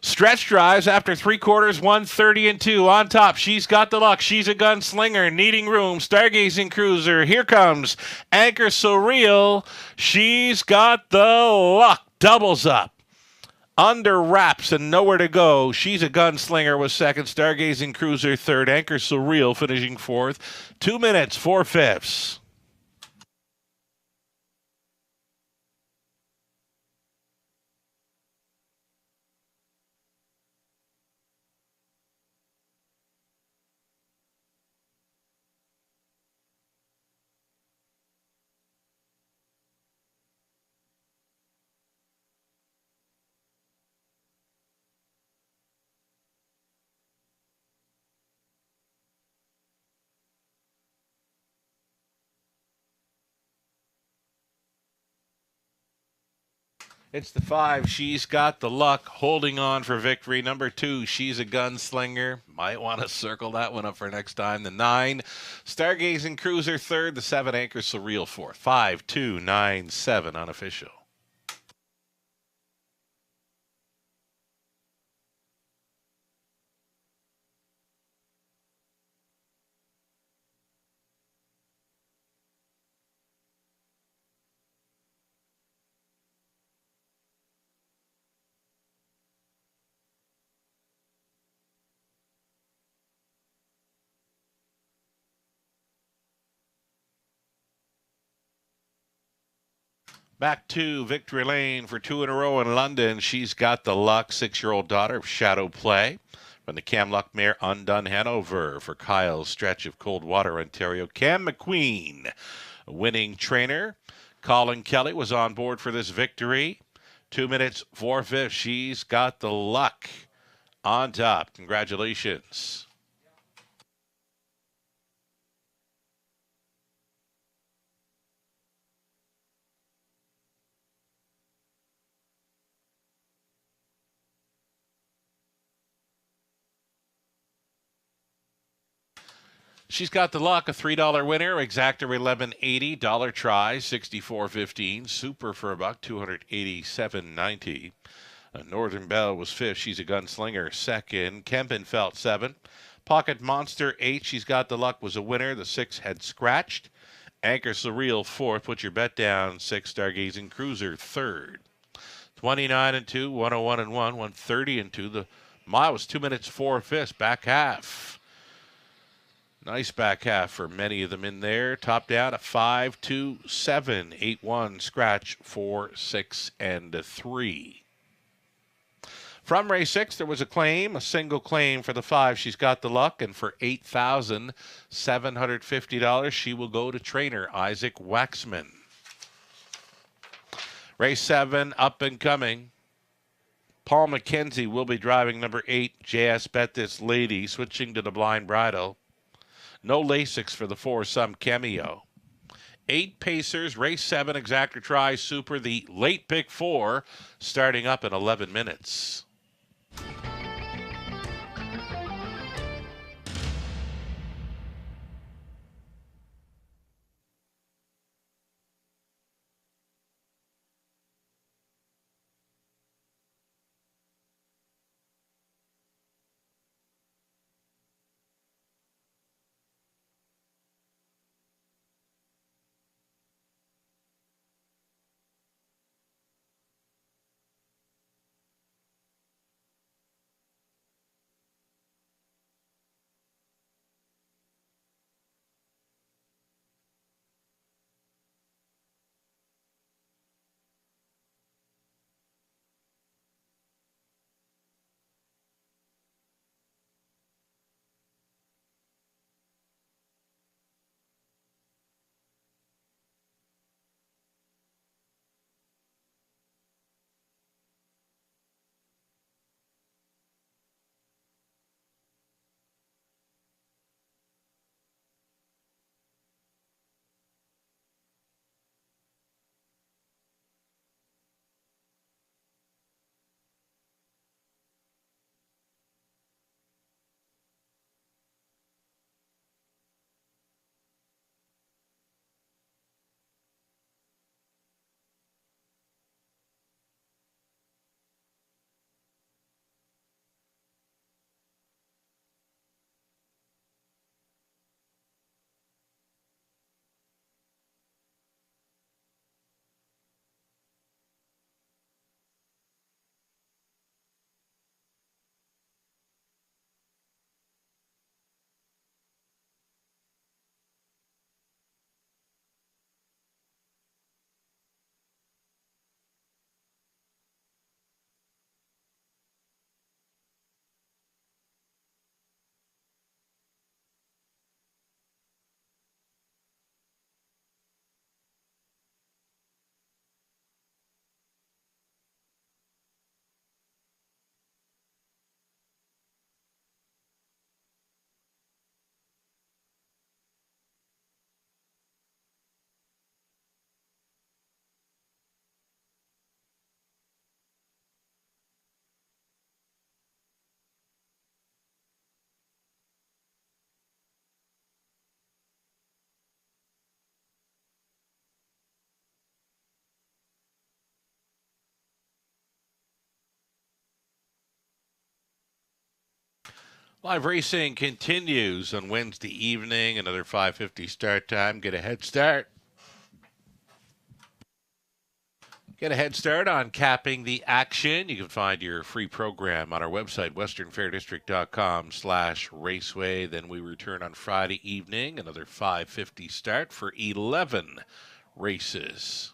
Stretch drives after 3 quarters, 1:30-2. On top, She's Got the Luck. She's a Gunslinger. Needing room. Stargazing Cruiser. Here comes Anchor So Real. She's Got the Luck. Doubles up. Under wraps and nowhere to go. She's a Gunslinger was second. Stargazing Cruiser third. Anchor So Real finishing fourth. 2 minutes, 4/5. It's the 5. She's got the luck, holding on for victory. Number 2, she's a gunslinger. Might want to circle that one up for next time. The 9, Stargazing Cruiser third. The 7, Anchor Surreal fourth. 5, 2, 9, 7 unofficial. Back to Victory Lane for 2 in a row in London. She's got the luck. 6-year-old daughter of Shadow Play. From the Cam Luck mare Undone Hanover for Kyle's Stretch of Coldwater, Ontario. Cam McQueen, winning trainer. Colin Kelly was on board for this victory. 2 minutes, 4/5. She's got the luck on top. Congratulations. She's got the luck, a $3 winner, exactor $11.80, dollar try $64.15, super for $1, $287.90. Northern Belle was 5th. She's a gunslinger. 2nd, Kempenfelt 7. Pocket Monster 8. She's got the luck was a winner. The 6 had scratched. Anchor Surreal 4th. Put your bet down. 6 Stargazing Cruiser 3rd. 29 and 2, 101 and 1, 130 and 2. The mile was 2 minutes 4/5. Back half. Nice back half for many of them in there. Top down a 5, 2, 7, 8, 1, scratch 4, 6, and a 3. From race 6, there was a single claim for the 5. She's got the luck, and for $8,750, she will go to trainer Isaac Waxman. Race 7, up and coming. Paul McKenzie will be driving number 8, JS Bet This Lady, switching to the blind bridle. No Lasix for the 4, Some Cameo. 8 Pacers, race 7, exactor try, super, the late pick 4, starting up in 11 minutes. Live racing continues on Wednesday evening. Another 5:50 start time. Get a head start. Get a head start on capping the action. You can find your free program on our website, westernfairdistrict.com/raceway. Then we return on Friday evening. Another 5:50 start for 11 races.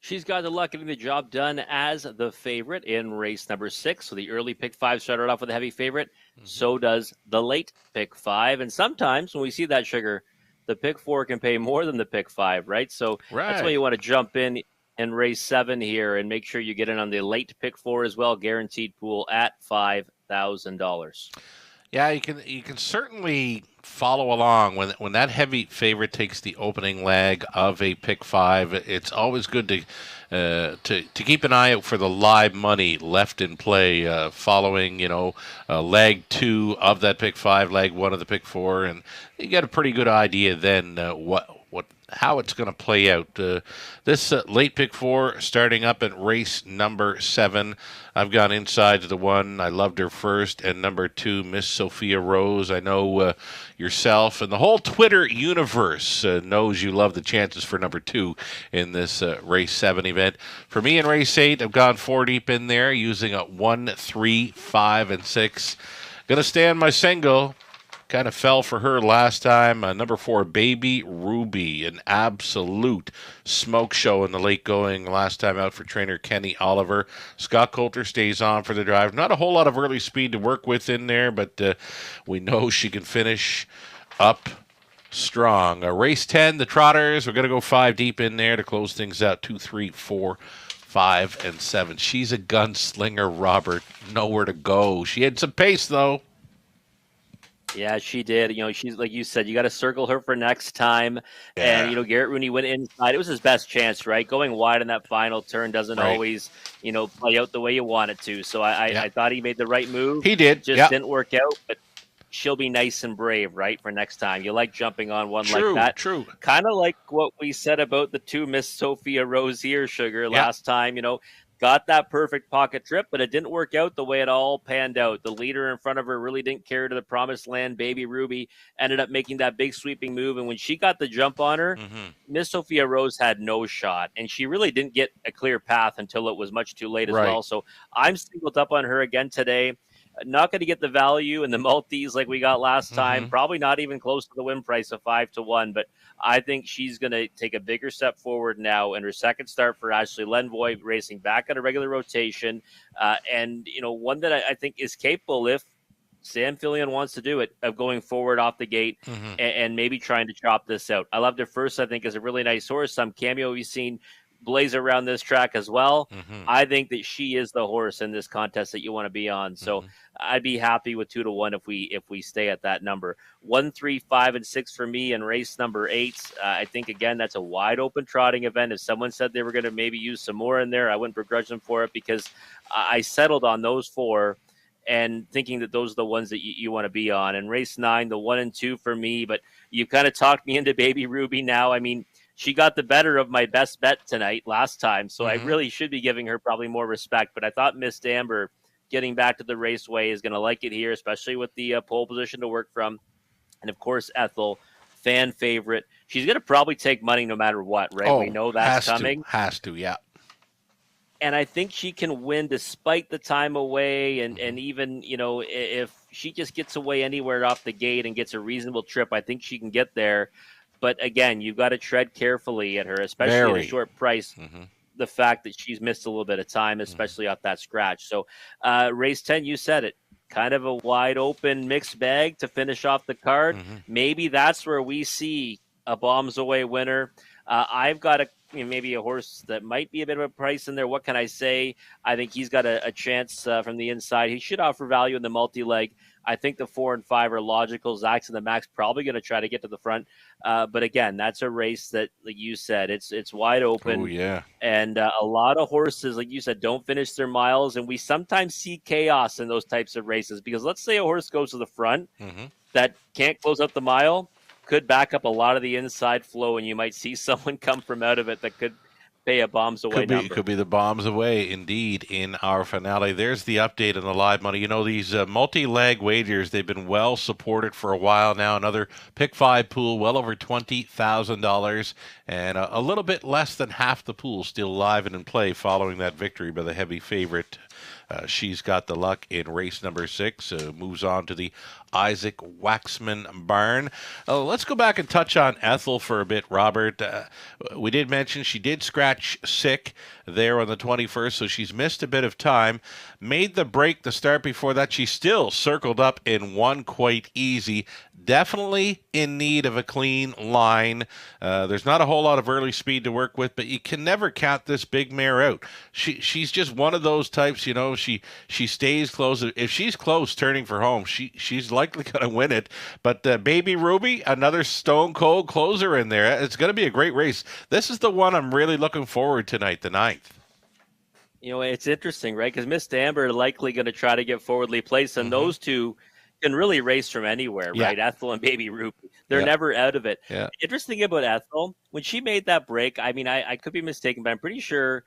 She's got the luck getting the job done as the favorite in race number 6. So the early pick 5 started off with a heavy favorite. So does the late pick 5. And sometimes when we see that, Sugar, the pick 4 can pay more than the pick 5, right? So that's why you want to jump in race 7 here and make sure you get in on the late pick 4 as well. Guaranteed pool at $5,000. Yeah, you can certainly follow along when that heavy favorite takes the opening leg of a pick 5. It's always good to keep an eye out for the live money left in play following leg 2 of that pick 5, leg 1 of the pick 4, and you get a pretty good idea then how it's going to play out. This late pick 4 starting up at race number 7. I've gone inside to the 1. I loved her first, and number 2, Miss Sophia Rose. I know yourself and the whole Twitter universe knows you love the chances for number 2 in this race 7 event. For me in race 8, I've gone 4 deep in there using a 1, 3, 5, and 6. Gonna stand my single. Kind of fell for her last time. Number 4, Baby Ruby, an absolute smoke show in the late going last time out for trainer Kenny Oliver. Scott Coulter stays on for the drive. Not a whole lot of early speed to work with in there, but we know she can finish up strong. Race 10, the Trotters. We're going to go 5 deep in there to close things out. 2, 3, 4, 5, and 7. She's a gunslinger, Robert. Nowhere to go. She had some pace, though. Yeah, she did. She's like you said, you got to circle her for next time. Yeah. And, Garrett Rooney went inside. It was his best chance, right? Going wide in that final turn doesn't always, play out the way you want it to. So I thought he made the right move. He did. Just didn't work out, but she'll be nice and brave, right, for next time. You like jumping on one like that. True. Kind of like what we said about the 2 Miss Sophia Rose here, Sugar, last time, got that perfect pocket trip, but it didn't work out the way it all panned out. The leader in front of her really didn't carry to the promised land. Baby Ruby ended up making that big sweeping move, and when she got the jump on her, Miss Sophia Rose had no shot, and she really didn't get a clear path until it was much too late as well. So I'm singled up on her again today. Not going to get the value in the multis like we got last time. Probably not even close to the win price of 5-1, but I think she's going to take a bigger step forward now in her second start for Ashley Lenvoy, racing back at a regular rotation. And, one that I think is capable, if Sam Fillion wants to do it, of going forward off the gate and maybe trying to chop this out. I loved her first. I think is a really nice horse. Some cameo we've seen blaze around this track as well. I think that she is the horse in this contest that you want to be on. So I'd be happy with 2-1 if we stay at that number. 1, 3, 5, and 6 for me in race number 8. I think again that's a wide open trotting event. If someone said they were going to maybe use some more in there, I wouldn't begrudge them for it because I settled on those 4. And thinking that those are the ones that you want to be on. And race 9, the 1 and 2 for me, but you kind of talked me into Baby Ruby now. I mean, she got the better of my best bet tonight last time, so I really should be giving her probably more respect. But I thought Miss Amber getting back to the raceway is going to like it here, especially with the pole position to work from. And, of course, Ethel, fan favorite. She's going to probably take money no matter what, right? We know that's coming. Has to, yeah. And I think she can win despite the time away. And even, if she just gets away anywhere off the gate and gets a reasonable trip, I think she can get there. But again, you've got to tread carefully at her, especially at a short price. The fact that she's missed a little bit of time, especially off that scratch. So race 10, you said it, kind of a wide open mixed bag to finish off the card. Maybe that's where we see a bombs away winner. I've got maybe a horse that might be a bit of a price in there. What can I say? I think he's got a chance from the inside. He should offer value in the multi-leg. I think the 4 and 5 are logical. Zax and the Max probably going to try to get to the front. But again, that's a race that, like you said, it's wide open. Oh, yeah. And a lot of horses, like you said, don't finish their miles. And we sometimes see chaos in those types of races because let's say a horse goes to the front that can't close up the mile, could back up a lot of the inside flow, and you might see someone come from out of it that could pay a bombs away number. Could be the bombs away, indeed, in our finale. There's the update on the live money. These multi-leg wagers, they've been well supported for a while now. Another pick 5 pool, well over $20,000, and a little bit less than half the pool still live and in play following that victory by the heavy favorite. She's Got the Luck in race number 6. Moves on to the Isaac Waxman Barn. Let's go back and touch on Ethel for a bit, Robert. We did mention she did scratch sick there on the 21st, so she's missed a bit of time. Made the break the start before that. She still circled up in one quite easy. Definitely in need of a clean line. There's not a whole lot of early speed to work with, but you can never count this big mare out. She's just one of those types, she stays close. If she's close turning for home, she's likely going to win it. But Baby Ruby, another stone cold closer in there. It's going to be a great race. This is the one I'm really looking forward tonight, the 9th. It's interesting, right? Because Miss Amber likely going to try to get forwardly placed, and those two can really race from anywhere, right? Ethel and Baby Ruby. They're never out of it. Interesting about Ethel, when she made that break, I mean, I could be mistaken, but I'm pretty sure,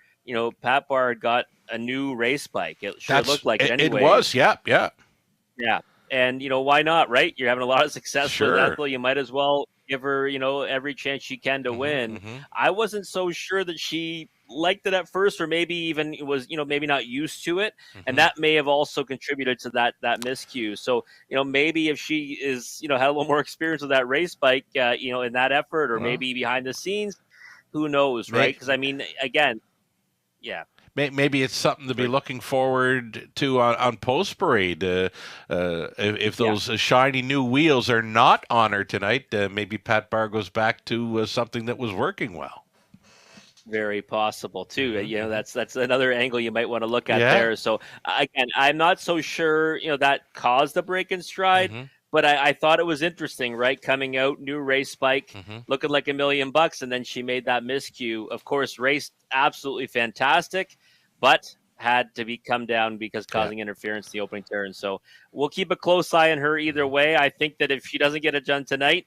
Pat Barr had got a new race bike. It looked like it anyway. It was, yeah. Yeah. And, why not, right? You're having a lot of success with Ethel. You might as well give her, every chance she can to win. I wasn't so sure that she liked it at first, or maybe even was, maybe not used to it. And that may have also contributed to that miscue. So, maybe if she is, had a little more experience with that race bike, in that effort, or maybe behind the scenes, who knows, right? Because, I mean, again, maybe it's something to be looking forward to on Post Parade. If those shiny new wheels are not on her tonight, maybe Pat Barr goes back to something that was working well. Very possible too. That's another angle you might want to look at there. So again, I'm not so sure, that caused the break in stride. But I thought it was interesting, right? Coming out, new race bike, looking like $1 million, and then she made that miscue. Of course, raced absolutely fantastic, but had to be come down because causing interference in the opening turn. So we'll keep a close eye on her either way. I think that if she doesn't get it done tonight,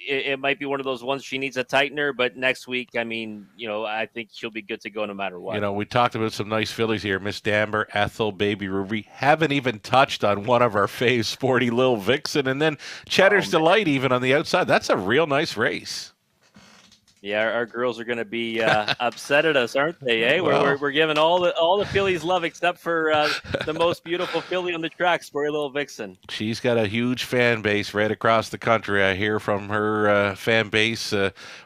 it might be one of those ones she needs a tightener, but next week, I mean, I think she'll be good to go no matter what. We talked about some nice fillies here. Miss Amber, Ethel, Baby Ruby. Haven't even touched on one of our faves, Sporty Lil Vixen, and then Cheddar's Delight even on the outside. That's a real nice race. Yeah, our girls are going to be upset at us, aren't they? Eh? Well, we're giving all the fillies love except for the most beautiful filly on the track, Sporty Little Vixen. She's got a huge fan base right across the country. I hear from her fan base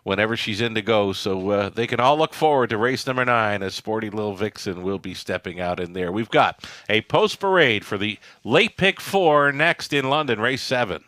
whenever she's in to go. So they can all look forward to race number 9 as Sporty Little Vixen will be stepping out in there. We've got a Post Parade for the late pick 4 next in London, race 7.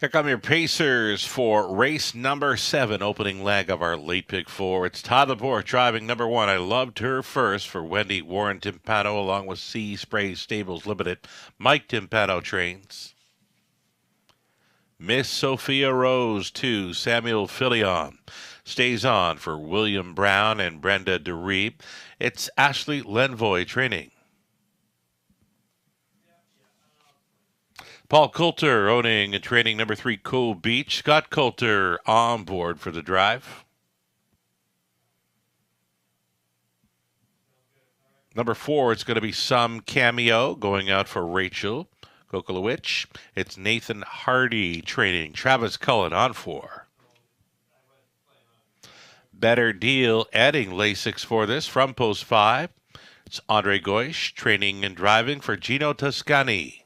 Here come your pacers for race number 7, opening leg of our late pick 4. It's Todd Laporte driving number 1. I loved her first for Wendy Warren Timpano, along with Sea Spray Stables Limited. Mike Timpano trains. Miss Sophia Rose 2, Samuel Filion stays on for William Brown and Brenda DeReeb. It's Ashley Lenvoy training. Paul Coulter owning and training number 3, Cove Beach. Scott Coulter on board for the drive. Number 4, it's going to be Some Cameo going out for Rachel Kokolowicz. It's Nathan Hardy training. Travis Cullen on 4. Better Deal adding Lasix for this from Post 5. It's Andre Goish training and driving for Gino Toscani.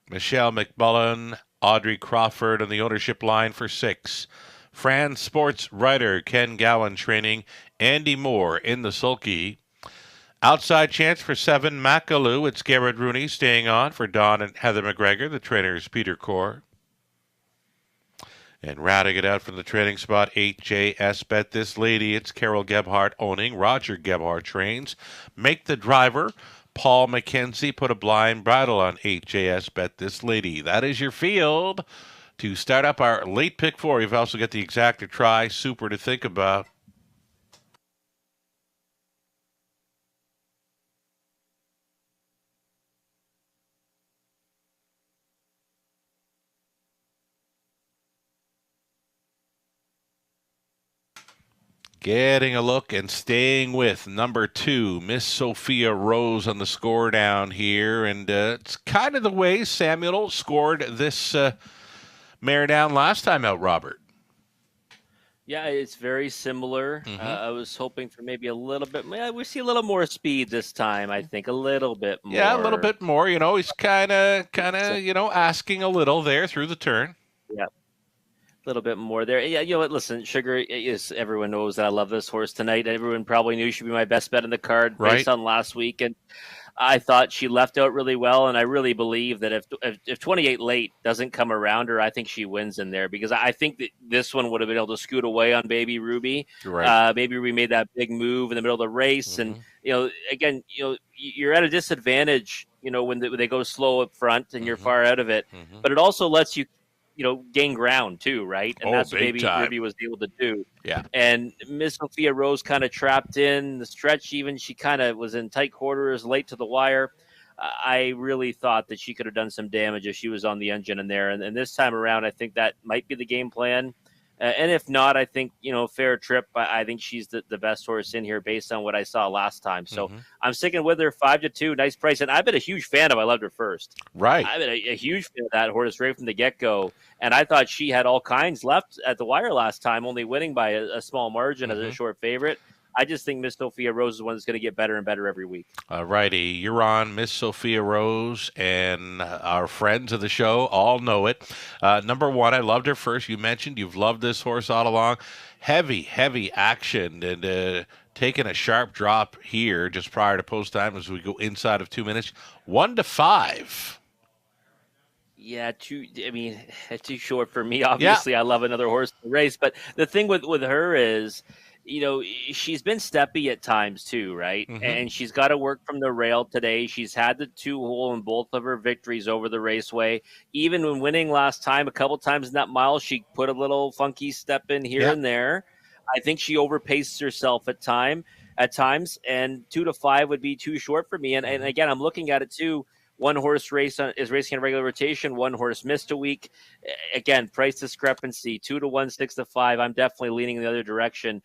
Michelle McMullen, Audrey Crawford on the ownership line for 6. Fran Sports Writer, Ken Gowan training. Andy Moore in the sulky. Outside chance for 7, Macaloo. It's Garrett Rooney staying on for Don and Heather McGregor. The trainers, Peter Core. And routing it out from the training spot, 8JS Bet This Lady. It's Carol Gebhardt owning. Roger Gebhardt trains. Make the driver. Paul McKenzie put a blind bridle on 8JS Bet This Lady. That is your field to start up our late pick 4. You've also got the exacta try, super to think about. Getting a look and staying with number 2, Miss Sophia Rose on the score down here. And it's kind of the way Samuel scored this mare down last time out, Robert. Yeah, it's very similar. I was hoping for maybe a little bit. We see a little more speed this time, I think. A little bit more. Yeah, a little bit more. You know, he's kind of, asking a little there through the turn. Yeah. A little bit more there. Yeah, you know what? Listen, Sugar, is everyone knows that I love this horse tonight. Everyone probably knew she'd be my best bet in the card based on last week. And I thought she left out really well. And I really believe that if 28 late doesn't come around her, I think she wins in there, because I think that this one would have been able to scoot away on Baby Ruby. Right. Baby Ruby made that big move in the middle of the race. And, again, you're at a disadvantage, when they go slow up front and you're far out of it. But it also lets you, gain ground too, right? And that's what Baby Ruby was able to do. Yeah. And Miss Sophia Rose kind of trapped in the stretch. Even she kind of was in tight quarters, late to the wire. I really thought that she could have done some damage if she was on the engine in there. And this time around, I think that might be the game plan. And if not, I think, fair trip. I think she's the best horse in here based on what I saw last time. So I'm sticking with her 5-2, nice price. And I've been a huge fan of. I loved her first. Right. I've been a huge fan of that horse right from the get-go. And I thought she had all kinds left at the wire last time, only winning by a small margin as a short favorite. I just think Miss Sophia Rose is one that's going to get better and better every week. All righty. You're on Miss Sophia Rose, and our friends of the show all know it. Number 1, I loved her first. You mentioned you've loved this horse all along. Heavy action, and taking a sharp drop here just prior to post time as we go inside of 2 minutes. 1-5. Yeah, too short for me. Obviously, I love another horse in the race. But the thing with her is, she's been steppy at times too, right? And she's got to work from the rail today. She's had the 2-hole in both of her victories over the Raceway. Even when winning last time, a couple times in that mile, she put a little funky step in here and there. I think she overpaced herself at times, and 2-5 would be too short for me. And again, I'm looking at it too. One horse is racing in regular rotation. One horse missed a week. Again, price discrepancy, 2-1, 6-5. I'm definitely leaning in the other direction,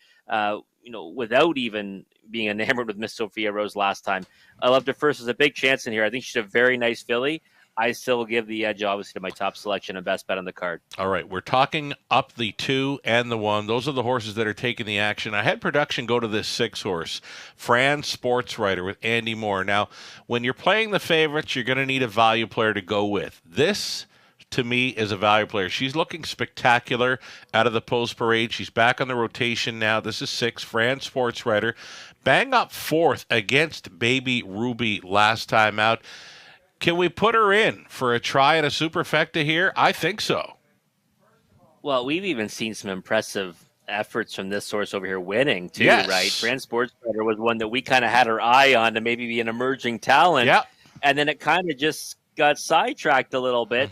without even being enamored with Miss Sophia Rose last time. I loved her first. There's a big chance in here. I think she's a very nice filly. I still give the edge, obviously, to my top selection and best bet on the card. All right, we're talking up the 2 and the 1. Those are the horses that are taking the action. I had production go to this 6 horse, Fran Sports Writer with Andy Moore. Now, when you're playing the favorites, you're going to need a value player to go with. This, to me, is a value player. She's looking spectacular out of the post parade. She's back on the rotation now. This is 6, Fran Sports Writer. Bang up 4th against Baby Ruby last time out. Can we put her in for a try and a superfecta here? I think so. Well, we've even seen some impressive efforts from this source over here winning too, Yes. right? Fran Sportswriter was one that we kind of had our eye on to maybe be an emerging talent. Yeah. And then it kind of just got sidetracked a little bit.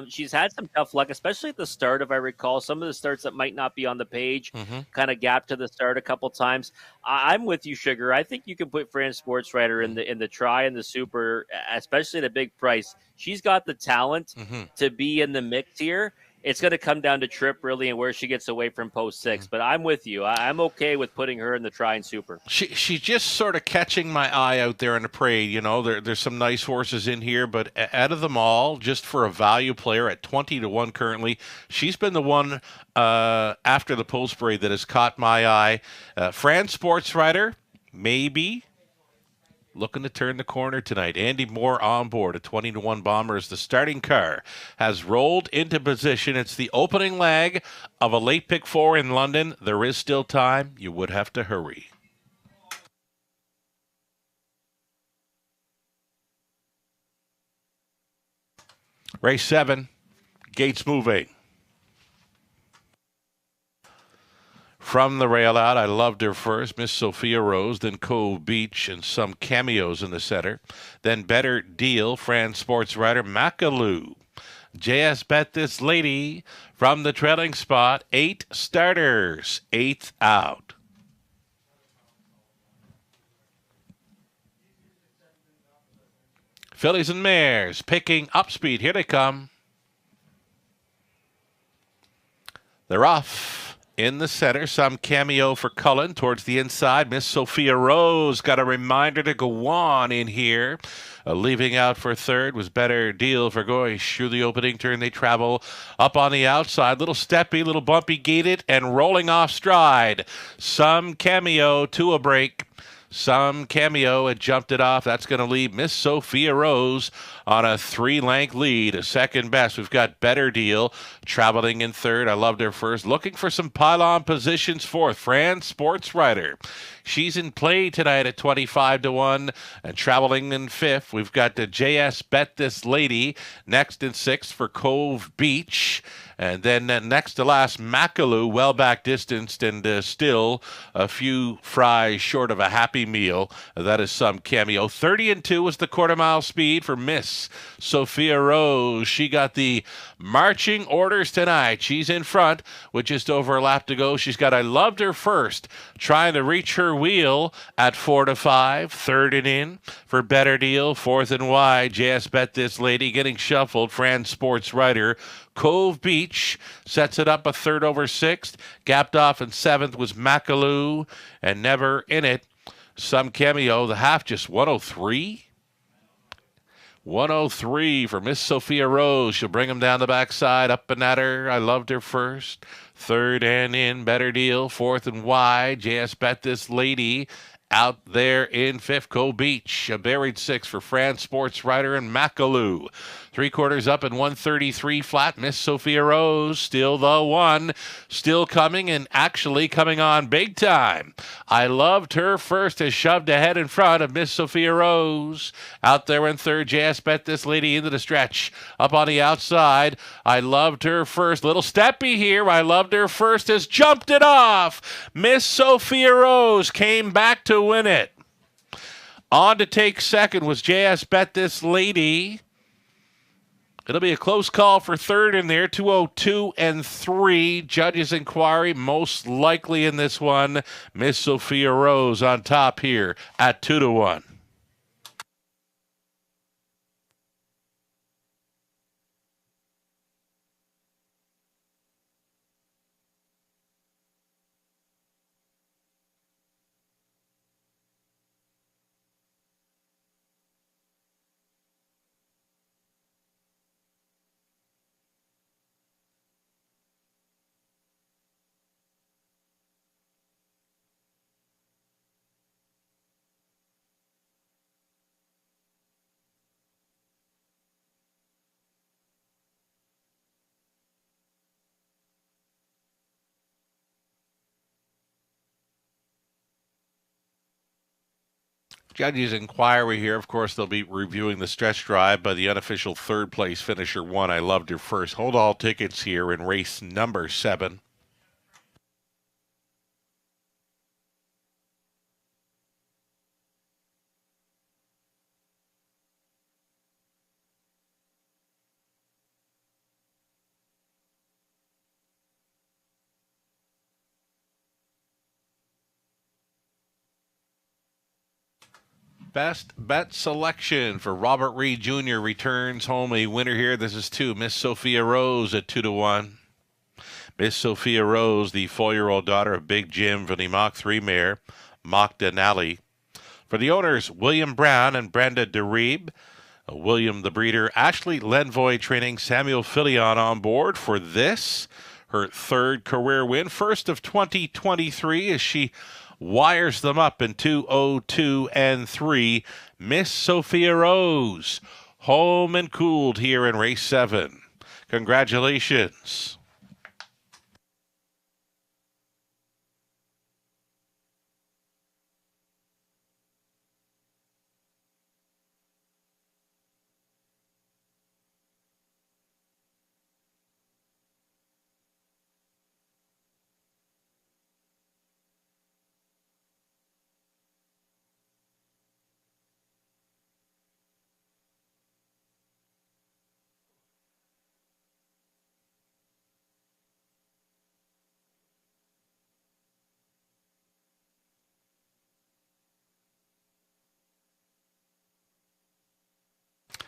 She's had some tough luck, especially at the start, if I recall. Some of the starts that might not be on the page kind of gapped to the start a couple times. I'm with you, Sugar. I think you can put Fran Sportswriter in the try and the super, especially at a big price. She's got the talent to be in the mix here. It's going to come down to trip, really, and where she gets away from post 6. But I'm with you. I'm okay with putting her in the try and super. She's just sort of catching my eye out there in the parade. You know, there's some nice horses in here, but out of them all, just for a value player at 20-1 currently, she's been the one after the post parade that has caught my eye. Fran Sportswriter, maybe. Looking to turn the corner tonight. Andy Moore on board. A 20-1 bomber as the starting car has rolled into position. It's the opening leg of a late pick 4 in London. There is still time. You would have to hurry. Race 7. Gates moving. From the rail out, I loved her first, Miss Sophia Rose, then Cove Beach, and some cameos in the center. Then Better Deal, Fran Sportswriter, Macaloo. JS Bet This Lady from the trailing spot, 8 starters, 8th out. Fillies and Mares picking up speed. Here they come. They're off. In the center, some cameo for Cullen towards the inside. Miss Sophia Rose got a reminder to go on in here. Leaving out for third was Better Deal for going through the opening turn. They travel up on the outside. Little steppy, little bumpy gated, and rolling off stride. Some cameo to a break. Some cameo had jumped it off. That's going to leave Miss Sophia Rose on a 3-length lead. A second best. We've got Better Deal traveling in third. I loved her first. Looking for some pylon positions fourth. Fran Sportswriter. She's in play tonight at 25-1 and traveling in fifth. We've got the JS Bet This Lady next in sixth for Cove Beach. And then next to last, Macaloo, well back distanced and still a few fries short of a happy meal. That is some cameo. 30-2 was the quarter-mile speed for Miss Sophia Rose. She got the marching orders tonight. She's in front with just over a lap to go. She's got I Loved Her First, trying to reach her wheel at 4-5. Third and in for Better Deal. Fourth and wide. JS Bet This Lady getting shuffled. Fran Sportswriter. Cove Beach sets it up a third over sixth. Gapped off in seventh was Macaloo, and Never In It. Some cameo. The half just 103. 103 for Miss Sophia Rose. She'll bring him down the backside, up and at her. I Loved Her First. Third and in, Better Deal. Fourth and wide. JS Bet This Lady. Out there in fifth, Cove Beach. A buried six for Fran Sportswriter and Macaloo. 3/4 up and 133 flat. Miss Sophia Rose, still the one. Still coming and actually coming on big time. I Loved Her First has shoved ahead in front of Miss Sophia Rose. Out there in third, JS Bet This Lady into the stretch. Up on the outside, I Loved Her First. Little steppy here. I Loved Her First has jumped it off. Miss Sophia Rose came back to win it. On to take second was JS Bet This Lady. It'll be a close call for third in there, 202 and 3. Judges' inquiry, most likely in this one. Miss Sophia Rose on top here at 2-1. Judges' inquiry here, of course, they'll be reviewing the stretch drive by the unofficial third place finisher, One I Loved Her First. Hold all tickets here in race number 7. Best bet selection for Robert Reed Jr. returns home a winner here. This is 2, Miss Sophia Rose at 2-1. Miss Sophia Rose, the 4-year-old daughter of Big Jim from the Mach 3 mare, Mach Denali. For the owners, William Brown and Brenda DeReeb. William the breeder, Ashley Lenvoy training Samuel Filion on board for this, her third career win, first of 2023, as she wires them up in 2:02 and 3. Miss Sophia Rose, home and cooled here in race 7. Congratulations.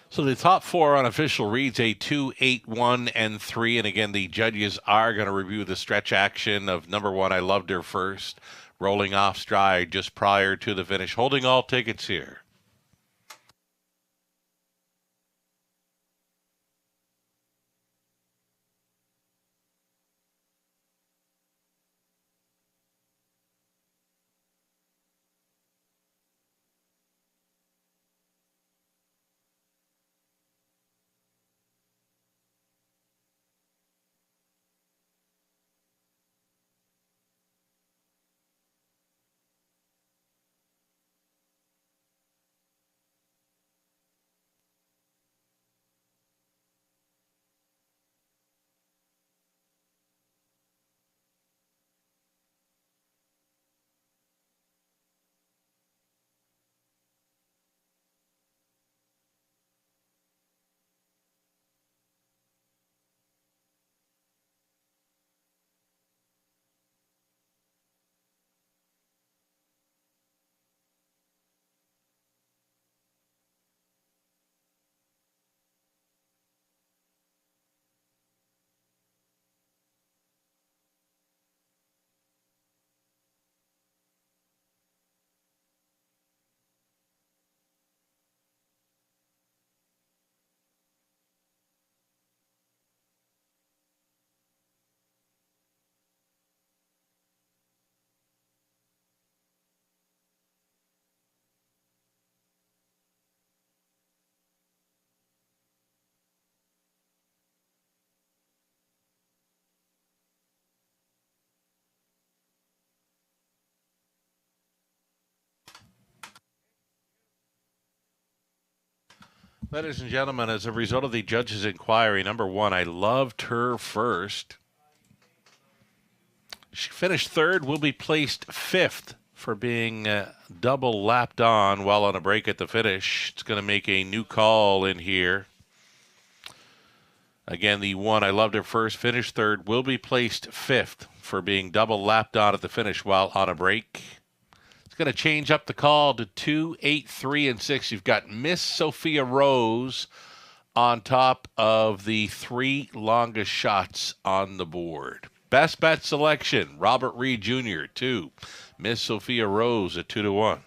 So the top 4 unofficial reads a 2, 8, 1, and 3. And again, the judges are going to review the stretch action of number 1, I Loved Her First, rolling off stride just prior to the finish. Holding all tickets here. Ladies and gentlemen, as a result of the judge's inquiry, number 1, I Loved Her First. She finished third, will be placed 5th for being double lapped on while on a break at the finish. It's going to make a new call in here. Again, the 1, I Loved Her First, finished third, will be placed 5th for being double lapped on at the finish while on a break. Going to change up the call to 2, 8, 3, and 6. You've got Miss Sophia Rose on top of the 3 longest shots on the board. Best bet selection, Robert Reed Jr., 2. Miss Sophia Rose at 2-1.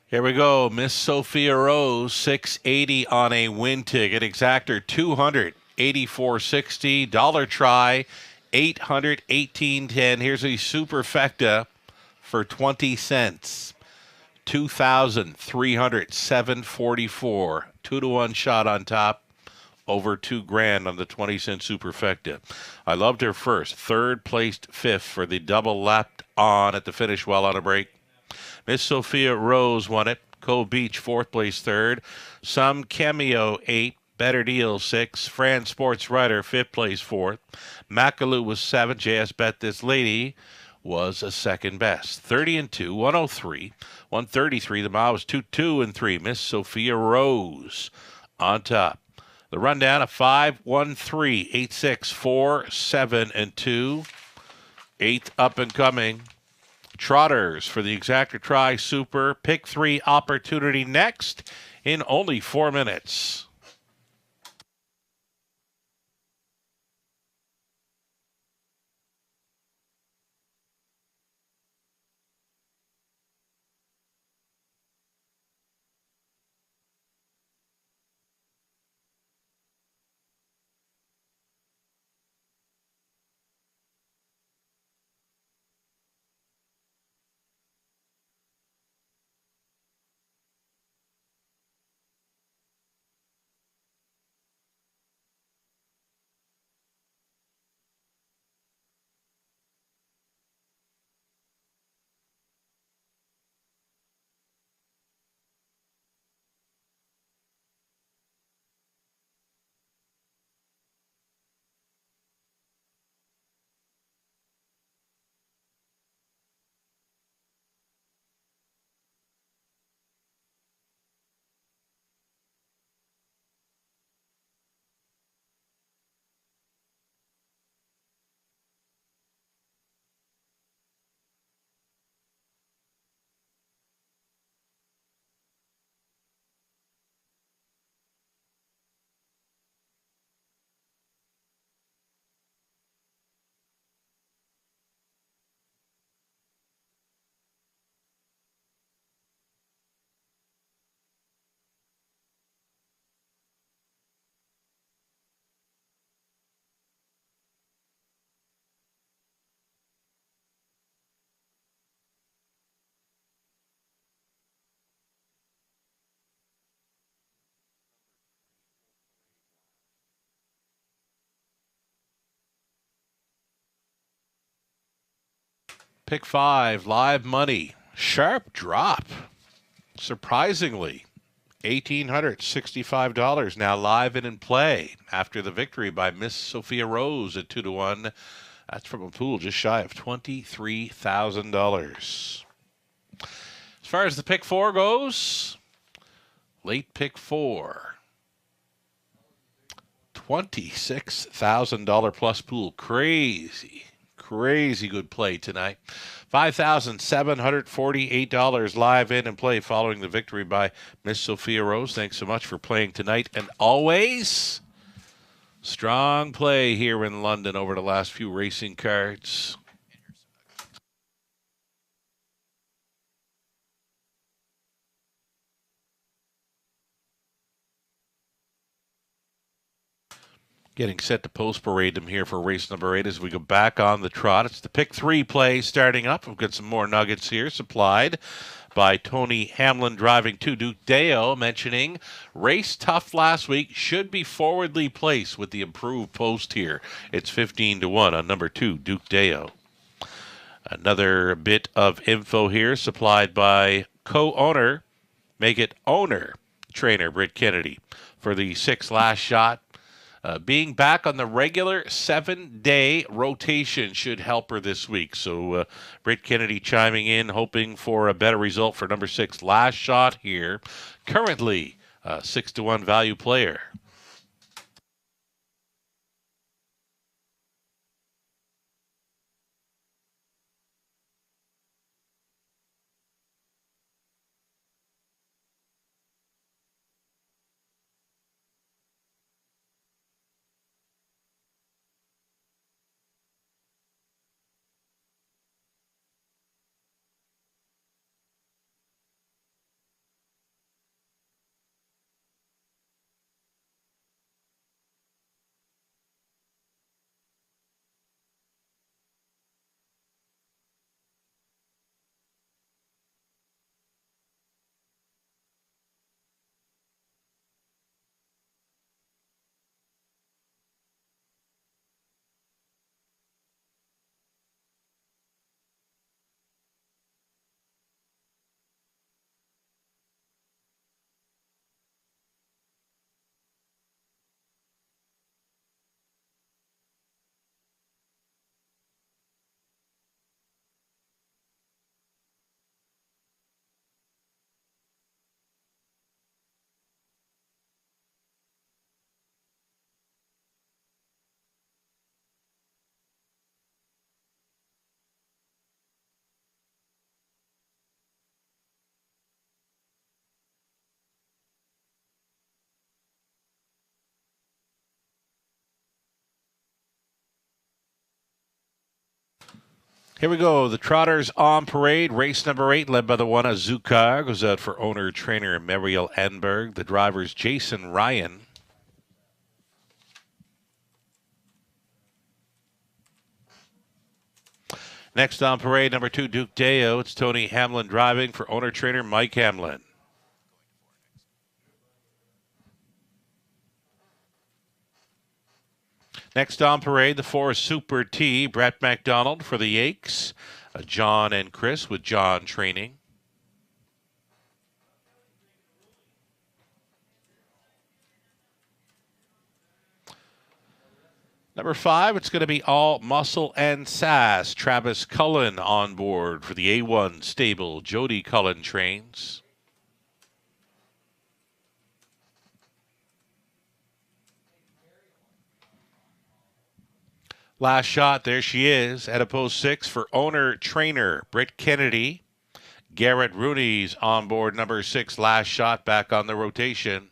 Here we go. Miss Sophia Rose, 680 on a win ticket. Exactor, 284.60. Dollar try, 818.10. Here's a superfecta for 20 cents. 2,307.44. 2-to-1 shot on top. Over $2,000 on the 20-cent superfecta. I loved her first. Third placed fifth for the double lapped on at the finish while on a break. Miss Sophia Rose won it. Cove Beach, fourth place third. Some Cameo, 8. Better Deal, 6. Fran Sports Rider, fifth place fourth. Macaloo was 7. JS Bet This Lady was a second best. 30-2, 103. 133. The mile was 2-2-3. Miss Sophia Rose on top. The rundown of 5, 1, 3, 8, 6, 4, 7, and 2. Eighth up and coming. Trotters for the Exactor Try Super. Pick 3 opportunity next in only 4 minutes. Pick 5, live money. Sharp drop. Surprisingly. $1,865 now live and in play after the victory by Miss Sophia Rose at 2-to-1. That's from a pool just shy of $23,000. As far as the pick 4 goes, late pick 4. $26,000 plus pool. Crazy good play tonight. $5,748 live in and play following the victory by Miss Sophia Rose. Thanks so much for playing tonight and always. Strong play here in London over the last few racing cards. Getting set to post parade them here for race number 8 as we go back on the trot. It's the pick 3 play starting up. We've got some more nuggets here supplied by Tony Hamlin driving to Duke Deo, mentioning race tough last week, should be forwardly placed with the improved post here. It's 15-1 on number 2, Duke Deo. Another bit of info here supplied by co-owner, make it owner, trainer Britt Kennedy for the 6 last shot. Being back on the regular 7-day rotation should help her this week. So Britt Kennedy chiming in, hoping for a better result for number 6 last shot here. Currently 6-1 value player. Here we go. The Trotters on parade. Race number 8, led by the one Azúcar, goes out for owner-trainer Mariel Enberg. The driver's Jason Ryan. Next on parade, number 2, Duke Deo. It's Tony Hamlin driving for owner-trainer Mike Hamlin. Next on parade, the 4 Super T, Brett McDonald for the Yakes. John and Chris with John training. Number 5, it's going to be all muscle and sass. Travis Cullen on board for the A1 stable. Jody Cullen trains. Last shot, there she is, at a post 6 for owner-trainer Britt Kennedy. Garrett Rooney's on board, number 6, last shot, back on the rotation.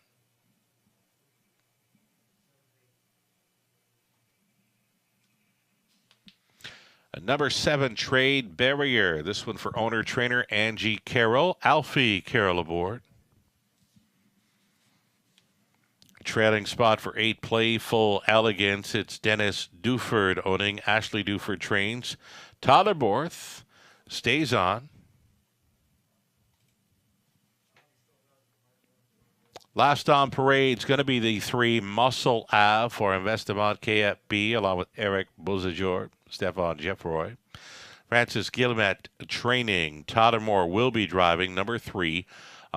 A number 7, Trade Barrier. This one for owner-trainer Angie Carroll. Alfie Carroll aboard. Trailing spot for 8, Playful Elegance. It's Dennis Duford owning. Ashley Duford trains. Tyler Borth stays on. Last on parade is going to be the 3, Muscle Ave for Investissement KFB, along with Eric Bozajor, Stefan Jeffroy. Francis Guillemette training. Tyler Moore will be driving number 3,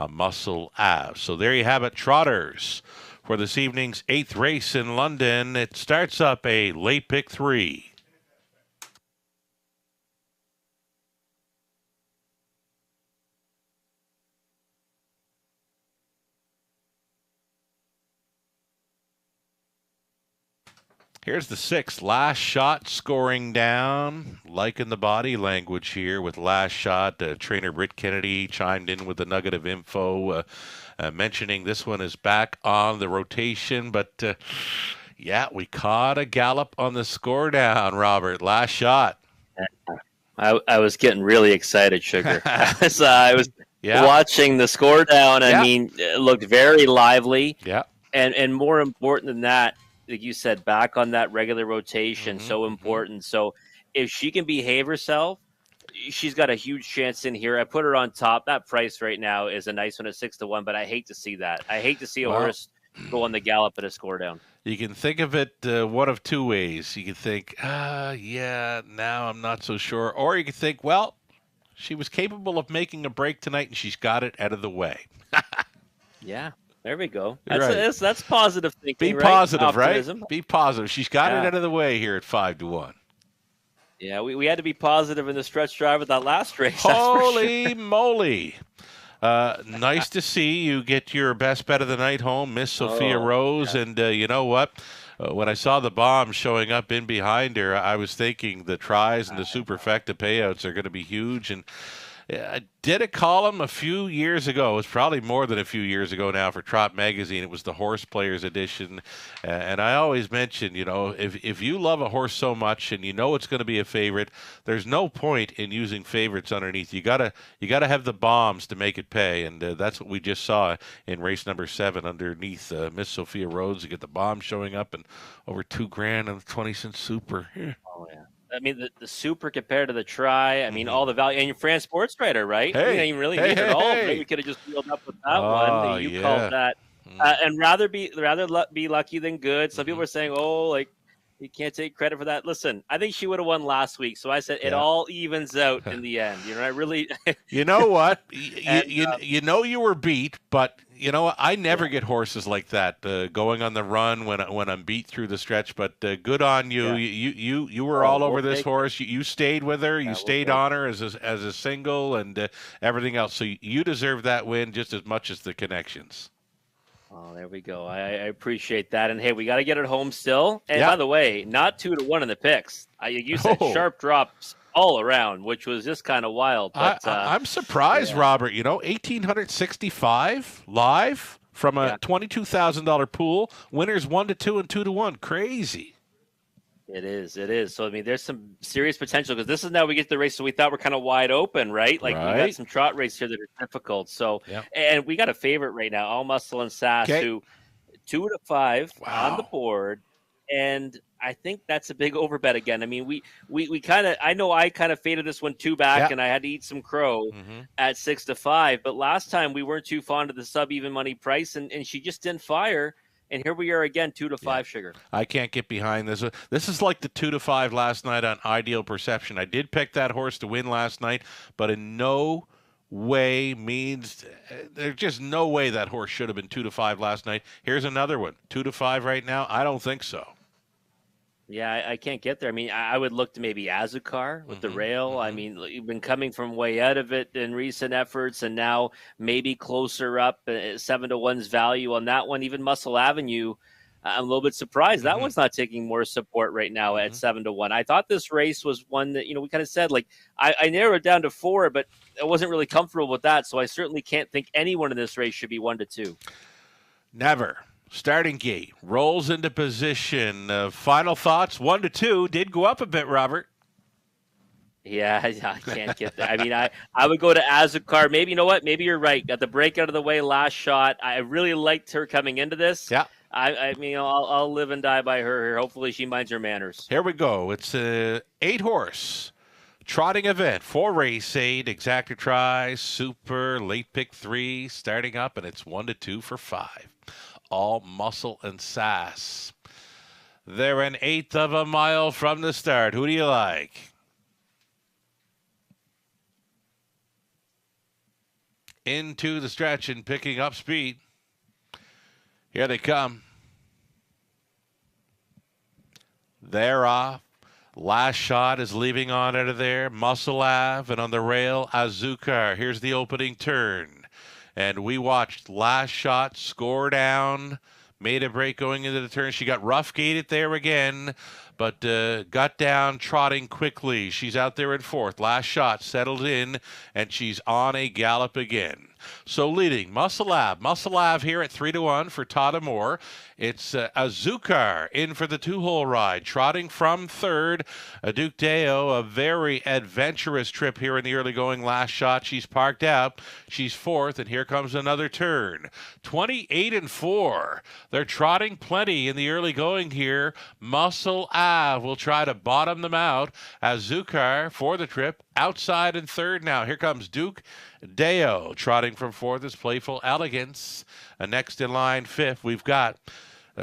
Muscle Ave. So there you have it, Trotters. For this evening's 8th race in London, it starts up a late pick 3. Here's the 6th, Last Shot, scoring down. Liking the body language here with Last Shot. Trainer Britt Kennedy chimed in with a nugget of info, mentioning this one is back on the rotation. But, yeah, we caught a gallop on the score down, Robert. Last Shot. I was getting really excited, Sugar. I was watching the score down. I mean, it looked very lively. Yeah. And more important than that, like you said, back on that regular rotation, so important. So if she can behave herself, she's got a huge chance in here. I put her on top. That price right now is a nice one at 6-1, but I hate to see that. I hate to see a horse go on the gallop at a score down. You can think of it one of 2 ways. You can think, yeah, now I'm not so sure. Or you can think, well, she was capable of making a break tonight and she's got it out of the way. Yeah. There we go. That's positive thinking. Be positive, Optimism. right? Be positive. She's got it out of the way here at 5-1. Yeah, we had to be positive in the stretch drive with that last race. Holy moly. Nice to see you get your best bet of the night home, Miss Sophia Rose. Yeah. And you know what? When I saw the bomb showing up in behind her, I was thinking the tries and the superfecta payouts are going to be huge. And I did a column a few years ago. It was probably more than a few years ago now for Trot Magazine. It was the Horse Players edition. And I always mention, you know, if you love a horse so much and you know it's going to be a favorite, there's no point in using favorites underneath. You gotta have the bombs to make it pay. And that's what we just saw in race number 7 underneath Miss Sophia Rhodes. You get the bomb showing up and over $2,000 and 20-cent super. Oh, yeah. I mean, the super compared to the try. I mean, all the value. And your France Sports Writer, right? Hey, you didn't even really need it all. Maybe we could have just wheeled up with that one. You called that. And rather be lucky than good. Some people are saying, oh, like, you can't take credit for that. Listen, I think she would have won last week. So I said it all evens out in the end. You know, I really. You know what? You know you were beat, but you know I never get horses like that going on the run when I'm beat through the stretch. But good on you. Yeah. You were all over this horse. You stayed with her. You stayed on her as a single and everything else. So you deserve that win just as much as the connections. Oh, there we go. I appreciate that. And hey, we got to get it home still. And by the way, not 2-1 in the picks. You said sharp drops all around, which was just kind of wild. But I'm surprised, Robert. You know, 1,865 live from a $22,000 pool. Winners 1-2 and 2-1. Crazy. It is. It is. So, I mean, there's some serious potential because this is now we get to the race. So we thought we're kind of wide open, right? Like we got Right. some trot races here that are difficult. So, Yep. and we got a favorite right now, All Muscle and Sass, Okay. who 2-5 on the Wow. board. And I think that's a big overbet again. I mean, we kind of, I know I kind of faded this one 2 back, Yeah. and I had to eat some crow at 6-5. But last time we weren't too fond of the sub even money price, and she just didn't fire. And here we are again, 2-5 Sugar. I can't get behind this. This is like the 2-5 last night on Ideal Perception. I did pick that horse to win last night, but in no way means there's just no way that horse should have been 2-5 last night. Here's another one, 2-5 right now. I don't think so. Yeah, I can't get there. I mean, I would look to maybe Azucar with the rail. I mean, you've been coming from way out of it in recent efforts, and now maybe closer up. 7-1's value on that one. Even Muscle Avenue, I'm a little bit surprised. That one's not taking more support right now at 7-1. I thought this race was one that, we kind of said, like, I narrowed it down to 4, but I wasn't really comfortable with that. So I certainly can't think anyone in this race should be 1-2. Never. Starting gate, rolls into position. Final thoughts, 1-2. Did go up a bit, Robert. Yeah, I can't get that. I mean, I would go to Azucar. Maybe, you know what? Maybe you're right. Got the break out of the way, last shot. I really liked her coming into this. Yeah. I mean, I'll live and die by her here. Hopefully she minds her manners. Here we go. It's a 8-horse trotting event. 4 race 8, exacta try, super, late pick 3, starting up, and it's 1-2 for 5. All Muscle and Sass. They're an 1/8 of a mile from the start. Who do you like? Into the stretch and picking up speed. Here they come. They're off. Last shot is leaving on out of there. Muscle Ave, and on the rail, Azucar. Here's the opening turn. And we watched last shot, score down, made a break going into the turn. She got rough gated there again, but got down trotting quickly. She's out there in 4th. Last shot settled in, and she's on a gallop again. So leading, Muscle Ave here at 3-1 for Todd Moore. It's Azucar in for the 2-hole ride, trotting from 3rd. Duke Deo, a very adventurous trip here in the early going. Last shot, she's parked out. She's 4th, and here comes another turn. 28-4. They're trotting plenty in the early going here. Muscle Ave will try to bottom them out. Azucar for the trip, outside in 3rd now. Here comes Duke Deo trotting from 4th is Playful Elegance. Next in line, 5th, we've got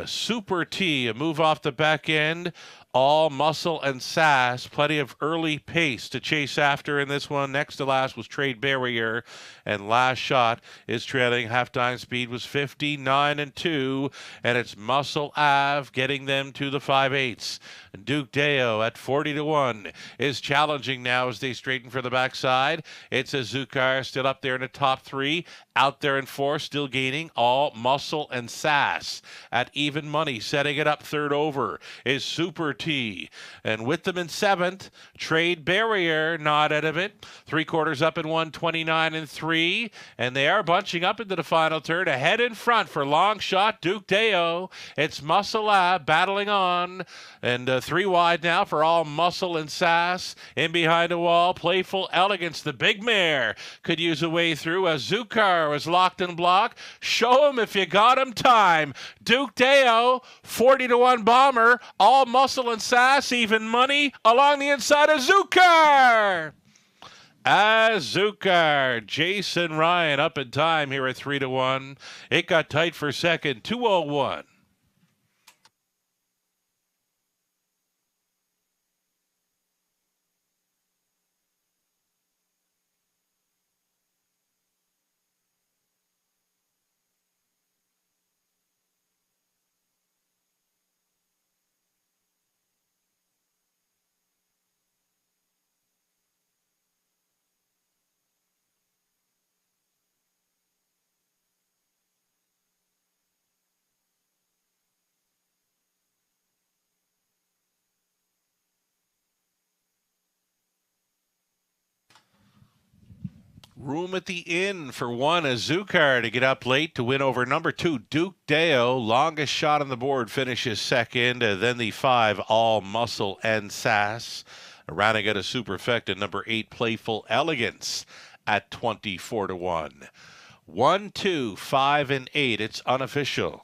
Super T, a move off the back end. All Muscle and Sass, plenty of early pace to chase after in this one. Next to last was Trade Barrier, and last shot is trailing. Halftime speed was 59-2, and it's Muscle Ave getting them to the 5/8. Duke Deo at 40-1 is challenging now as they straighten for the backside. It's Azucar still up there in the top 3. Out there in 4, still gaining. All Muscle and Sass at even money. Setting it up 3rd over is Super T. And with them in 7th, Trade Barrier, not out of it. 3/4 up in 129-3. And they are bunching up into the final turn. Ahead in front for long shot, Duke Deo. It's Muscle Ave battling on. And 3 wide now for All Muscle and Sass. In behind the wall, Playful Elegance. The big mare could use a way through. Azucar was locked in block. Show him if you got him time. Duke Deo, 40-1 bomber. All Muscle and Sass, even money along the inside of Azucar. Azucar, Jason Ryan up in time here at 3-1. It got tight for second, 2:01. Room at the inn for one. Azúcar to get up late to win over number 2, Duke Deo. Longest shot on the board finishes second. Then the 5, All Muscle and Sass. Rounding out a superfecta, number 8, Playful Elegance at 24 to 1. 1, 2, 5, and 8. It's unofficial.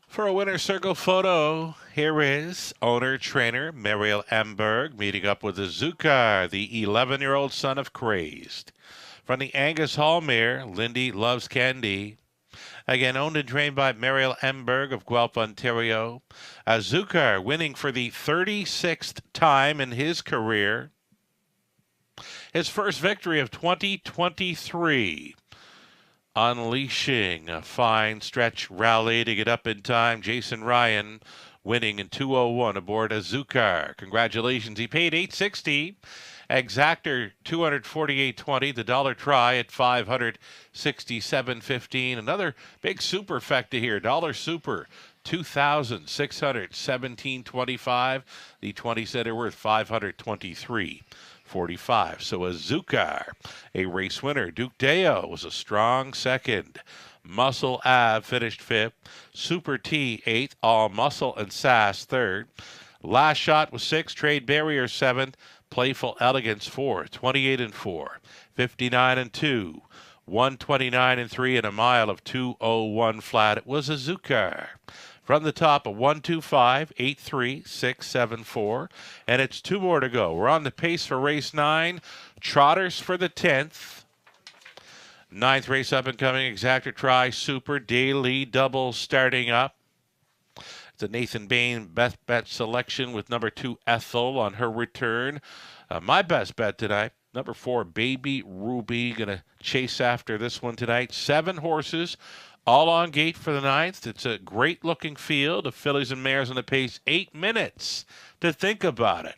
For a winner's circle photo, here is owner-trainer Mariel Emberg meeting up with Azúcar, the 11-year-old son of Crazed. From the Angus Hall mare, Lindy Loves Candy. Again, owned and trained by Mariel Emberg of Guelph, Ontario. Azúcar winning for the 36th time in his career. His first victory of 2023. Unleashing a fine stretch rally to get up in time. Jason Ryan winning in 2:01 aboard Azúcar. Congratulations. He paid $860. Exactor $248.20. The dollar try at $567.15. Another big superfecta here. Dollar super $2,617.25. The 20-center worth $523.45. So Azúcar, a race winner. Duke Deo was a strong second. Muscle Ave finished 5th. Super T 8th. All Muscle and Sass 3rd. Last Shot was 6th. Trade Barrier 7th. Playful Elegance 4th. 28 and 4. 59 and 2. 129 and 3 and a mile of 2:01 flat. It was Azúcar. From the top, a 125, 83, 674, and it's 2 more to go. We're on the pace for race 9. Trotters for the 10th. 9th race up and coming. Exactor Try Super Daily Double starting up. It's a Nathan Bain best bet selection with number 2 Ethel on her return. My best bet tonight, number 4 Baby Ruby, gonna chase after this one tonight. 7 horses. All on gate for the 9th. It's a great-looking field of fillies and mares on the pace. 8 minutes to think about it.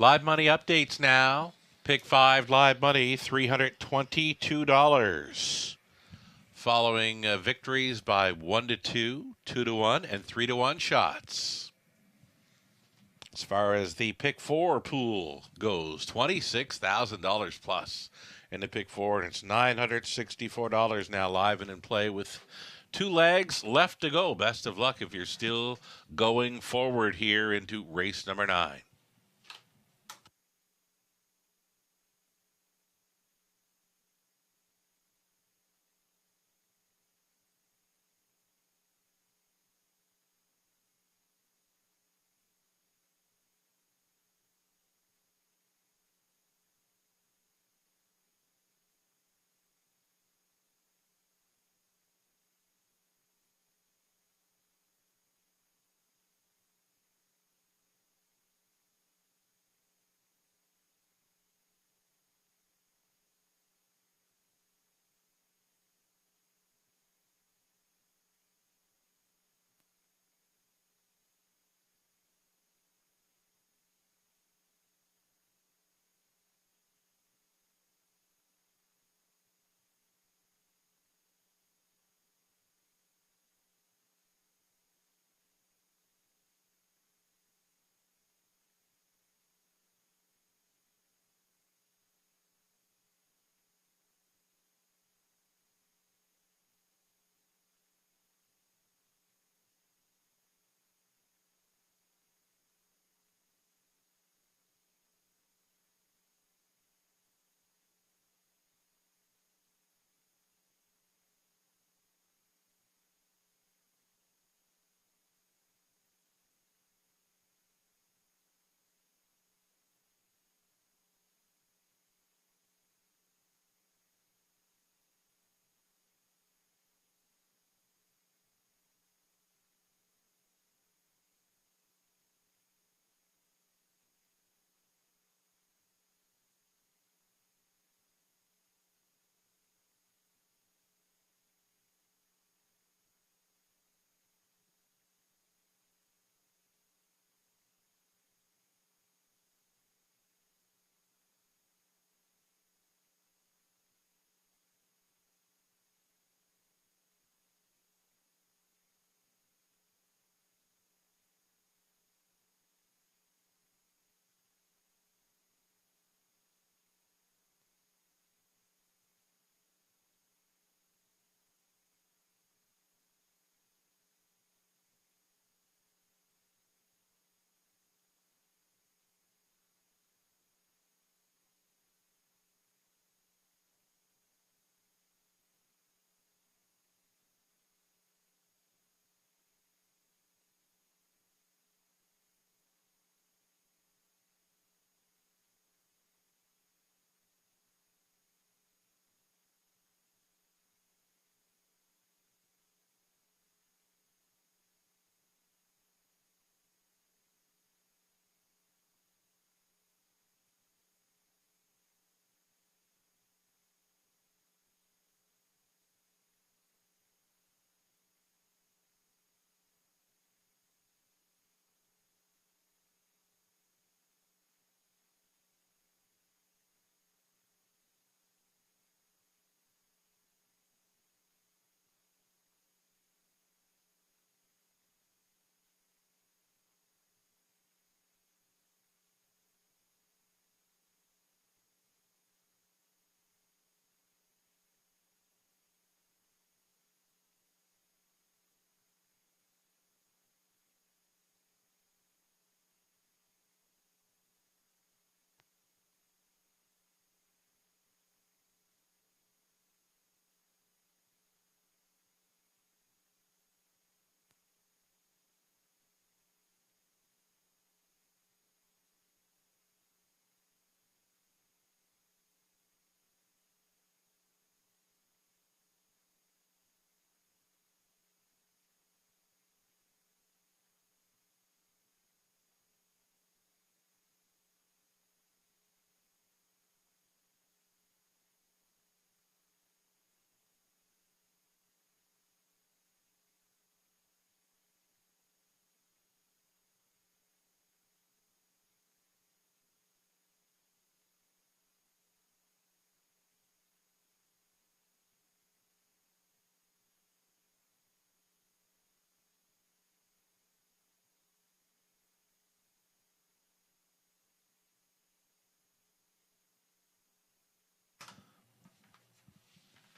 Live money updates now. Pick 5 live money, $322. Following victories by 1-2, 2-1, and 3-1 shots. As far as the pick 4 pool goes, $26,000 plus in the pick 4, and it's $964 now live and in play with 2 legs left to go. Best of luck if you're still going forward here into race number 9.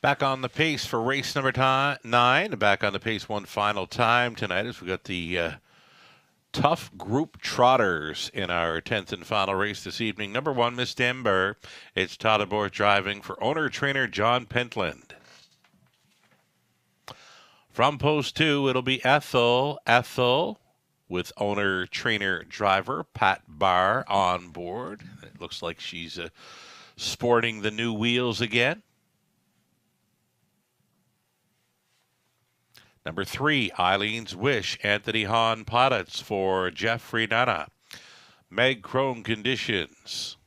Back on the pace for race number 9. Back on the pace one final time tonight as we got the tough group trotters in our 10th and final race this evening. Number 1, Miss Denver. It's Todd Abort driving for owner-trainer John Pentland. From post 2, it'll be Ethel with owner-trainer driver Pat Barr on board. It looks like she's sporting the new wheels again. Number 3, Eileen's Wish, Anthony Hahn Plaudits for Jeffrey Nana. Meg Crone Conditions.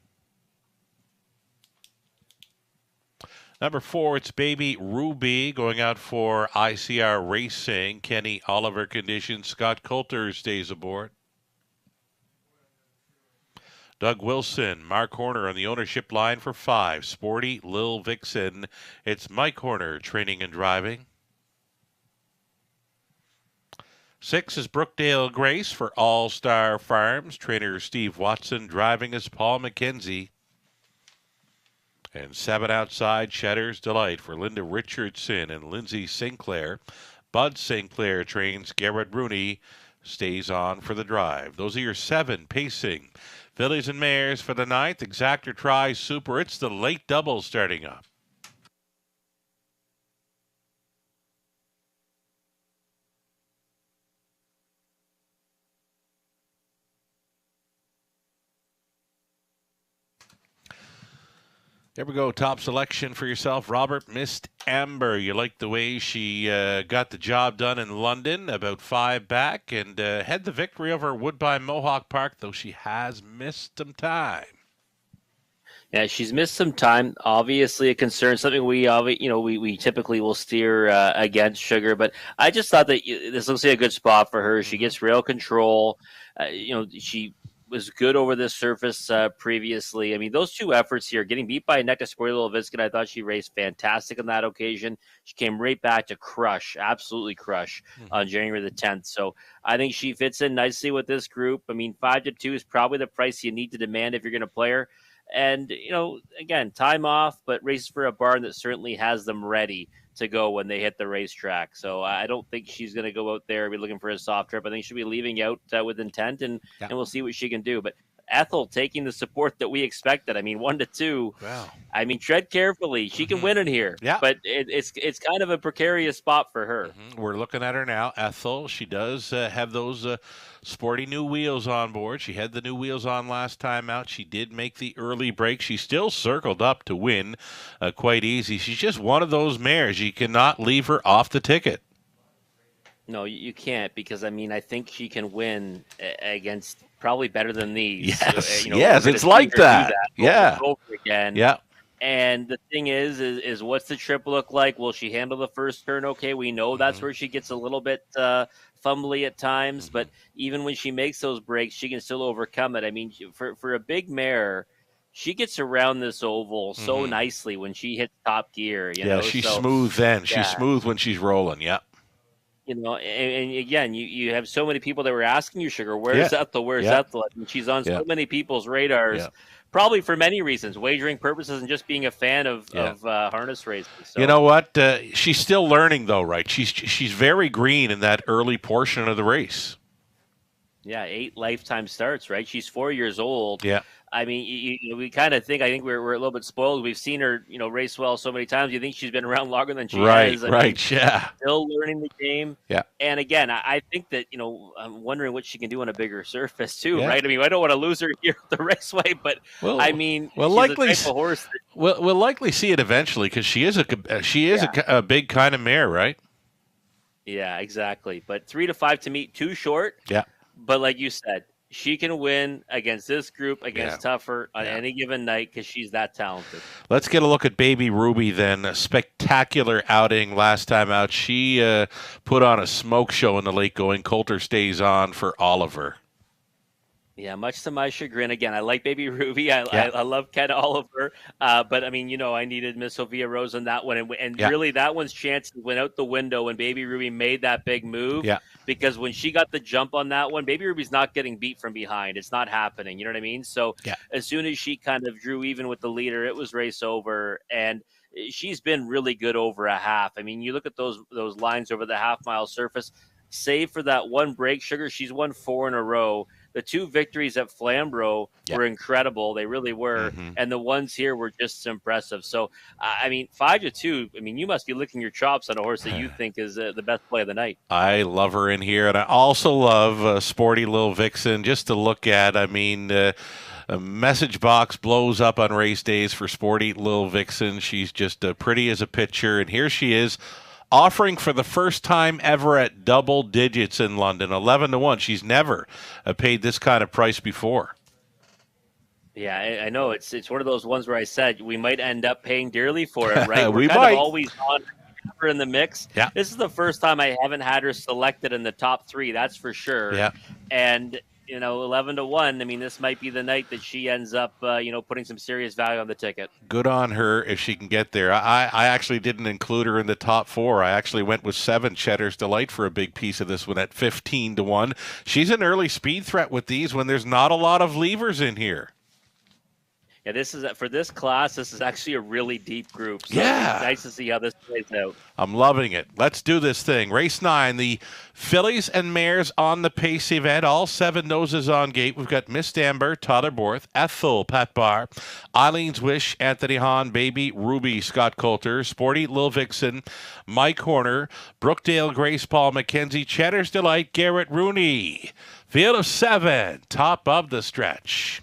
Number 4, it's Baby Ruby going out for ICR Racing. Kenny Oliver Conditions. Scott Coulter stays aboard. Doug Wilson, Mark Horner on the ownership line for 5. Sporty Lil Vixen. It's Mike Horner training and driving. 6 is Brookdale Grace for All Star Farms. Trainer Steve Watson driving as Paul McKenzie. And 7 outside, Cheddar's Delight for Linda Richardson and Lindsay Sinclair. Bud Sinclair trains Garrett Rooney, stays on for the drive. Those are your 7 pacing. Fillies and Mares for the 9th. Exactor Tri Super. It's the late double starting up. There we go. Top selection for yourself, Robert. Missed Amber. You like the way she got the job done in London, about 5 back, and had the victory over Woodbine Mohawk Park, though she has missed some time. Yeah, she's missed some time. Obviously, a concern. Something we typically will steer against Sugar, but I just thought that this looks like a good spot for her. She gets rail control. She was good over this surface previously. I mean, those 2 efforts here, getting beat by Nectar Sporty Little Viscon, I thought she raced fantastic on that occasion. She came right back to crush, absolutely crush on January the 10th. So I think she fits in nicely with this group. I mean, 5-2 is probably the price you need to demand if you're going to play her. And, again, time off, but races for a barn that certainly has them ready to go when they hit the racetrack. So I don't think she's going to go out there and be looking for a soft trip. I think she'll be leaving out with intent, and we'll see what she can do. But Ethel taking the support that we expected. I mean, 1-2. Wow. I mean, tread carefully. She can win in here. Yeah. But it's kind of a precarious spot for her. We're looking at her now. Ethel, she does have those sporty new wheels on board. She had the new wheels on last time out. She did make the early break. She still circled up to win quite easy. She's just one of those mares. You cannot leave her off the ticket. No, you can't, because, I mean, I think she can win against probably better than these. Yes, yes, it's like that. Yeah. Over again. Yeah. And the thing is what's the trip look like? Will she handle the first turn okay? We know that's where she gets a little bit fumbly at times, but even when she makes those breaks, she can still overcome it. I mean, for a big mare, she gets around this oval so nicely when she hits top gear. She's smooth then. She's smooth when she's rolling, yeah. And again, you have so many people that were asking you, Sugar, where's Ethel? Where's Ethel? I mean, she's on so many people's radars, probably for many reasons, wagering purposes and just being a fan of harness racing. So. You know what? She's still learning, though, right? She's very green in that early portion of the race. Yeah, 8 lifetime starts, right? She's 4 years old. Yeah. I mean, we kind of think, I think we're a little bit spoiled. We've seen her, race well so many times. You think she's been around longer than she has. I mean, still learning the game. Yeah. And again, I think that, I'm wondering what she can do on a bigger surface too, right? I mean, I don't want to lose her here at the Raceway, but she's likely the type of horse. We'll likely see it eventually, because she is a big kind of mare, right? Yeah, exactly. But 3-5 to meet, too short. Yeah. But like you said, she can win against this group, against tougher on any given night, because she's that talented. Let's get a look at Baby Ruby then. A spectacular outing last time out. She put on a smoke show in the late going. Coulter stays on for Oliver. Yeah, much to my chagrin. Again, I like Baby Ruby. I love Ken Oliver. But, I mean, I needed Miss Sophia Rose on that one. And really, that one's chances went out the window when Baby Ruby made that big move. Yeah. Because when she got the jump on that one, Baby Ruby's not getting beat from behind. It's not happening. You know what I mean? So as soon as she kind of drew even with the leader, it was race over. And she's been really good over a half. I mean, you look at those lines over the half-mile surface, save for that one break, Sugar, she's won 4 in a row. The 2 victories at Flamborough were incredible. They really were. And the ones here were just impressive. So, I mean, 5-2, I mean, you must be licking your chops on a horse that you think is the best play of the night. I love her in here. And I also love Sporty Lil Vixen just to look at. I mean, a message box blows up on race days for Sporty Lil Vixen. She's just pretty as a picture. And here she is, offering for the first time ever at double digits in London, 11-1. She's never paid this kind of price before. Yeah, I know. It's one of those ones where I said we might end up paying dearly for it, right? We kind might. of always on her in the mix. Yeah. This is the first time I haven't had her selected in the top 3, that's for sure. Yeah. And 11-1. I mean, this might be the night that she ends up, putting some serious value on the ticket. Good on her if she can get there. I actually didn't include her in the top 4. I actually went with 7, Cheddar's Delight, for a big piece of this one at 15-1. She's an early speed threat with these when there's not a lot of levers in here. Yeah, this is for this class. This is actually a really deep group. So Yeah. it's nice to see how this plays out. I'm loving it. Let's do this thing. Race 9, the fillies and mares on the pace event. All 7 noses on gate. We've got Miss Amber, Tyler Borth, Ethel, Pat Barr, Eileen's Wish, Anthony Hahn, Baby Ruby, Scott Coulter, Sporty Lil Vixen, Mike Horner, Brookdale, Grace, Paul McKenzie, Cheddar's Delight, Garrett Rooney. Field of 7, top of the stretch.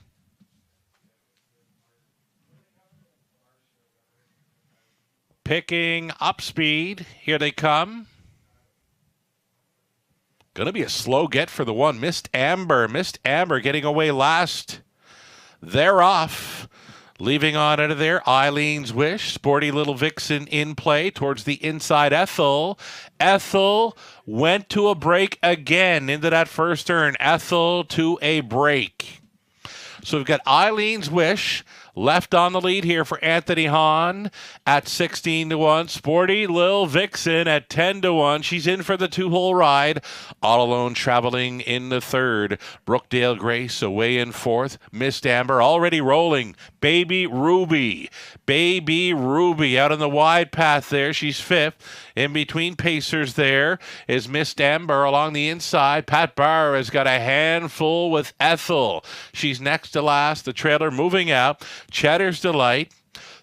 Picking up speed. Here they come. Going to be a slow get for the one. Missed Amber. Missed Amber getting away last. They're off. Leaving on out of there, Eileen's Wish. Sporty Little Vixen in play towards the inside. Ethel. Ethel went to a break again into that first turn. Ethel to a break. So we've got Eileen's Wish left on the lead here for Anthony Hahn at 16-1. Sporty Lil Vixen at 10-1. She's in for the 2-hole ride. All Alone traveling in the third. Brookdale Grace away in fourth. Miss Amber already rolling. Baby Ruby. Baby Ruby out on the wide path there. She's fifth. In between pacers there is Miss Amber along the inside. Pat Barr has got a handful with Ethel. She's next to last. The trailer moving out. Cheddar's Delight.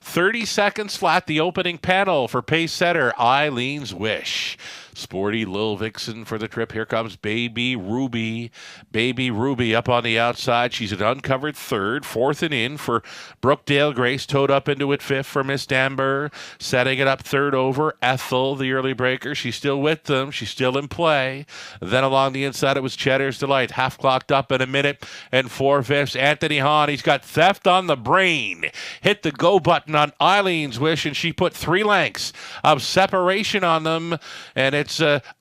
30 seconds flat, the opening panel for pace setter Eileen's Wish. Sporty Lil Vixen for the trip. Here comes Baby Ruby. Baby Ruby up on the outside. She's an uncovered third. Fourth and in for Brookdale Grace. Towed up into it fifth for Miss Amber. Setting it up third over. Ethel, the early breaker. She's still with them. She's still in play. Then along the inside, it was Cheddar's Delight. Half clocked up in a minute and 4/5. Anthony Hahn. He's got theft on the brain. Hit the go button on Eileen's Wish, and she put 3 lengths of separation on them. And it's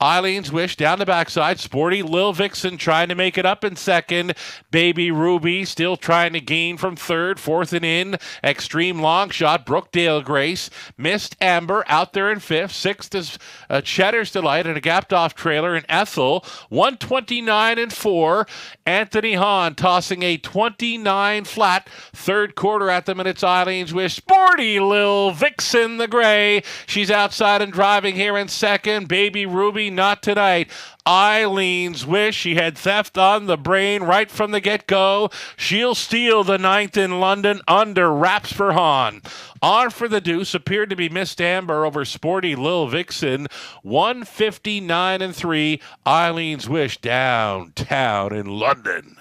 Eileen's Wish down the backside. Sporty Lil Vixen trying to make it up in second. Baby Ruby still trying to gain from third. Fourth and in. Extreme long shot. Brookdale Grace. Missed Amber out there in fifth. Sixth is Cheddar's Delight and a gapped off trailer. And Ethel 129 and 4. Anthony Hahn tossing a 29 flat third quarter at them, and it's Eileen's Wish. Sporty Lil Vixen the gray. She's outside and driving here in second. Baby Ruby, not tonight. Eileen's Wish. She had theft on the brain right from the get-go. She'll steal the 9th in London under wraps for Hahn. On for the deuce appeared to be Miss Amber over Sporty Lil Vixen. 159 and 3. Eileen's Wish downtown in London.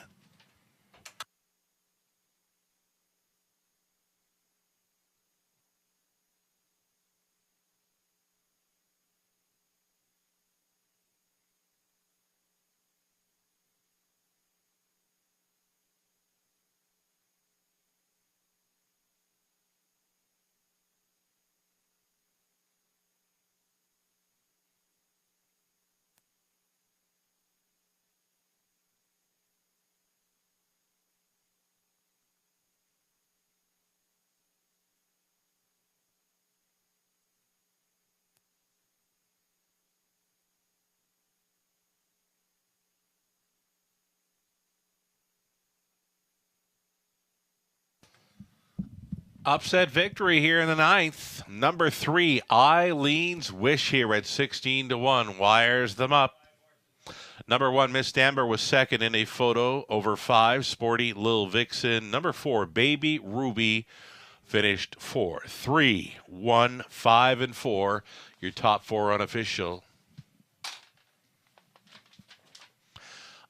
Upset victory here in the ninth. Number 3, Eileen's Wish here at 16-1. Wires them up. Number 1, Miss Amber was second in a photo over 5. Sporty Lil Vixen. Number 4, Baby Ruby finished 4. 3, 1, 5, and 4. Your top 4 unofficial.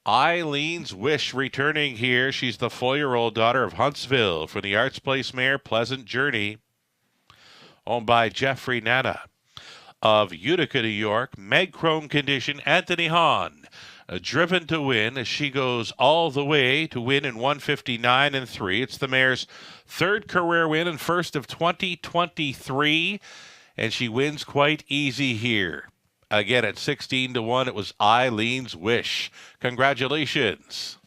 Eileen's Wish returning here. She's the 4-year-old daughter of Huntsville for the Arts Place mare Pleasant Journey, owned by Jeffrey Nana of Utica, New York. Meg Crone condition, Anthony Hahn, driven to win as she goes all the way to win in 159-3. It's the mare's 3rd career win and first of 2023, and she wins quite easy here. Again, at 16-1, it was Eileen's Wish. Congratulations.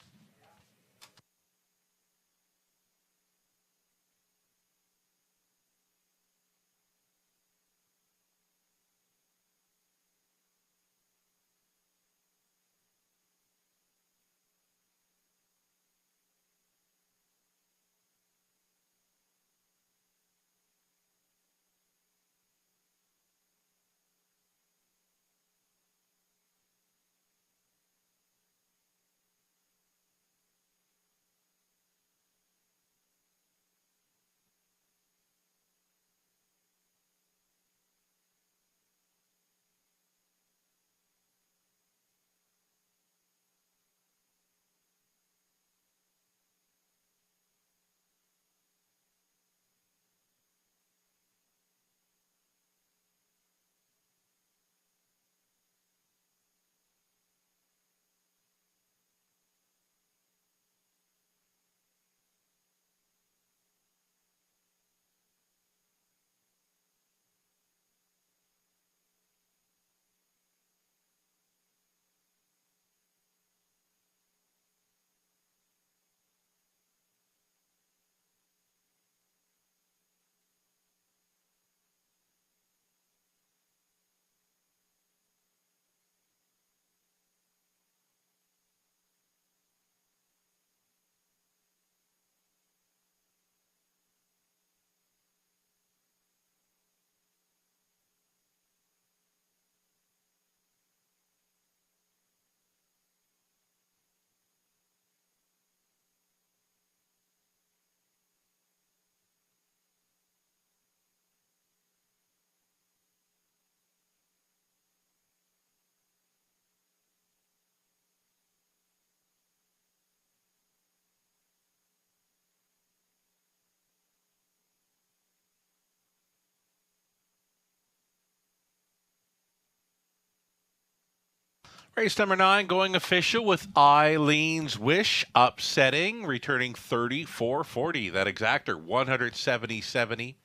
Race number 9 going official with Eileen's Wish upsetting, returning 34.40. That exactor 170.70.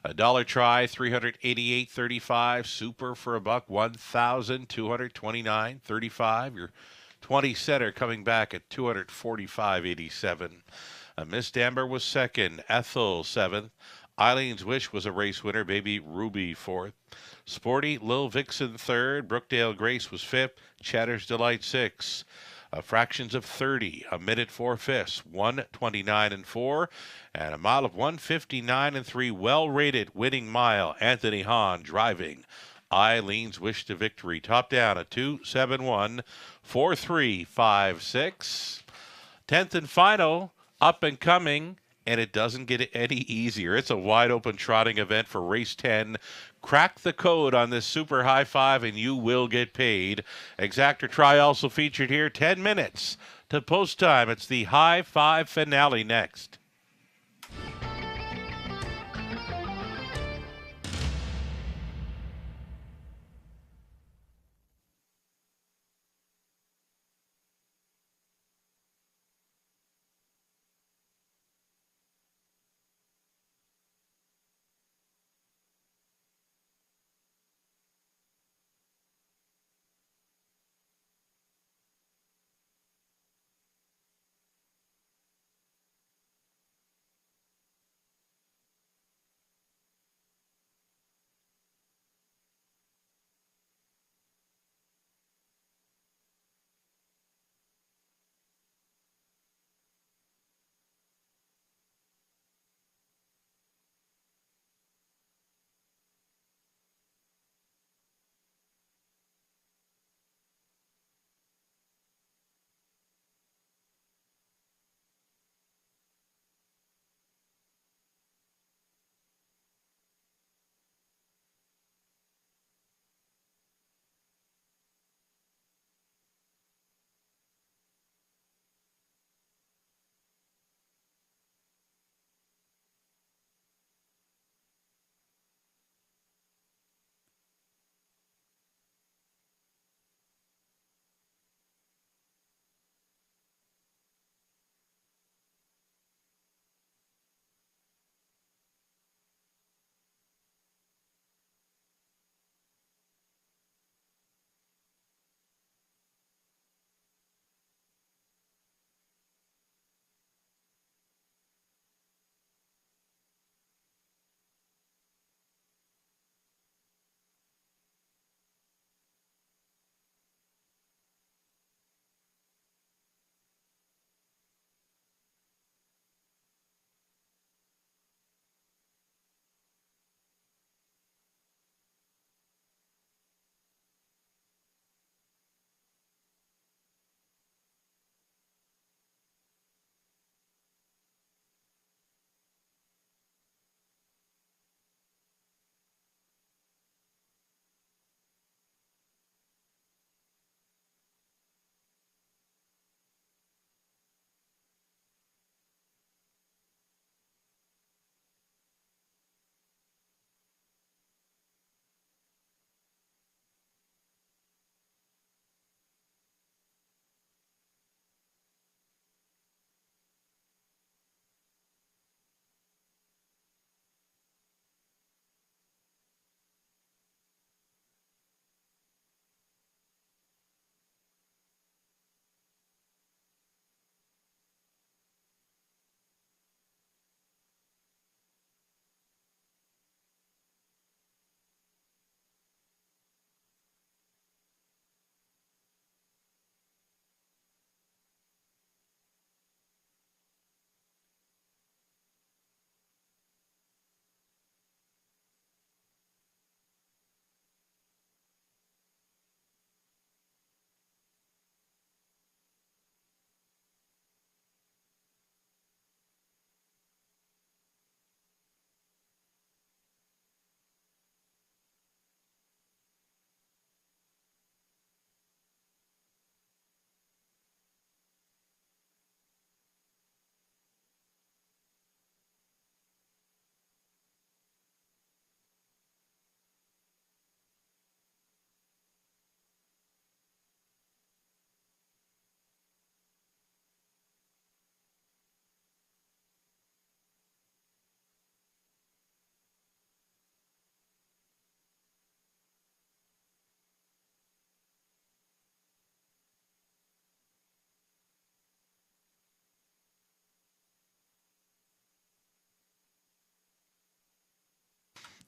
A dollar try 388.35. Super for a buck 1,229.35. Your 20 center coming back at 245.87. Miss Amber was second. Ethel seventh. Eileen's Wish was a race winner. Baby Ruby fourth. Sporty Lil Vixen third. Brookdale Grace was fifth. Chatter's Delight sixth. Fractions of 30, a minute 4/5, 129-4, and a mile of 159-3. Well rated winning mile. Anthony Hahn driving Eileen's Wish to victory. Top down at 271, 4356. 10th and final, up and coming. And it doesn't get any easier. It's a wide open trotting event for race 10. Crack the code on this super high five and you will get paid. Exactor try also featured here. 10 minutes to post time. It's the high five finale next.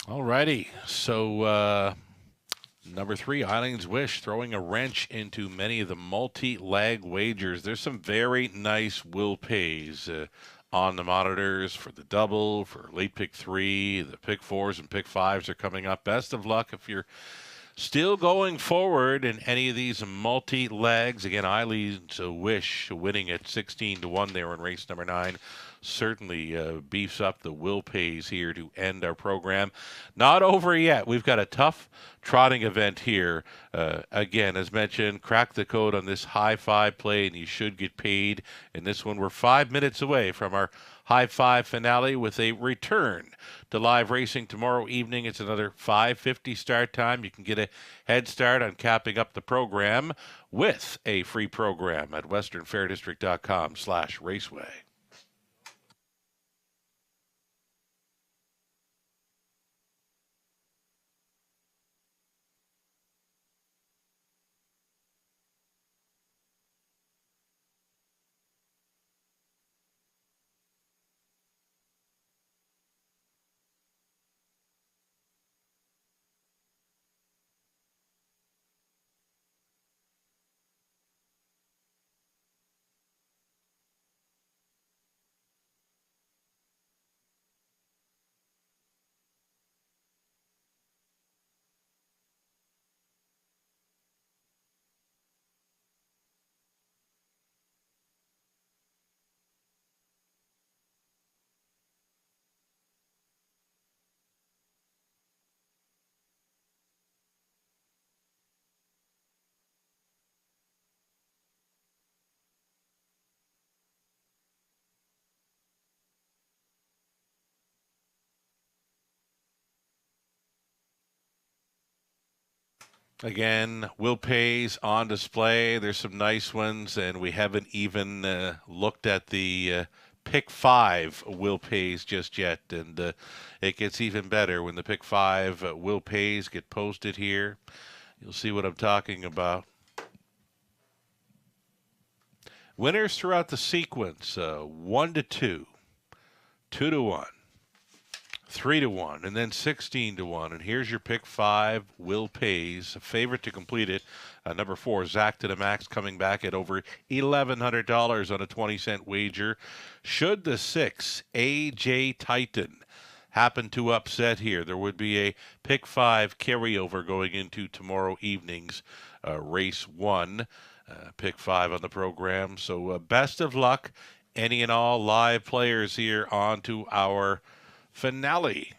Alrighty. So, number 3, Eileen's Wish, throwing a wrench into many of the multi-leg wagers. There's some very nice will pays on the monitors for the double, for late pick 3. The pick 4s and pick 5s are coming up. Best of luck if you're still going forward in any of these multi-legs. Again, Eileen's Wish winning at 16-1 there in race number 9. Certainly beefs up the will pays here to end our program. Not over yet. We've got a tough trotting event here. Again, as mentioned, crack the code on this high five play and you should get paid. In this one, we're 5 minutes away from our high five finale with a return to live racing tomorrow evening. It's another 5:50 start time. You can get a head start on capping up the program with a free program at westernfairdistrict.com/raceway. Again, will pays on display. There's some nice ones, and we haven't even looked at the pick 5 will pays just yet. And it gets even better when the pick 5 will pays get posted here. You'll see what I'm talking about. Winners throughout the sequence: 1-2, 2-1. 3-1, and then 16-1. And here's your pick 5, will pays. A favorite to complete it. Number 4, Zach to the Max, coming back at over $1,100 on a 20-cent wager. Should the 6, AJ Titan, happen to upset here, there would be a pick 5 carryover going into tomorrow evening's race 1. Pick 5 on the program. So best of luck, any and all live players here on to our finale.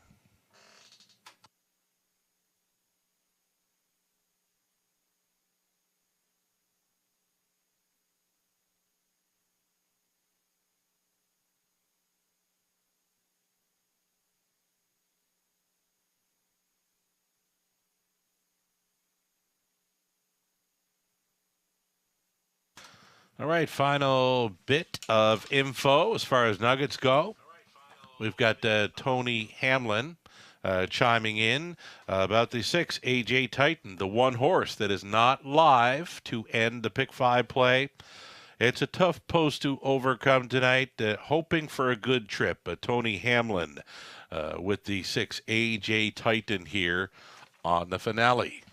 All right, final bit of info as far as Nuggets go. We've got Tony Hamlin chiming in about the 6, AJ Titan, the one horse that is not live to end the pick 5 play. It's a tough post to overcome tonight, hoping for a good trip. Tony Hamlin with the 6, AJ Titan here on the finale.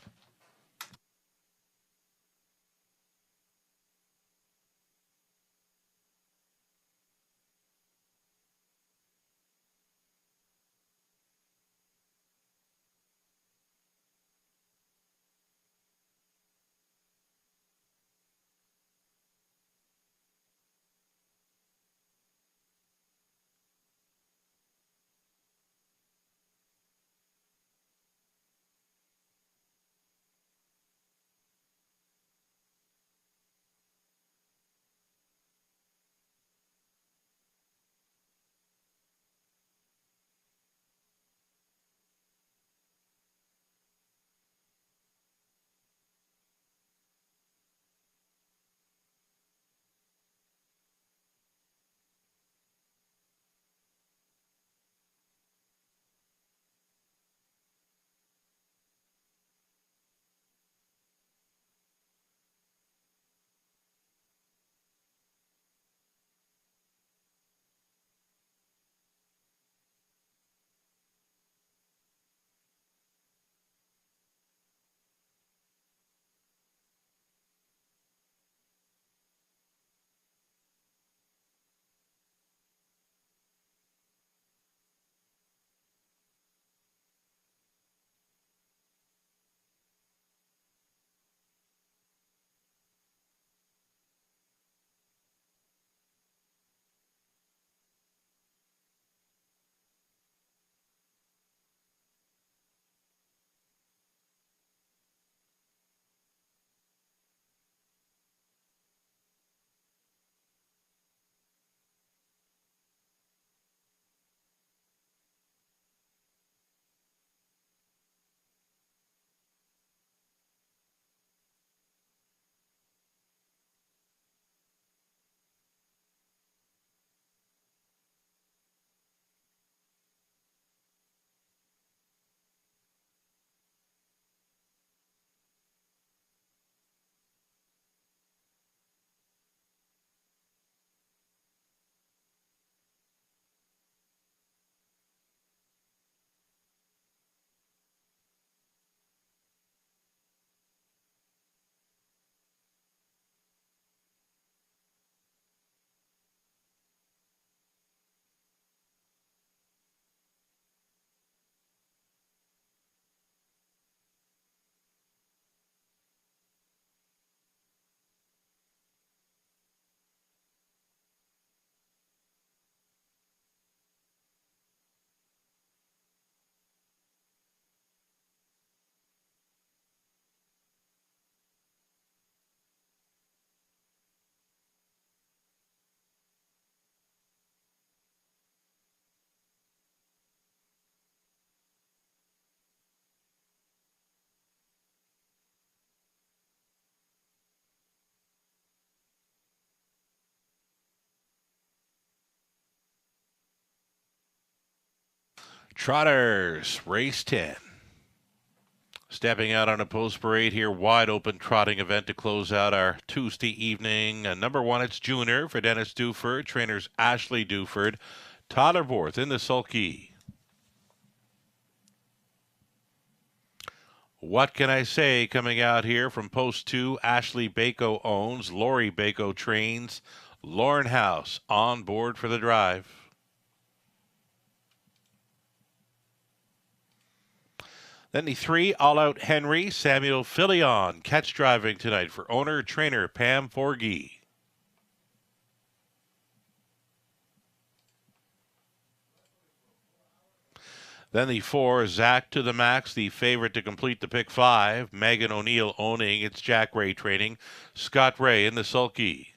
Trotters, race 10. Stepping out on a post parade here, wide open trotting event to close out our Tuesday evening. Number 1, it's Junior for Dennis Duford. Trainers Ashley Duford. Tyler Borth in the sulky. What Can I Say coming out here from post 2, Ashley Bako owns. Lori Bako trains. Lauren House on board for the drive. Then the 3, All Out Henry, Samuel Filion, catch driving tonight for owner-trainer Pam Forgey. Then the 4, Zach to the Max, the favorite to complete the pick 5. Megan O'Neill owning. It's Jack Ray training. Scott Ray in the sulky.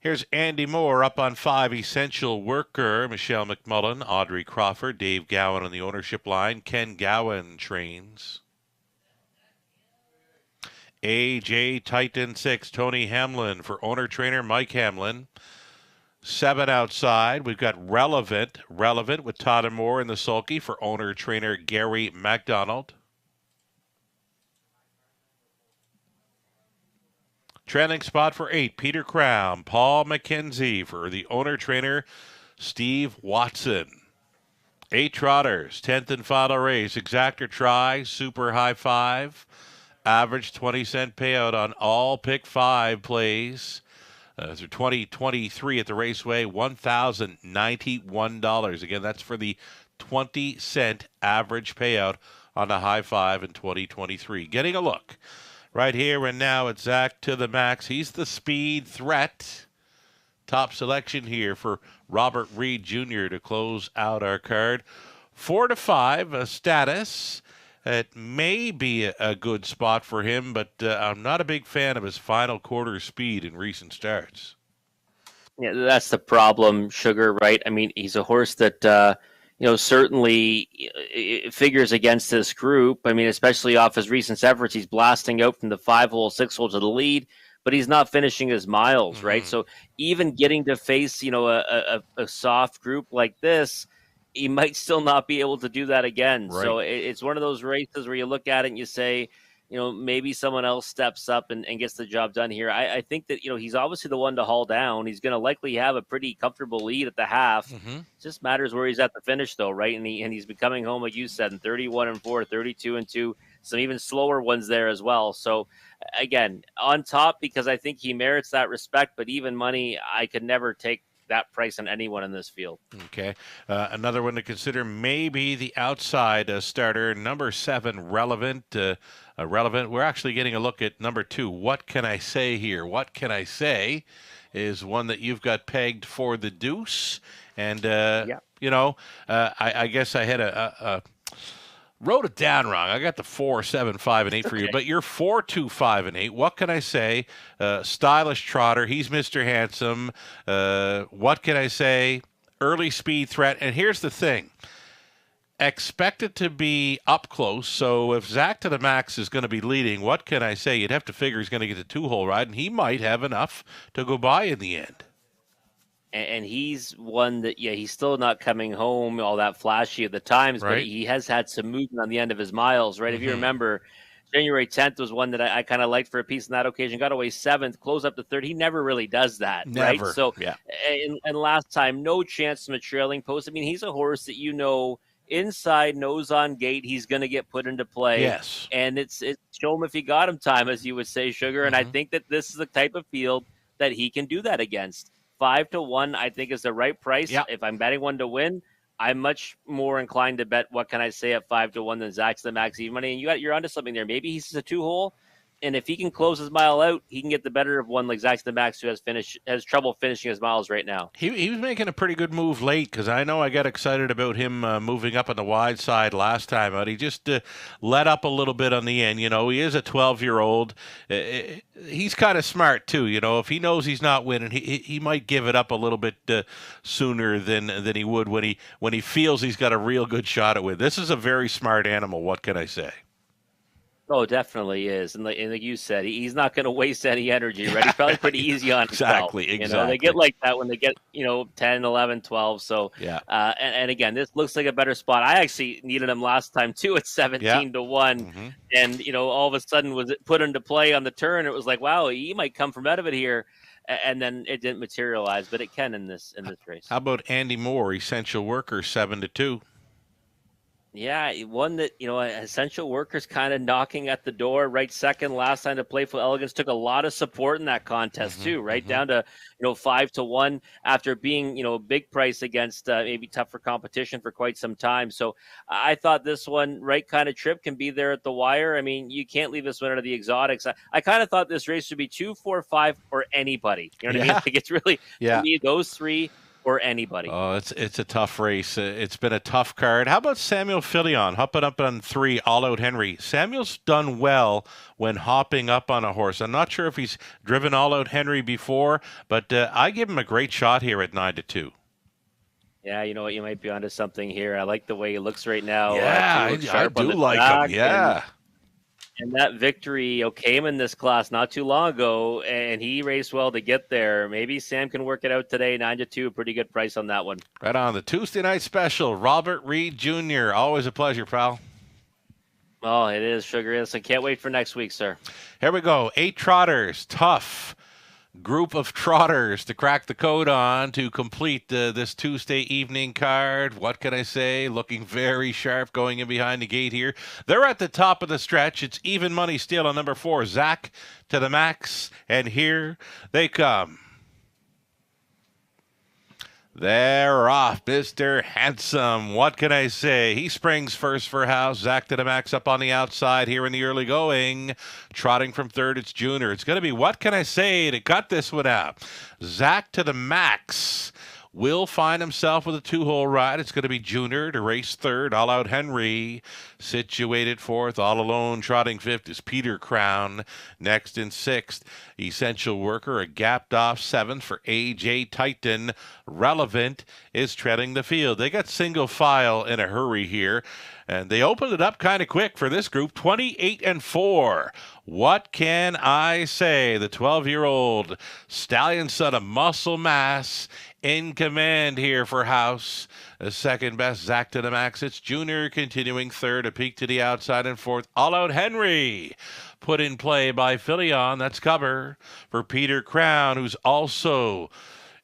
Here's Andy Moore up on 5, Essential Worker. Michelle McMullen, Audrey Crawford, Dave Gowan on the ownership line. Ken Gowan trains. AJ Titan 6, Tony Hamlin for owner-trainer Mike Hamlin. 7 outside, we've got Relevant with Todd and Moore in the sulky for owner-trainer Gary MacDonald. Trailing spot for 8, Peter Crown, Paul McKenzie for the owner-trainer Steve Watson. 8 trotters, 10th and final race, exactor try, super high 5. Average 20-cent payout on all pick 5 plays. Through 2023 at the Raceway, $1,091. Again, that's for the 20-cent average payout on a high 5 in 2023. Getting a look right here and now at Zach to the Max. He's the speed threat. Top selection here for Robert Reed Jr. to close out our card. 4 to 5 status. It may be a good spot for him, but I'm not a big fan of his final quarter speed in recent starts. Yeah, that's the problem, Sugar, right? I mean, he's a horse that, certainly it figures against this group. I mean, especially off his recent efforts, he's blasting out from the 5-hole, 6-hole to the lead, but he's not finishing his miles, right? So even getting to face, a soft group like this, he might still not be able to do that again. Right. So it's one of those races where you look at it and you say, maybe someone else steps up and gets the job done here. I think that, he's obviously the one to haul down. He's going to likely have a pretty comfortable lead at the half. It just matters where he's at the finish, though, right? And he's been coming home, like you said, in 31-4, 32-2, some even slower ones there as well. So, again, on top, because I think he merits that respect, but even money, I could never take that price on anyone in this field. Okay. Another one to consider, maybe the outside starter, number 7, Relevant. Relevant. We're actually getting a look at number 2. What Can I Say here? What Can I Say is one that you've got pegged for the deuce. And, I guess I had wrote it down wrong. I got the 4, 7, 5, and 8 for you, but you're 4, 2, 5, and 8. What Can I Say? Stylish trotter. He's Mr. Handsome. What Can I Say? Early speed threat. And here's the thing. Expect it to be up close. So if Zach to the Max is going to be leading, What Can I Say? You'd have to figure he's going to get the 2-hole ride, and he might have enough to go by in the end. And he's one that, he's still not coming home all that flashy at the times, right? But he has had some movement on the end of his miles, right? If you remember, January 10th was one that I kind of liked for a piece on that occasion. Got away 7th, closed up to 3rd. He never really does that, right? So, and last time, no chance from a trailing post. I mean, he's a horse that inside, nose on gate, he's going to get put into play. Yes. And it's show him if he got him time, as you would say, Sugar. And I think that this is the type of field that he can do that against. 5 to 1, I think, is the right price. Yep. If I'm betting one to win, I'm much more inclined to bet What Can I Say at 5 to 1 than Zach to the Max even money. And you're onto something there. Maybe he's just a 2-hole, and if he can close his mile out, he can get the better of one like Zach to the Max, who has trouble finishing his miles right now. He was making a pretty good move late, because I know I got excited about him moving up on the wide side last time out. He just let up a little bit on the end. He is a 12-year-old. He's kind of smart too. If he knows he's not winning, he might give it up a little bit sooner than he would when he feels he's got a real good shot at win. This is a very smart animal. What can I say? Oh, definitely is. And like you said, he's not going to waste any energy, right? He's probably pretty easy on himself. Exactly. They get like that when they get, 10, 11, 12. So, Yeah. and again, this looks like a better spot. I actually needed him last time too at Yeah. 17 to 1. Mm-hmm. And, all of a sudden was it put into play on the turn. It was like, wow, he might come from out of it here. And then it didn't materialize, but it can in this race. How about Andy Moore, Essential Worker, 7 to 2? Yeah, one that, essential workers kind of knocking at the door. Right, second last time to Playful Elegance took a lot of support in that contest too. Right, down to 5 to 1 after being big price against maybe tougher competition for quite some time. So I thought this one, right kind of trip, can be there at the wire. I mean, you can't leave this one out of the exotics. I kind of thought this race would be 2, 4, 5 or anybody. You know what I mean? Like it's really to me those three. Or anybody. Oh, it's a tough race. It's been a tough card. How about Samuel Filion hopping up on 3, All Out Henry? Samuel's done well when hopping up on a horse. I'm not sure if he's driven All Out Henry before, but I give him a great shot here at 9 to 2. Yeah, you know what? You might be onto something here. I like the way he looks right now. Yeah, I do like him. Yeah. And that victory came in this class not too long ago, and he raced well to get there. Maybe Sam can work it out today, 9 to 2. Pretty good price on that one. Right on the Tuesday night special. Robert Reed Jr. Always a pleasure, pal. Oh, it is, Sugar. I can't wait for next week, sir. Here we go. 8 trotters. Tough group of trotters to crack the code on to complete this Tuesday evening card. What can I say? Looking very sharp going in behind the gate here. They're at the top of the stretch. It's even money still on number 4, Zach to the Max. And here they come. They're off, Mr. Handsome. What can I say? He springs first for House. Zach to the Max up on the outside here in the early going. Trotting from third, it's Junior. It's going to be What Can I Say to cut this one out. Zach to the Max will find himself with a 2-hole ride. It's going to be Junior to race third. All Out Henry situated fourth. All Alone trotting fifth is Peter Crown. Next in sixth, Essential Worker, a gapped off seventh for AJ Titan. Relevant is treading the field. They got single file in a hurry here. And they opened it up kind of quick for this group, 28-4. What can I say? The 12-year-old stallion son of muscle mass in command here for House. The second best, Zach to the Max. It's Junior continuing third, a peak to the outside, and fourth, All Out Henry. Put in play by Filion. That's cover for Peter Crown, who's also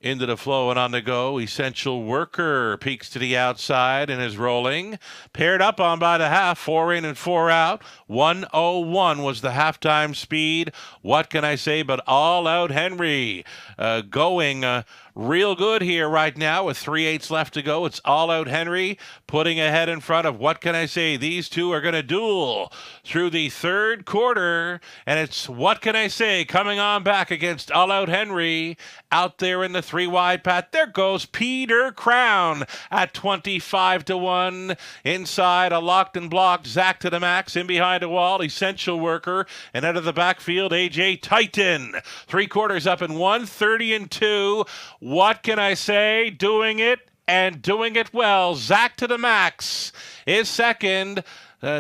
into the flow and on the go. Essential Worker peaks to the outside and is rolling. Paired up on by the half, 4 in and 4 out. 1:01 was the halftime speed. What can I say but All Out Henry going real good here right now with 3/8 left to go. It's All Out Henry putting ahead in front of What Can I Say? These two are going to duel through the third quarter, and it's What Can I Say coming on back against All Out Henry out there in the 3-wide path. There goes Peter Crown at 25 to 1. Inside, a locked and blocked Zach to the Max. In behind a wall, Essential Worker, and out of the backfield, AJ Titan. 3 quarters up in 1:30 and 2. What can I say? Doing it and doing it well. Zach to the Max is second.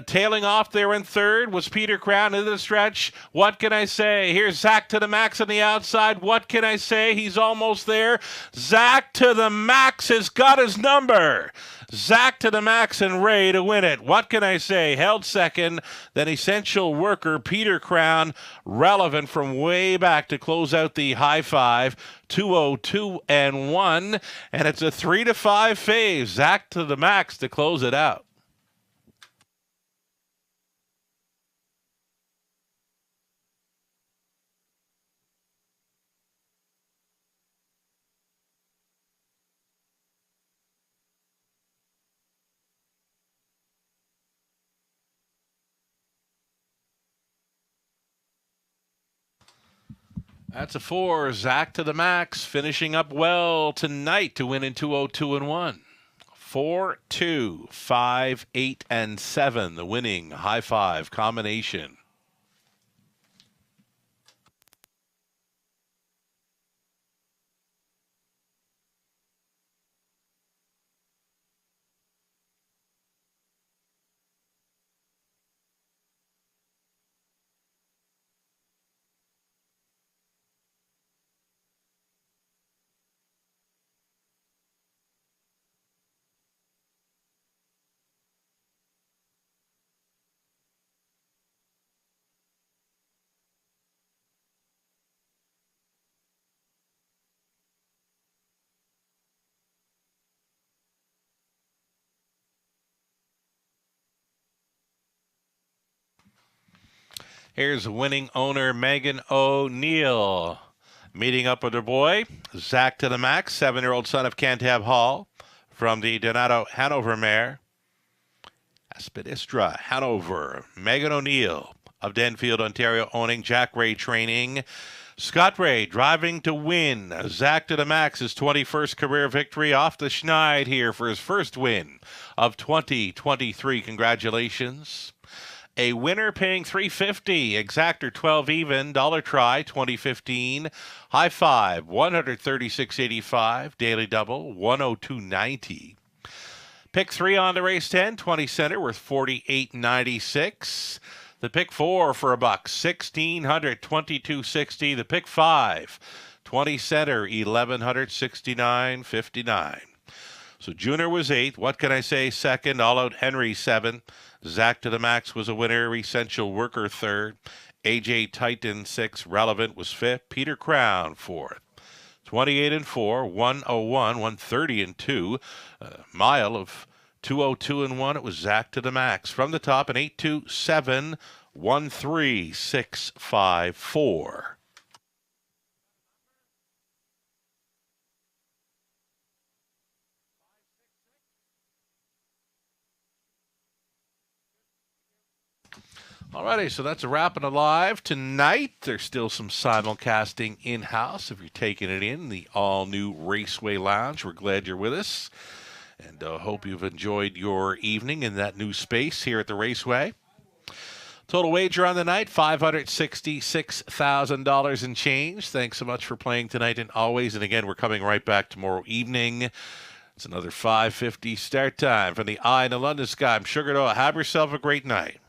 Tailing off there in third was Peter Crown into the stretch. What can I say? Here's Zach to the Max on the outside. What can I say? He's almost there. Zach to the Max has got his number. Zach to the Max and Ray to win it. What can I say? Held second. Then Essential Worker, Peter Crown, relevant from way back to close out the high five. 2:02 and 1. And it's a 3-5 fave. Zach to the Max to close it out. That's a 4. Zach to the Max, finishing up well tonight to win in 2:02 and 1. 4, 2, 5, 8, and 7. The winning high five combination. Here's winning owner Megan O'Neill meeting up with her boy, Zach to the Max, 7-year-old son of Cantab Hall from the Donato Hanover mare. Aspidistra, Hanover, Megan O'Neill of Denfield, Ontario, owning Jack Ray training. Scott Ray driving to win. Zach to the Max, his 21st career victory off the Schneid here for his first win of 2023. Congratulations. A winner paying $350. Exactor 12 even. Dollar try 2015. High five 136.85. Daily double 102.90. Pick 3 on the race 10. 20 center worth $48.96. The pick 4 for $1, $1,622.60. The pick 5, 20 center, $1,169.59. So Junior was 8th. What can I say? 2nd. All Out Henry 7th. Zach to the Max was a winner. Essential Worker 3rd. AJ Titan 6th. Relevant was 5th. Peter Crown 4th. 28 and 4, 101, 130 and 2. Mile of 202 and 1. It was Zach to the Max. From the top, an 827, 13654. Alrighty, so that's a wrapping alive tonight. There's still some simulcasting in-house if you're taking it in, the all-new Raceway Lounge. We're glad you're with us, and hope you've enjoyed your evening in that new space here at the Raceway. Total wager on the night, $566,000 and change. Thanks so much for playing tonight and always. And again, we're coming right back tomorrow evening. It's another 5:50 start time from the Eye in the London Sky. I'm Sugar Doyle. Have yourself a great night.